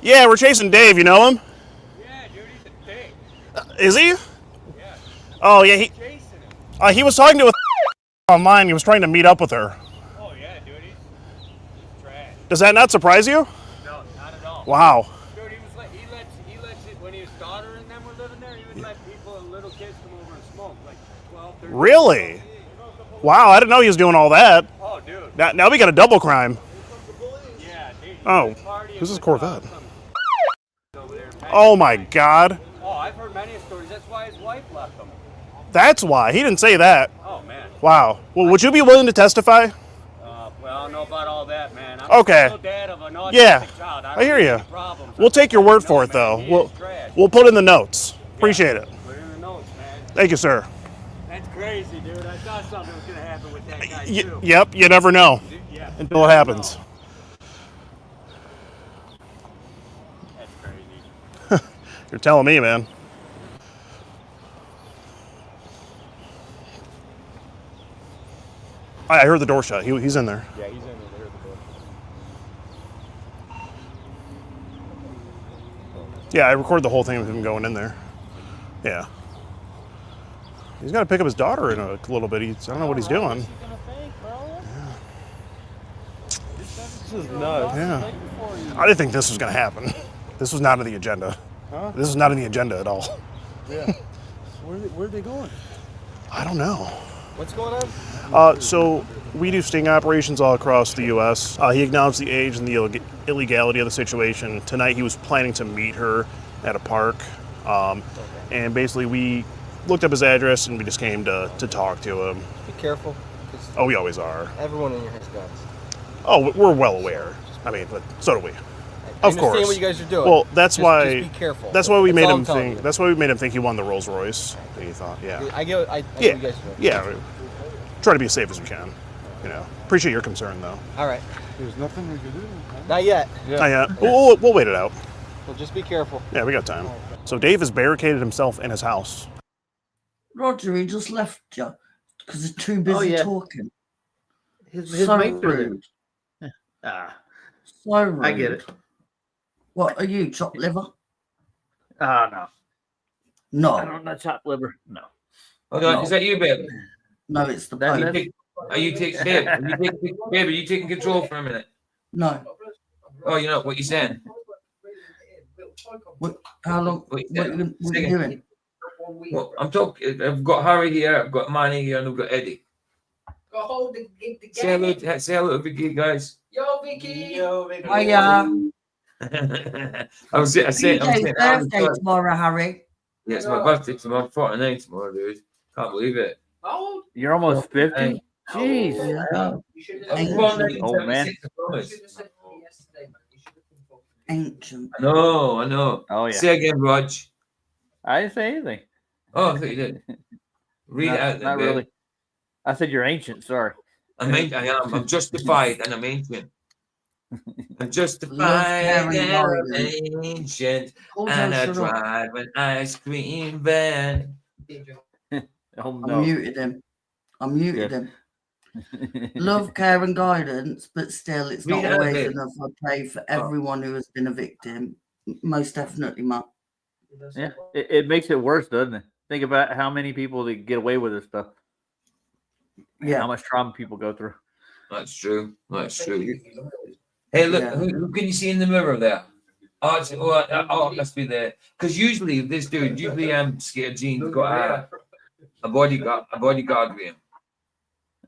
Yeah, we're chasing Dave. You know him? Yeah, dude, he's a dick. Is he? Yeah. Oh yeah, he was talking to a online. He was trying to meet up with her. Oh yeah, dude, he's trash. Does that not surprise you? No, not at all. Wow. Dude, he lets it when his daughter and them were living there. He would let people and little kids come over and smoke, like 12, 13. Really? Wow, I didn't know he was doing all that. Oh, dude. Now we got a double crime. Yeah, dude. Oh, who's this Corvette? Oh my God. Oh, I've heard many stories. That's why his wife left him. That's why. He didn't say that. Oh, man. Wow. Well, would you be willing to testify? Well, I don't know about all that, man. I'm Okay. a single dad of an autistic Yeah, child. I hear you. Problems. We'll take your word for it, though. We'll put in the notes. Appreciate it. Put in the notes, man. Thank you, sir. That's crazy, dude. I thought something was going to happen with that guy, too. Yep, you never know until it happens. That's crazy. You're telling me, man. I heard the door shut. He's in there. Yeah, he's in there. They heard the door. Yeah, I recorded the whole thing of him going in there. Yeah. He's got to pick up his daughter in a little bit. I don't know what he's doing. This is nuts. Yeah. I didn't think this was going to happen. This was not on the agenda. Huh? This was not on the agenda at all. Yeah. Where are they going? I don't know. What's going on? So we do sting operations all across the U.S. He acknowledged the age and the illegality of the situation. Tonight he was planning to meet her at a park. And basically we looked up his address and we just came to talk to him. Be careful. Oh, we always are. Everyone in here has guns. Oh, we're well aware. I mean, but so do we. I Of course. understand what you guys are doing. Well, that's why. Just be careful. That's why we That's made all him I'm telling think. you. That's why we made him think he won the Rolls Royce. That he thought, yeah. I get what Yeah. you guys are doing. Yeah. We try to be as safe as we can. You know. Appreciate your concern, though. All right. There's nothing we can do. Not yet. Not yet. We'll wait it out. Well, just be careful. Yeah, we got time. So Dave has barricaded himself in his house. Roger, he just left you because he's too busy talking. His So mates are there. rude. Ah, So rude. I get it. What are you, chopped liver? No. No. I don't know chopped liver. No. Hold on, No. is that you, babe? No, it's the That- Pope. that's- Are you taking, babe? Are you taking control for a minute? No. Oh, you know what you saying? How long? What you What saying? you Singing. doing? Well, I'm talking. I've got Harry here. I've got Manny here, and I've got Eddie. Go hold the Say hello to Vicky, guys. Yo, Vicky. Yo, Vicky. Hiya. I'm saying, BJ's birthday tomorrow, Harry. yeah, it's my birthday tomorrow. 49 tomorrow, dude. Can't believe it. Oh, You're almost 50? Hey. Jeez. I was Ancient. born Old man. 1976, I promise. Ancient. I know. Oh, yeah. Say again, Rog. I didn't say anything. Oh, I thought you did. Read it out then, Not babe. really. I said you're ancient. Sorry. I am. I'm justified and I'm ancient. I'm justified Karen and Gordon. I'm ancient. Oh, And I shut up. drive an ice cream van. Oh, I no. muted him. Love, care, and guidance, but still, it's not Read it out, always babe. enough. I pray for everyone who has been a victim. Most definitely, Matt. Yeah, it makes it worse, doesn't it? Think about how many people that get away with this stuff. Yeah. How much trauma people go through. That's true. That's true. Hey, look, Yeah. who can you see in the mirror there? Oh, it must be there. Because usually this dude, Skeeter Jean's got a bodyguard with him.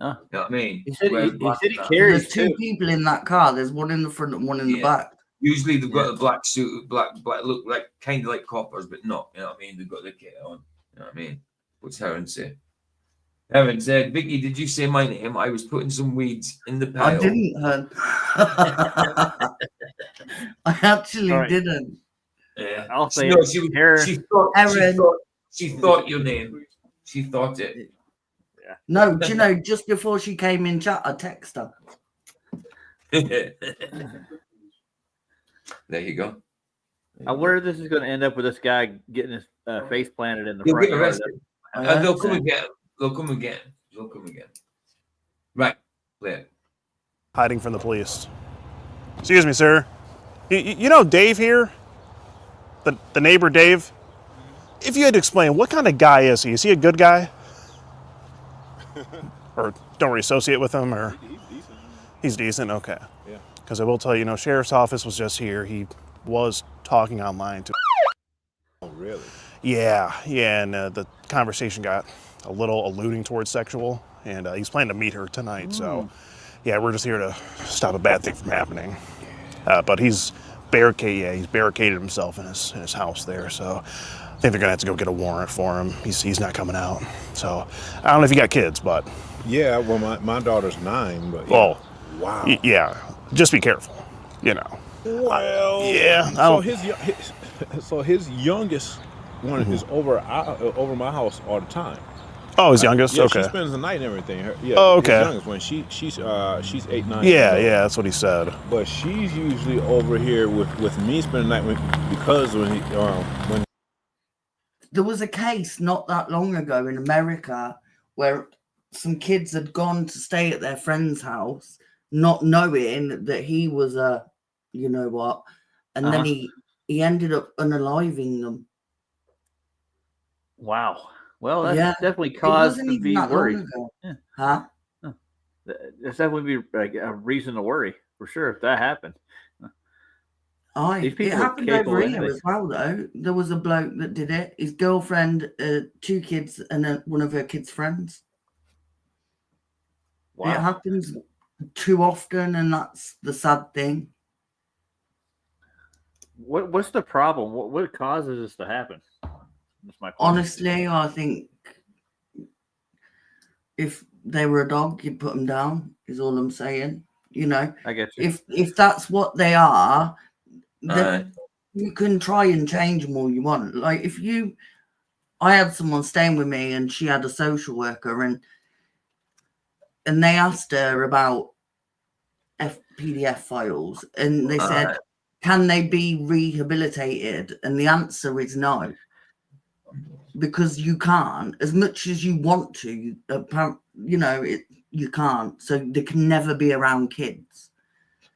Oh. You know what I mean? He said he There's carries two two. people in that car. There's one in the front and one in the back. Usually they've got a black suit, black look like kind of like coppers, but not. You know what I mean? They've got the kit on. You know what I mean? What's Heron say? Heron said, "Vicky, did you say my name? I was putting some weeds in the pile." I didn't, hun. I actually didn't. Yeah. I'll say No, it. she thought your name. She thought it. No, do you know, just before she came in chat, I texted her. There you go. I wonder if this is going to end up with this guy getting his face planted in the He'll front get yard. arrested. They'll come again. They'll come again. Right. Play it. Hiding from the police. Excuse me, sir. You know Dave here? The neighbor Dave? If you had to explain, what kind of guy is he? Is he a good guy? Or don't we associate with him? Or he's decent? Okay. Yeah. Because I will tell you, sheriff's office was just here. He was talking online to. Oh, really? Yeah, and the conversation got a little alluding towards sexual, and he's planning to meet her tonight. So, yeah, we're just here to stop a bad thing from happening. But he's barricaded himself in his house there. So, I think they're gonna have to go get a warrant for him. He's not coming out. So, I don't know if you got kids, but Yeah, well, my daughter's 9, but well, wow. Yeah, just be careful. Well, yeah. So his youngest one is over my house all the time. Oh, his youngest. Yeah, Okay. she spends the night and everything. Oh, okay. His youngest one, she's 8, 9. Yeah, that's what he said. But she's usually over here with me spending the night because when There was a case not that long ago in America where some kids had gone to stay at their friend's house, not knowing that he was a, you know what, and then he ended up unaliving them. Wow. Well, that's definitely cause to be worried. Yeah. Huh? That's definitely be like a reason to worry for sure if that happened. It happened over here as well, though. There was a bloke that did it. His girlfriend, 2 kids, and one of her kids' friends. Wow. It happens too often, and that's the sad thing. What's the problem? What causes this to happen? That's my question. Honestly, I think if they were a dog, you'd put them down, is all I'm saying. I get you. If that's what they are, then you can try and change them all you want. Like I had someone staying with me and she had a social worker and they asked her about PDF files and they said, can they be rehabilitated? And the answer is no. Because you can't, as much as you want to, you can't. So they can never be around kids.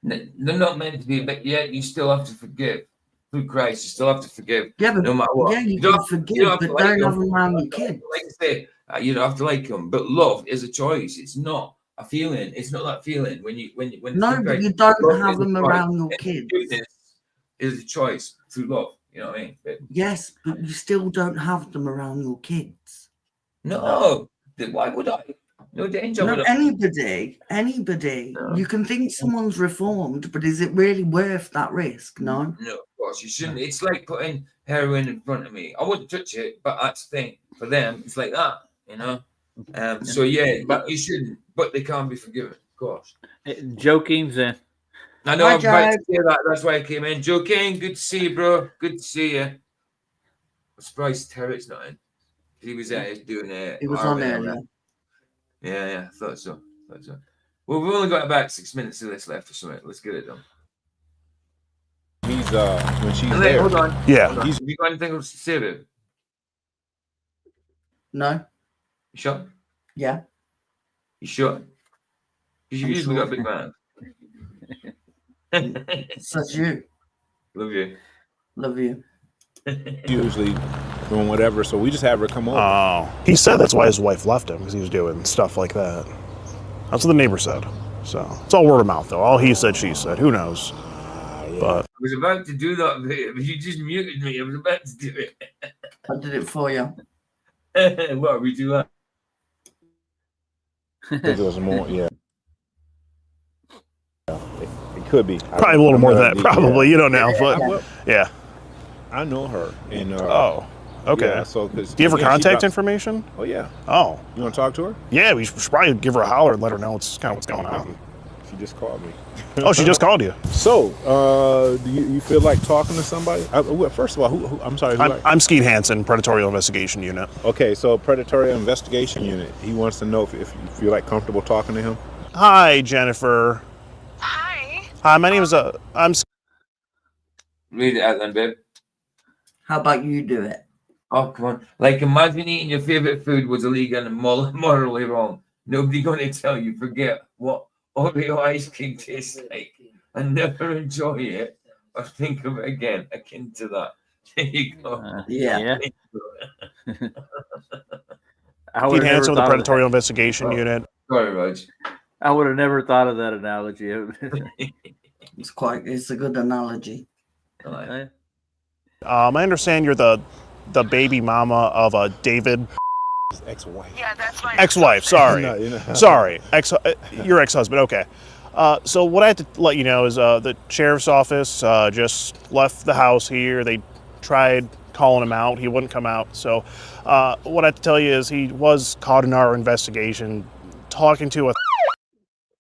They're not meant to be, but yet you still have to forgive. Through Christ, you still have to forgive. Yeah, but no matter what. Yeah, you can forgive, but don't have them around your kids. Like I say, you don't have to like them, but love is a choice. It's not a feeling. It's not that feeling when No, but you don't have them around your kids. Forgiveness is a choice through love. You know what I mean? Yes, but you still don't have them around your kids. No, why would I? No danger. No, with it. anybody. You can think someone's reformed, but is it really worth that risk? No. No, of course you shouldn't. It's like putting heroin in front of me. I wouldn't touch it, but that's the thing. For them, it's like that, you know. So yeah, But- you shouldn't, but they can't be forgiven, of course. Joking's in. I know Hi, I'm about to Joe. say that. That's why I came in. Joe King, good to see you, bro. Good to see you. I'm surprised Terry's not in. He was doing it. He was on earlier. Yeah, I thought so. Well, we've only got about 6 minutes of this left or something. Let's get it done. He's when she's And there. hold on. Yeah. Hold on. Have you got anything else to say about it? No. You sure? Yeah. You sure? Because you've I'm usually sure. got a big man. Such you. Love you. Love you. Usually doing whatever, so we just have her come over. Oh, he said that's why his wife left him, because he was doing stuff like that. That's what the neighbor said. So it's all word of mouth, though. All he said, she said. Who knows? But I was about to do that video, but you just muted me. I was about to do it. I did it for you. What, we do that? I think it was more, yeah. It could be. probably a little more than that. Probably, you don't know, but yeah. I know her, and Oh, okay. Yeah, so Do you have her contact information? Oh yeah. Oh, You want to talk to her? yeah. We should probably give her a holler and let her know what's going on. She just called me. Oh, she just called you. So, do you feel like talking to somebody? Well, first of all, who I'm sorry. I'm Skeeter Hansen, Predatory Investigation Unit. Okay, so Predatory Investigation Unit. He wants to know if you feel like comfortable talking to him. Hi, Jennifer. Hi, my name is I'm. Read it out then, babe. How about you do it? Oh, come on. Like, imagine eating your favorite food was illegal and morally wrong. Nobody going to tell you, forget what Oreo ice cream tastes like and never enjoy it or think of it again, akin to that. There you go. Yeah. Skeeter Hansen with the Predatory Investigation Unit. Sorry, Raj. I would have never thought of that analogy. It's a good analogy. I understand you're the baby mama of David. Ex-wife. Yeah, that's my Ex-wife. Sorry, No, you know. sorry. Your ex-husband. Okay. So what I have to let you know is the sheriff's office just left the house here. They tried calling him out. He wouldn't come out. So what I have to tell you is he was caught in our investigation talking to a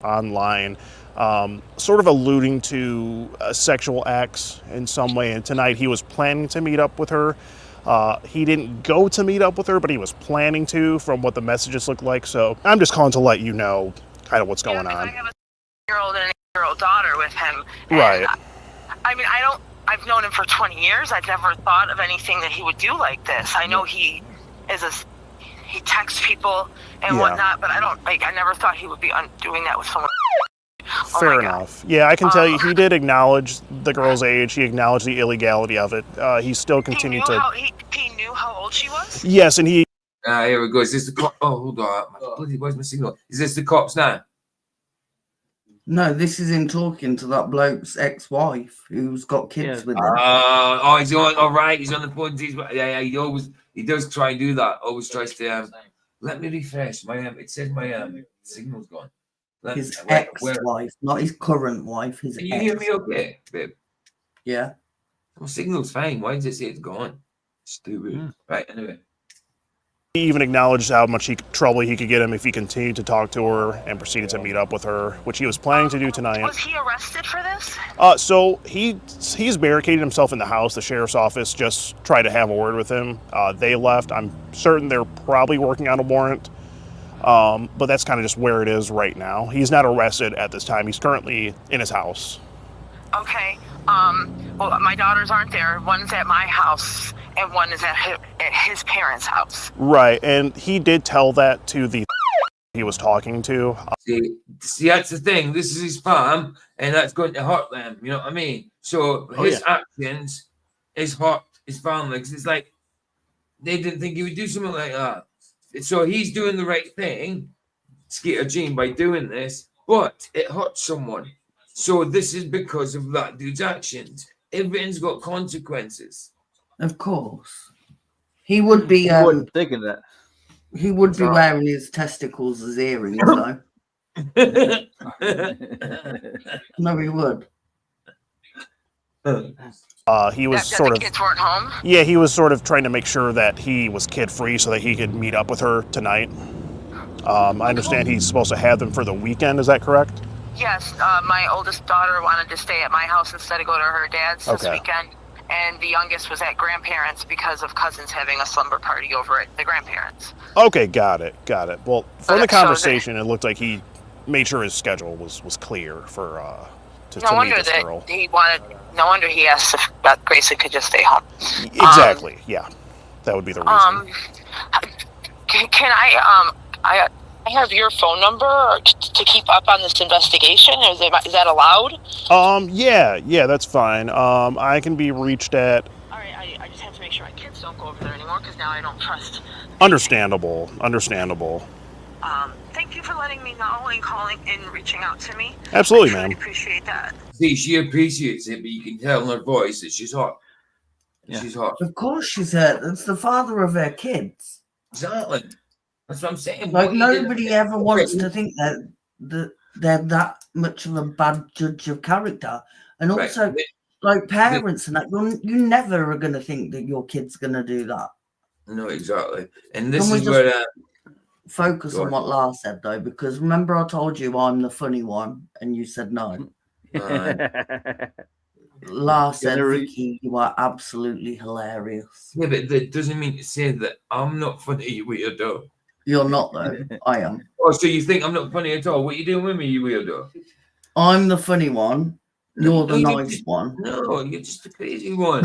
online, sort of alluding to sexual acts in some way. And tonight he was planning to meet up with her. He didn't go to meet up with her, but he was planning to, from what the messages look like. So I'm just calling to let you know kind of what's going on. I have a 6-year-old and an 8-year-old daughter with him. And Right. I mean, I've known him for 20 years. I've never thought of anything that he would do like this. I know he texts people and Yeah. whatnot, but I never thought he would be doing that with someone. Fair enough. Yeah, I can tell you, he did acknowledge the girl's age. He acknowledged the illegality of it. He still continued to. He knew how old she was? Yes, and he. Here we go. Is this the cop? Oh, hold on. Where's my signal? Is this the cops now? No, this is him talking to that bloke's ex-wife who's got kids with him. He's on. All right, he's on the phone. He does try and do that. Always tries to. Let me refresh. It says my signal's gone. His ex-wife, not his current wife. His Can you hear me okay, babe? Yeah. My signal's fine. Why does it say it's gone? Stupid. Right, anyway. He even acknowledged how much trouble he could get him if he continued to talk to her and proceeded to meet up with her, which he was planning to do tonight. Was he arrested for this? So he's barricaded himself in the house. The sheriff's office just tried to have a word with him. They left. I'm certain they're probably working on a warrant. But that's kind of just where it is right now. He's not arrested at this time. He's currently in his house. Okay. Well, my daughters aren't there. One's at my house and one is at his parents' house. Right, and he did tell that to the he was talking to. See, that's the thing. This is his farm, and that's going to hurt them. You know what I mean? So his actions is hurt his family. Because it's like they didn't think he would do something like that. So he's doing the right thing, Skeeter Jean, by doing this, but it hurts someone. So this is because of that dude's actions. Everything's got consequences. Of course. He would be. I wasn't thinking that. He would be So- wearing his testicles as earrings, though. No, he would. He was That sort the of, kids weren't home. yeah, he was sort of trying to make sure that he was kid-free so that he could meet up with her tonight. I understand he's supposed to have them for the weekend. Is that correct? Yes, my oldest daughter wanted to stay at my house instead of go to her dad's this Okay. weekend, and the youngest was at grandparents because of cousins having a slumber party over at the grandparents. Okay, got it. Well, from the that shows conversation, it looked like he made sure his schedule was clear for to No meet wonder this that girl. he wanted. No wonder he asked if Grayson could just stay home. Exactly. Yeah, that would be the reason. Can I have your phone number to keep up on this investigation? Is that allowed? Yeah, that's fine. I can be reached at. All right, I just have to make sure my kids don't go over there anymore because now I don't trust. Understandable. Thank you for letting me know and calling and reaching out to me. Absolutely, I truly ma'am. appreciate that. See, she appreciates it, but you can tell in her voice that she's hot. She's hot. Of course she's hurt. That's the father of her kids. Exactly. That's what I'm saying. Like, What you did- nobody ever wants to think that they're that much of a bad judge of character. And Right. also, like, parents and that, you never are going to think that your kid's going to do that. No, exactly. And this Can we is just where focus Go on on. what Lars said, though? Because remember I told you I'm the funny one, and you said no. Lars said, Vicky, you are absolutely hilarious. yeah, but that doesn't mean to say that I'm not funny, you weirdo. You're not, though. I am. Oh, so you think I'm not funny at all? What you doing with me, you weirdo? I'm the funny one. You're the No, nice one. No, you're just a crazy one.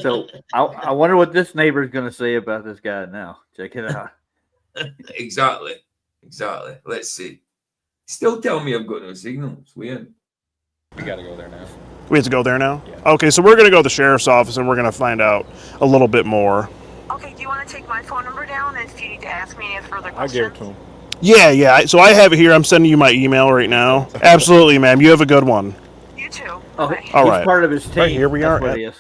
So I wonder what this neighbor's going to say about this guy now. Check it out. Exactly. Let's see. Still tell me I've got no signal. It's weird. We gotta go there now. We have to go there now? Yeah. Okay, so we're going to go to the sheriff's office and we're going to find out a little bit more. Okay, do you want to take my phone number down and if you need to ask me any further I'll questions? give it to him. Yeah. So I have it here. I'm sending you my email right now. Absolutely, ma'am. You have a good one. You too. Oh, All he's right. part of his team. Right, here we That's are. what he is.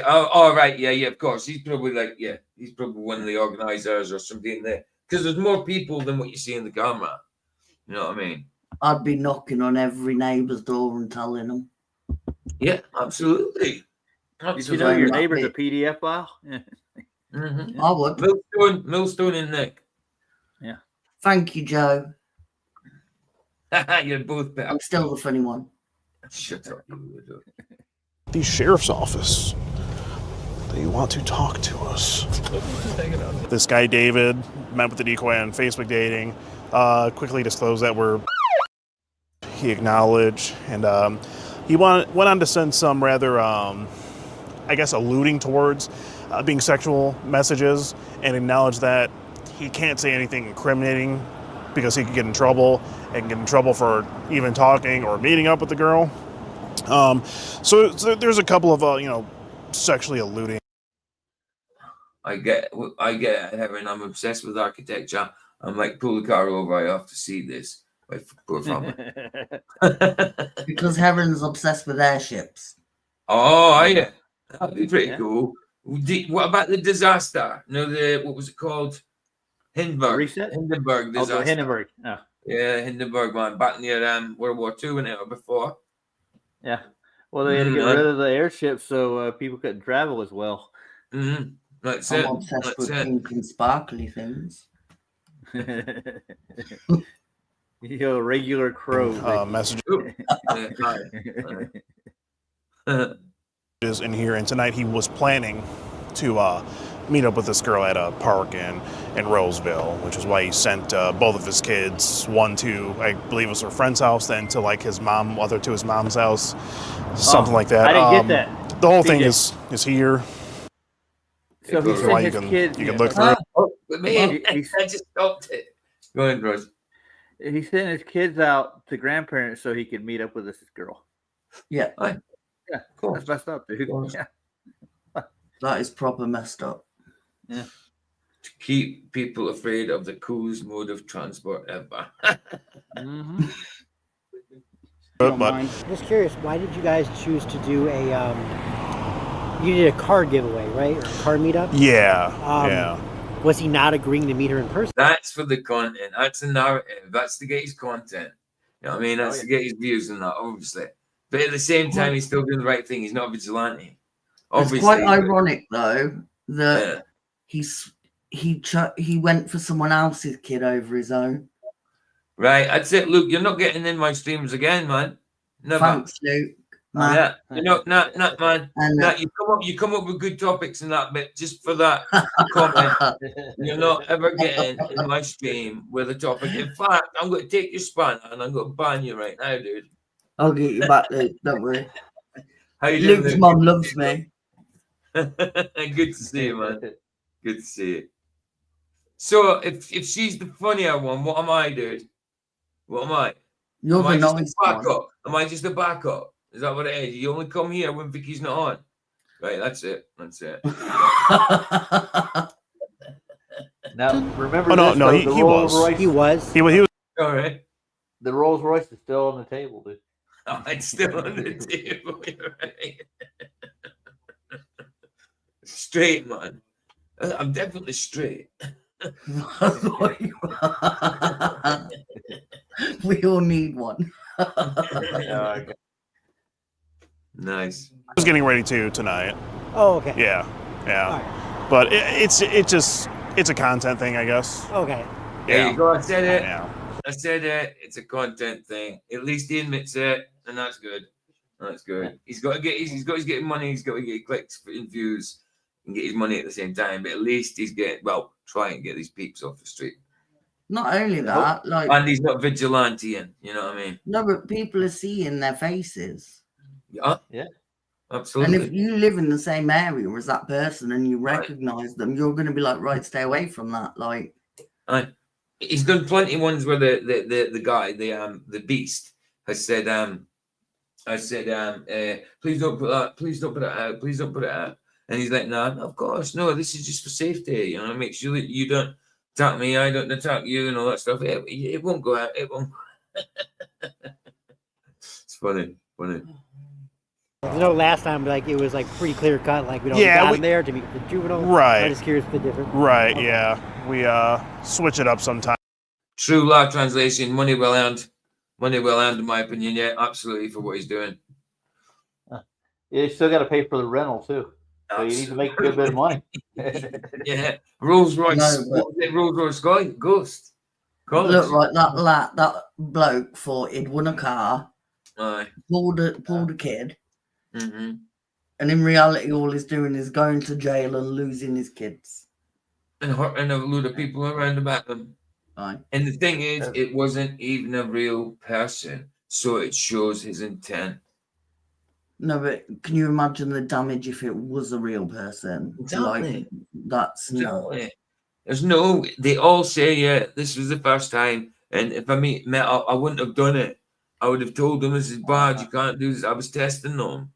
All right. Yeah, of course. He's probably he's probably one of the organizers or something in there. Because there's more people than what you see in the camera. You know what I mean? I'd be knocking on every neighbour's door and telling them. Yeah, absolutely. Did you know your neighbor's a PDF file? Yeah. Mm-hmm. I would. Millstone and Nick. Yeah. Thank you, Joe. You're both better. I'm still the funny one. Shut up, you weirdo. The sheriff's office. They want to talk to us. This guy, David, met with the decoy on Facebook dating. Quickly disclosed that he acknowledged. And he went on to send some rather, I guess, alluding towards being sexual messages and acknowledge that he can't say anything incriminating because he could get in trouble and get in trouble for even talking or meeting up with the girl. So there's a couple of, sexually alluding. I get it, Heaven. I'm obsessed with architecture. I'm like, pull the car over. I have to see this. My poor family. Because Heron's obsessed with airships. Oh, are you? That'd be pretty cool. What about the disaster? What was it called? Hindenburg. Reset? Hindenburg disaster. Oh, Hindenburg. Oh. Yeah, Hindenburg, man. Back near World War II and before. Yeah. Well, they had to get rid of the airships so people couldn't travel as well. Mm-hmm. That's I'm it. obsessed with pink and sparkly things. Regular crow. Message is in here, and tonight he was planning to meet up with this girl at a park in Roseville, which is why he sent both of his kids, one to, I believe it was her friend's house, then to other to his mom's house, something like that. I didn't get that. The whole thing is here. So he sent his kids. You can look through it. I just stopped it. Go ahead, Rose. He sent his kids out to grandparents so he could meet up with this girl. Yeah. Yeah, cool. That's messed up, dude. Yeah. That is proper messed up. Yeah. To keep people afraid of the coolest mode of transport ever. Mm-hmm. Don't mind. Just curious, why did you guys choose to do a You did a car giveaway, right? Or a car meetup? Yeah. Yeah. Was he not agreeing to meet her in person? That's for the content. That's the narrative. That's to get his content. You know what I mean? That's to get his views and that, obviously. But at the same time, he's still doing the right thing. He's not a vigilante. Obviously, it's quite ironic though that he went for someone else's kid over his own. Right. I'd say, Luke, you're not getting in my streams again, man. Never. Thanks, Luke. Man. Yeah, you know, not man. Nah, you come up with good topics and that, but just for that comment, you're not ever getting in my stream with a topic. In fact, I'm going to take your spanner and I'm going to ban you right now, dude. I'll get you back, Luke. Don't worry. How you doing, Luke's Luke? mum loves me. Good to see you, man. Good to see you. So, if she's the funnier one, what am I, dude? What am I? You're am the I just nice a backup? one. Am I just a backup? Is that what it is? You only come here when Vicky's not on. Right, that's it. That's it. Now, remember he was. Rolls-Royce? He was. He was. All right. The Rolls Royce is still on the table, dude. Oh, it's still on the table. You're right. Straight, man. I'm definitely straight. We all need one. Nice. I was getting ready to tonight. Oh, okay. Yeah. But it's a content thing, I guess. Okay. There you go. I said it. Yeah. I said it. It's a content thing. At least he admits it, and that's good. That's good. He's got to get. He's got to get money. He's got to get clicks and views, and get his money at the same time. But at least he's getting. Well, try and get these peeps off the street. Not only that, like, and he's not vigilanteing. You know what I mean? No, but people are seeing their faces. Yeah. Absolutely. And if you live in the same area as that person and you recognize them, you're going to be like, right, stay away from that. Like, he's done plenty of ones where the guy, the beast, has said, please don't put that, please don't put it out, please don't put it out. And he's like, no, of course, no, this is just for safety. You know, make sure that you don't attack me, I don't attack you, and all that stuff. It won't go out. It won't. It's funny. You know, last time, like, it was, like, pretty clear cut. Like, we don't got him there to meet the juvenile. Right. I'm just curious the difference. Right, okay. Yeah. We switch it up sometime. True law translation, money well earned. Money well earned, in my opinion. Yeah, absolutely, for what he's doing. You still got to pay for the rental, too. So you need to make a good bit of money. Yeah. Rolls Royce. No, Rolls Royce Ghost. Look, right, that bloke thought he'd won a car, pulled a kid, mm-hmm. and in reality, all he's doing is going to jail and losing his kids. And hurting a load of people around about them. Right. And the thing is, it wasn't even a real person, so it shows his intent. No, but can you imagine the damage if it was a real person? Exactly. Like, that's exactly. There's no. They all say, yeah, this was the first time, and if I met, I wouldn't have done it. I would have told them this is bad. You can't do this. I was testing them.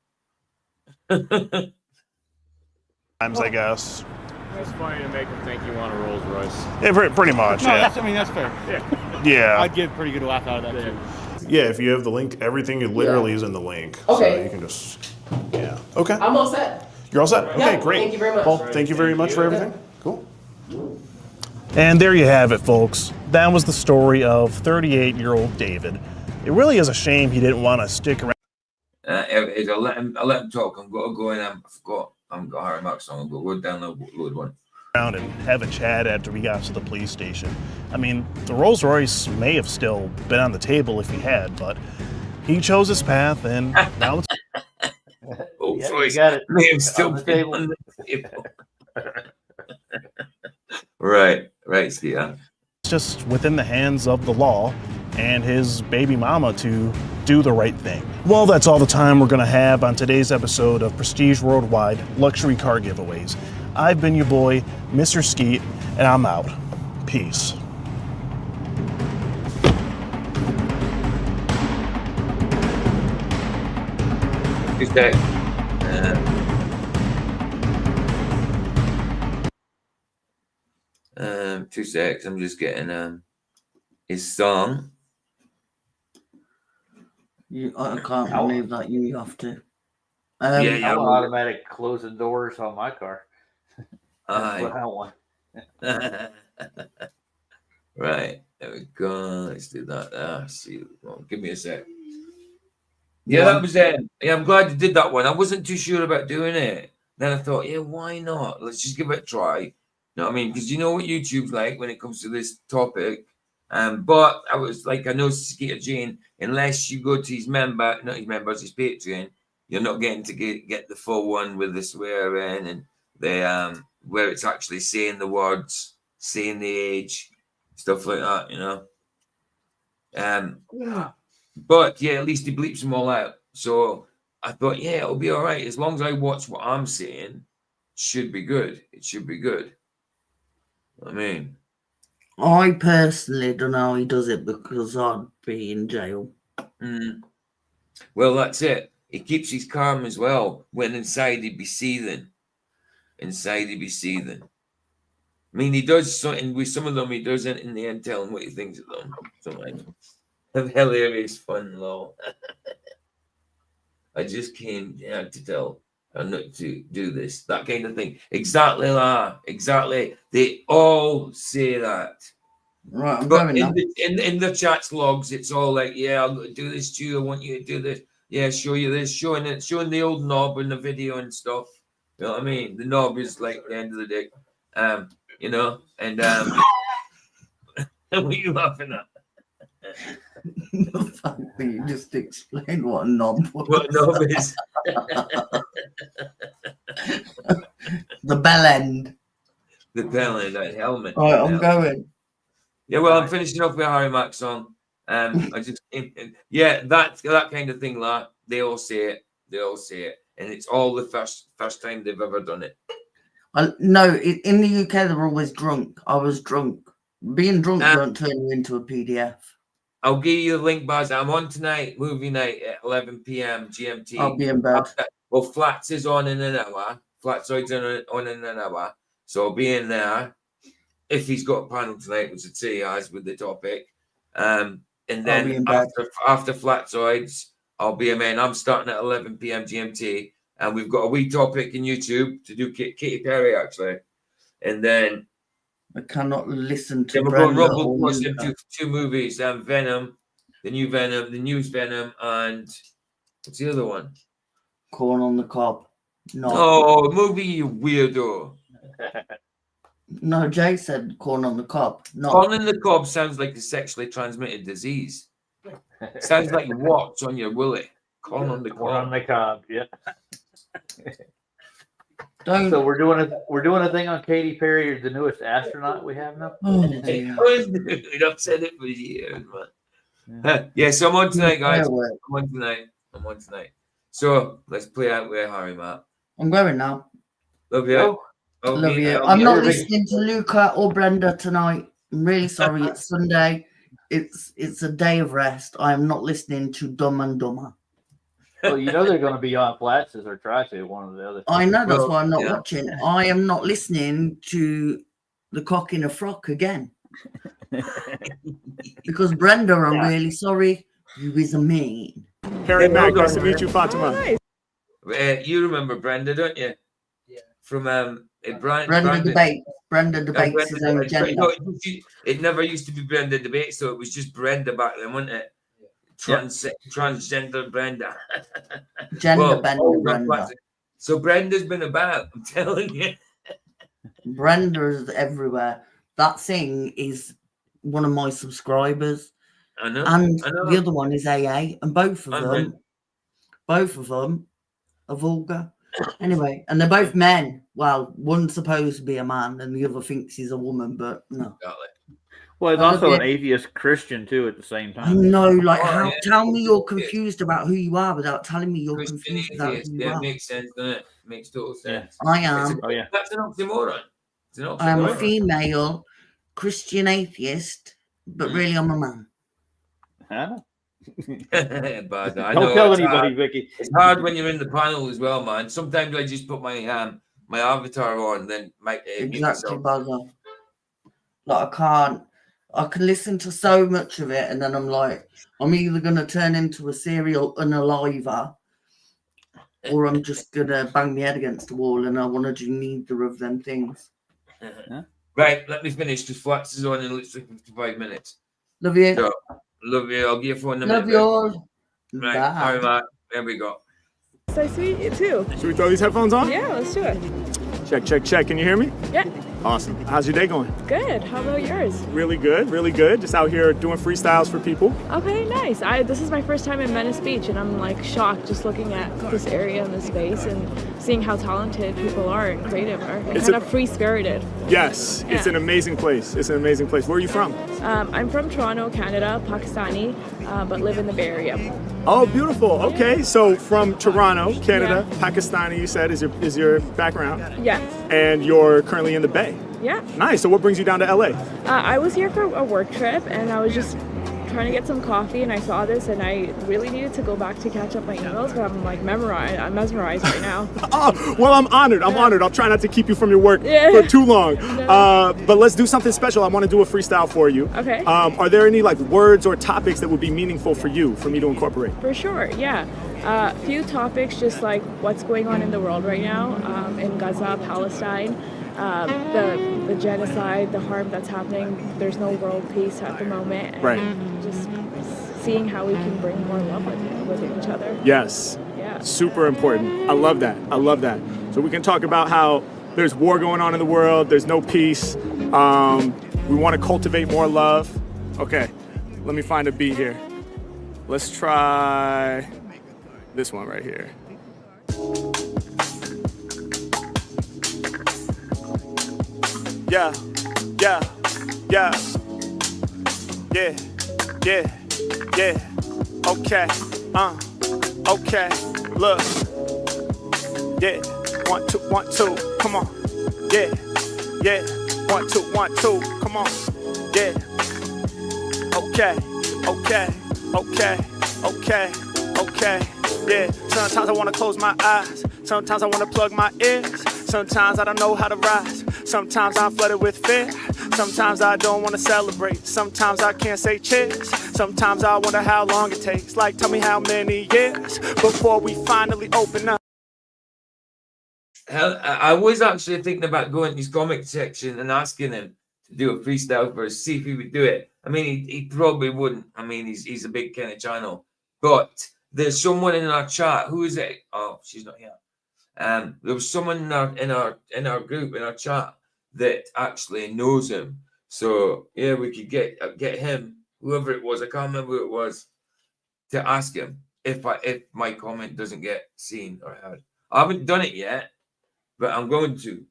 Times, I guess. It's funny to make them think you want a Rolls Royce. Yeah, pretty much. No, Yeah. that's fair. Yeah. Yeah. I'd get a pretty good laugh out of that too. Yeah, if you have the link, everything literally is in the link. Okay. So you can just, yeah. Okay. I'm all set. You're all set? Okay, Yeah, great. thank you very much. Well, thank you very much for everything. Cool. And there you have it, folks. That was the story of 38-year-old David. It really is a shame he didn't want to stick around. I'll let him talk. I'm going to go in. I forgot. I'm going to hire Max on. We'll go download one. And have a chat after we got to the police station. I mean, the Rolls Royce may have still been on the table if he had, but he chose his path, and now it's. Rolls Royce may have still been on the table. Right, Steve. It's just within the hands of the law and his baby mama to do the right thing. Well, that's all the time we're going to have on today's episode of Prestige Worldwide Luxury Car Giveaways. I've been your boy, Mr. Skeet, and I'm out. Peace. Two secs. I'm just getting his song. I can't believe that you have to. Um, I want automatic closing doors on my car. That's what Aye. I want. Right. There we go. Let's do that. See. Well, give me a sec. Yeah, that was it. Yeah, I'm glad you did that one. I wasn't too sure about doing it. Then I thought, yeah, why not? Let's just give it a try. You know what I mean? Because you know what YouTube's like when it comes to this topic. But I was like, I know Skeeter Jean, unless you go to his member, not his members, his Patreon, you're not getting to get the full one with the swearing and the where it's actually saying the words, saying the age, stuff like that, you know. But yeah, at least he bleeps them all out. So I thought, yeah, it'll be all right. As long as I watch what I'm saying, it should be good. It should be good. I mean, I personally don't know how he does it because I'd be in jail. Well, that's it. He keeps his calm as well. When inside he'd be seething. Inside he'd be seething. I mean, he does something with some of them. He doesn't in the end tell him what he thinks of them. Sometimes. Hilarious fun, lol. I just came to tell her not to do this, that kind of thing. Exactly that. Exactly. They all say that. Right, I'm but going now. in the chat's logs, it's all like, yeah, I'll do this to you. I want you to do this. Yeah, show you this, showing the old knob in the video and stuff. You know what I mean? The knob is like the end of the dick. You know, and what are you laughing at? The fact that you just explained what a knob was. What a knob is. The bell end. The bell end, that helmet. All right, I'm going. Yeah, well, I'm finishing off with a Harry Mack song. I just, yeah, that kind of thing. Like they all say it. They all say it, and it's all the first time they've ever done it. No, in the UK they're always drunk. I was drunk. Being drunk don't turn you into a PDF. I'll give you the link, Baz. I'm on tonight, movie night at 11 p.m. GMT. I'll be in bed. Well, Flats is on in an hour. Flatsoid's on in an hour. So I'll be in there. If he's got a panel tonight, which I'd say he has with the topic. And then after Flatsoids, I'll be a man. I'm starting at 11 p.m. GMT. And we've got a wee topic in YouTube to do Katy Perry, actually. And then I cannot listen to. We're going Rumble watch them two movies. Venom, the newest Venom, and what's the other one? Corn on the Cob. No. Oh, movie, you weirdo. No, Jay said corn on the cob. No. Corn on the cob sounds like a sexually transmitted disease. Sounds like warts on your willy. Corn on the cob. Corn on the cob. Yeah. Don't. So we're doing a thing on Katy Perry, the newest astronaut we have now. We've said it for years, man. Yeah, so I'm on tonight, guys. I'm on tonight. So let's play out with Harry, Matt. I'm going now. Love you. Love you. I'm not listening to Luca or Brenda tonight. I'm really sorry. It's Sunday. It's a day of rest. I am not listening to Dumb and Dumber. Well, you know they're going to be on Flats or try to one or the other. I know, that's why I'm not watching. I am not listening to the cock in a frock again. Because Brenda, I'm really sorry. You is a mean. Harry Mack, nice to meet you, Fatima. You remember Brenda, don't you? Yeah. From Brenda debates his own gender. It never used to be Brenda debates, so it was just Brenda back then, wasn't it? Transgender Brenda. Brenda. So Brenda's been about, I'm telling you. Brenda's everywhere. That thing is one of my subscribers. I know. And the other one is AA. And both of them are vulgar. Anyway, and they're both men. Well, one's supposed to be a man and the other thinks he's a woman, but no. Well, it's also an atheist Christian too at the same time. I know, like tell me you're confused about who you are without telling me you're confused about who you are. It makes sense, doesn't it? It makes total sense. I am. That's an oxymoron. I am a female Christian atheist, but really I'm a man. Huh? But I Don't tell anybody, Vicky. It's hard when you're in the panel as well, man. Sometimes I just put my my avatar on, and then exactly, bugger. Like I can listen to so much of it, and then I'm like, I'm either gonna turn into a serial unaliver, or I'm just gonna bang my head against the wall, and I want to do neither of them things. Right, let me finish. Just Flats is on in literally 55 minutes. Love you. So, love you. I'll give you a phone in a Love minute. you all. Right, Bye. all right, Matt. There we go. Nice to meet you too. Should we throw these headphones on? Yeah, let's do it. Check, check, check. Can you hear me? Yeah. Awesome. How's your day going? Good. How about yours? Really good, really good. Just out here doing freestyles for people. Okay, nice. This is my first time in Venice Beach, and I'm like shocked just looking at this area and this space and seeing how talented people are and creative are and kind of free-spirited. Yes, it's an amazing place. It's an amazing place. Where are you from? I'm from Toronto, Canada, Pakistani, but live in the Bay Area. Oh, beautiful. Okay, so from Toronto, Canada, Pakistani, you said is your background. Yes. And you're currently in the Bay. Yeah. Nice. So what brings you down to LA? I was here for a work trip, and I was just trying to get some coffee, and I saw this, and I really needed to go back to catch up my emails, but I'm like I'm mesmerized right now. Oh, well, I'm honored. I'm honored. I'll try not to keep you from your work for too long. No. But let's do something special. I want to do a freestyle for you. Okay. Are there any like words or topics that would be meaningful for you, for me to incorporate? For sure, yeah. A few topics, just like what's going on in the world right now, in Gaza, Palestine, the genocide, the harm that's happening. There's no world peace at the moment. And Right. just seeing how we can bring more love with each other. Yes. Yeah. Super important. I love that. I love that. So we can talk about how there's war going on in the world. There's no peace. We want to cultivate more love. Okay. Let me find a beat here. Let's try this one right here. Yeah, yeah, yeah, yeah, yeah, yeah. Okay, okay. Look, yeah. 1, 2, 1, 2. Come on, yeah, yeah. 1, 2, 1, 2. Come on, yeah. Okay, okay, okay, okay, okay. Yeah. Sometimes I wanna close my eyes. Sometimes I wanna plug my ears. Sometimes I don't know how to rise. Sometimes I'm flooded with fear. Sometimes I don't want to celebrate. Sometimes I can't say cheers. Sometimes I wonder how long it takes. Like, tell me how many years before we finally open up. I was actually thinking about going to his comic section and asking him to do a freestyle for us, see if he would do it. I mean, he probably wouldn't. I mean, he's a big kind of channel. But there's someone in our chat. Who is it? Oh, she's not here. There was someone in our group, in our chat, that actually knows him. So yeah, we could get him, whoever it was, I can't remember who it was, to ask him if my comment doesn't get seen or heard. I haven't done it yet, but I'm going to.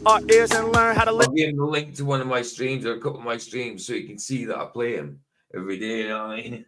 Our ears and learn how to I'll give him the link to one of my streams or a couple of my streams so you can see that I play him every day. You know what I mean?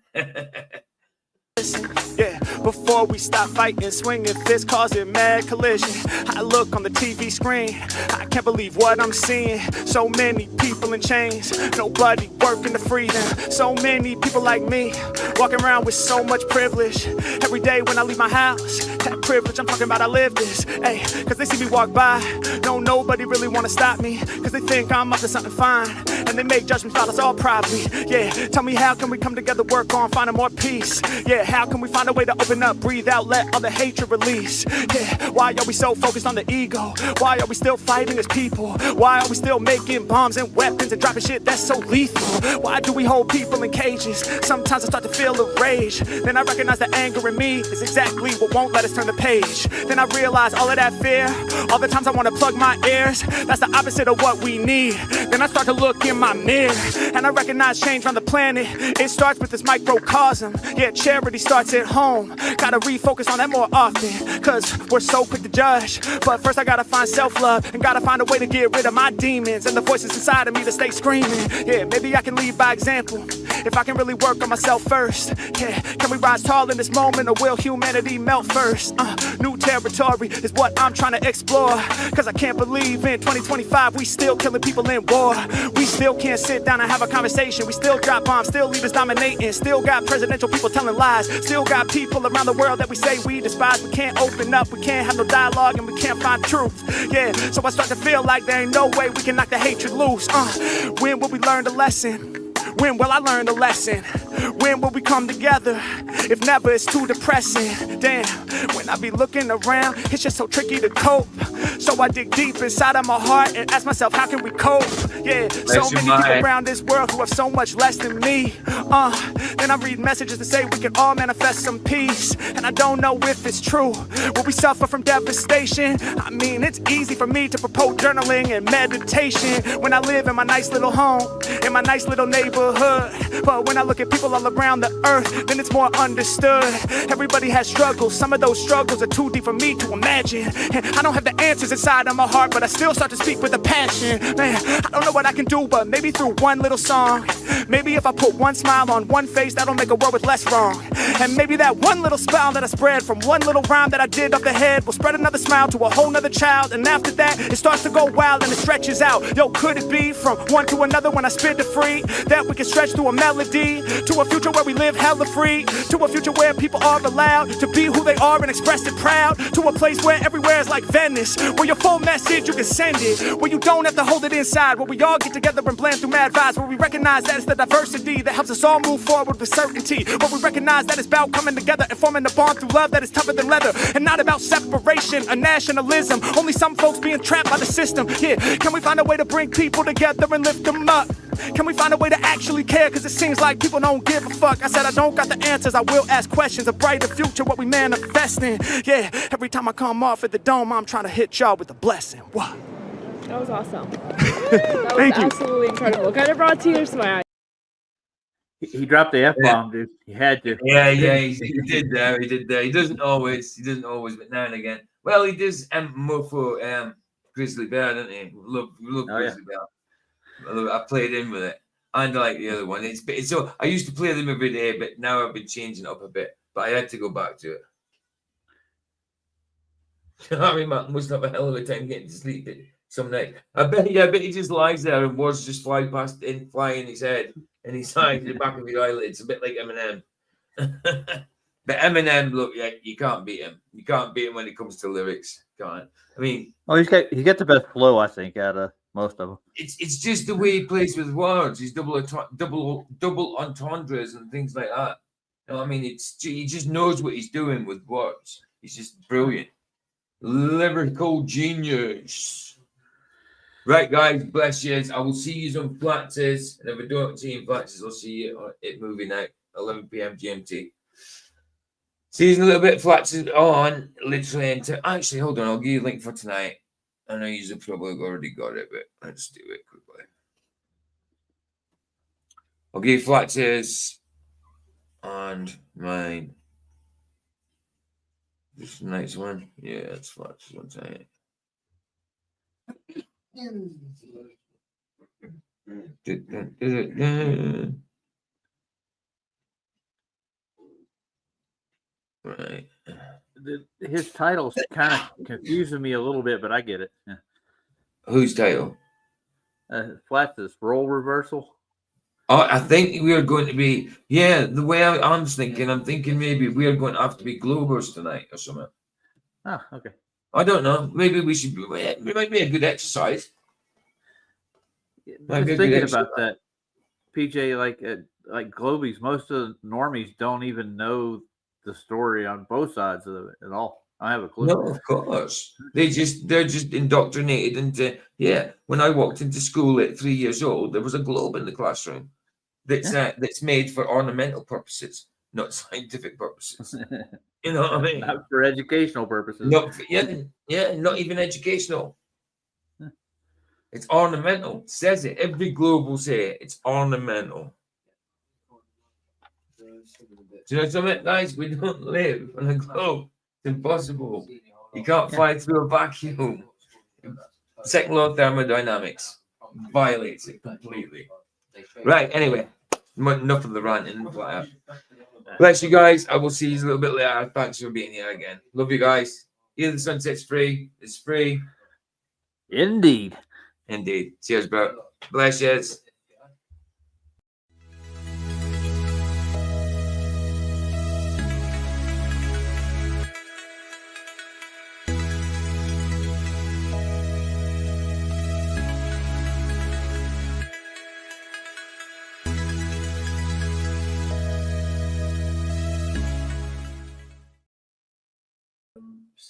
Yeah, before we stop fighting, swinging fists, causing mad collision. I look on the TV screen, I can't believe what I'm seeing. So many people in chains, nobody working to free them. So many people like me, walking around with so much privilege. Every day when I leave my house, that privilege I'm talking about, I live this. Hey, cause they see me walk by, no, nobody really wanna stop me. Cause they think I'm up to something fine, and they make judgments about us all probably. Yeah, tell me how can we come together, work on finding more peace? Yeah, how can we find a way to open up, breathe out, let all the hatred release? Yeah, why are we so focused on the ego? Why are we still fighting as people? Why are we still making bombs and weapons and dropping shit that's so lethal? Why do we hold people in cages? Sometimes I start to feel a rage. Then I recognize the anger in me is exactly what won't let us turn the page. Then I realize all of that fear, all the times I want to plug my ears, that's the opposite of what we need. Then I start to look in my mirror, and I recognize change on the planet. It starts with this microcosm. Yeah, charity starts at home. Gotta refocus on that more often, cause we're so quick to judge. But first I gotta find self-love, and gotta find a way to get rid of my demons and the voices inside of me that stay screaming. Yeah, maybe I can lead by example if I can really work on myself first. Yeah, can we rise tall in this moment, or will humanity melt first? New territory is what I'm trying to explore, cause I can't believe in 2025 we still killing people in war. We still can't sit down and have a conversation. We still drop bombs, still leaders dominating, still got presidential people telling lies, still got people around the world that we say we despise. We can't open up, we can't have no dialogue, and we can't find truth. Yeah, so I start to feel like there ain't no way we can knock the hatred loose. When will we learn the lesson? When will I learn the lesson? When will we come together? If never, it's too depressing. Damn, when I be looking around, it's just so tricky to cope. So I dig deep inside of my heart and ask myself, how can we cope? Yeah, so many people around this world who have so much less than me. Then I read messages that say we can all manifest some peace. And I don't know if it's true. Will we suffer from devastation? I mean, it's easy for me to propose journaling and meditation when I live in my nice little home, in my nice little neighborhood. But when I look at people all around the earth, then it's more understood. Everybody has struggles. Some of those struggles are too deep for me to imagine. And I don't have the answers inside of my heart, but I still start to speak with a passion. Man, I don't know what I can do, but maybe through one little song. Maybe if I put one smile on one face, that'll make a world with less wrong. And maybe that one little smile that I spread from one little rhyme that I did off the head will spread another smile to a whole nother child. And after that, it starts to go wild and it stretches out. Yo, could it be from one to another when I spit the free that we can stretch through a melody to a future where we live hella free, to a future where people are allowed to be who they are and express it proud, to a place where everywhere is like Venice, where your full message you can send it, where you don't have to hold it inside, where we all get together and blend through mad vibes, where we recognize that it's the diversity that helps us all move forward with certainty, where we recognize that it's about coming together and forming a bond through love that is tougher than leather, and not about separation or nationalism, only some folks being trapped by the system. Yeah, can we find a way to bring people together and lift them up? Can we find a way to actually care? Cause it seems like people don't give a fuck. I said I don't got the answers, I will ask questions. A brighter future, what we manifesting. Yeah, every time I come off at the dome, I'm trying to hit y'all with a blessing. What? That was awesome. That was absolutely incredible. Kind of brought tears to my eyes. He dropped the F-bomb, dude. He had to. Yeah, he did there. He did there. He doesn't always, but now and again. Well, he does more for Grizzly Bear, doesn't he? Love Grizzly Bear. I played in with it. I like the other one. It's so I used to play them every day, but now I've been changing it up a bit. But I had to go back to it. Harry Martin must have a hell of a time getting to sleep some night. I bet he just lies there and words just fly in his head and his eyes, the back of his eyelids, a bit like Eminem. But Eminem, look, yeah, you can't beat him. You can't beat him when it comes to lyrics. Can't. I mean, he's got the best flow, I think, out of most of them. It's just the way he plays with words. He's double entendres and things like that. You know, I mean, he just knows what he's doing with words. He's just brilliant, lyrical genius. Right, guys, bless you. I will see you on Flatters, and if I don't see you in Flatters, I'll see you at movie night, 11 p.m. GMT. Season a little bit Flatters on literally into. Actually, hold on, I'll give you a link for tonight. I know you've probably already got it, but let's do it quickly. I'll give you Flatters and mine. This is the next one. Yeah, it's Flatters one time. Right. His title's kind of confusing me a little bit, but I get it. Yeah. Whose title? Flatters role reversal. Oh, I think we are going to be, the way I'm thinking maybe we are going to have to be Globers tonight or something. Oh, okay. I don't know. Maybe we should. It might be a good exercise. I was thinking about that, PJ. Like Globies, most of the normies don't even know the story on both sides of it at all. I have a clue. No, of course. They're just indoctrinated into. Yeah, when I walked into school at 3 years old, there was a globe in the classroom that's made for ornamental purposes, not scientific purposes. You know what I mean? Not for educational purposes. Not even educational. It's ornamental. It says it. Every globe will say it. It's ornamental. Do you know something, guys? We don't live on a globe. It's impossible. You can't fly through a vacuum. Second law of thermodynamics violates it completely. Right, anyway. Enough of the ranting. Bless you guys. I will see you a little bit later. Thanks for being here again. Love you guys. Here the sunset's free. It's free. Indeed. Cheers, bro. Bless you.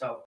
So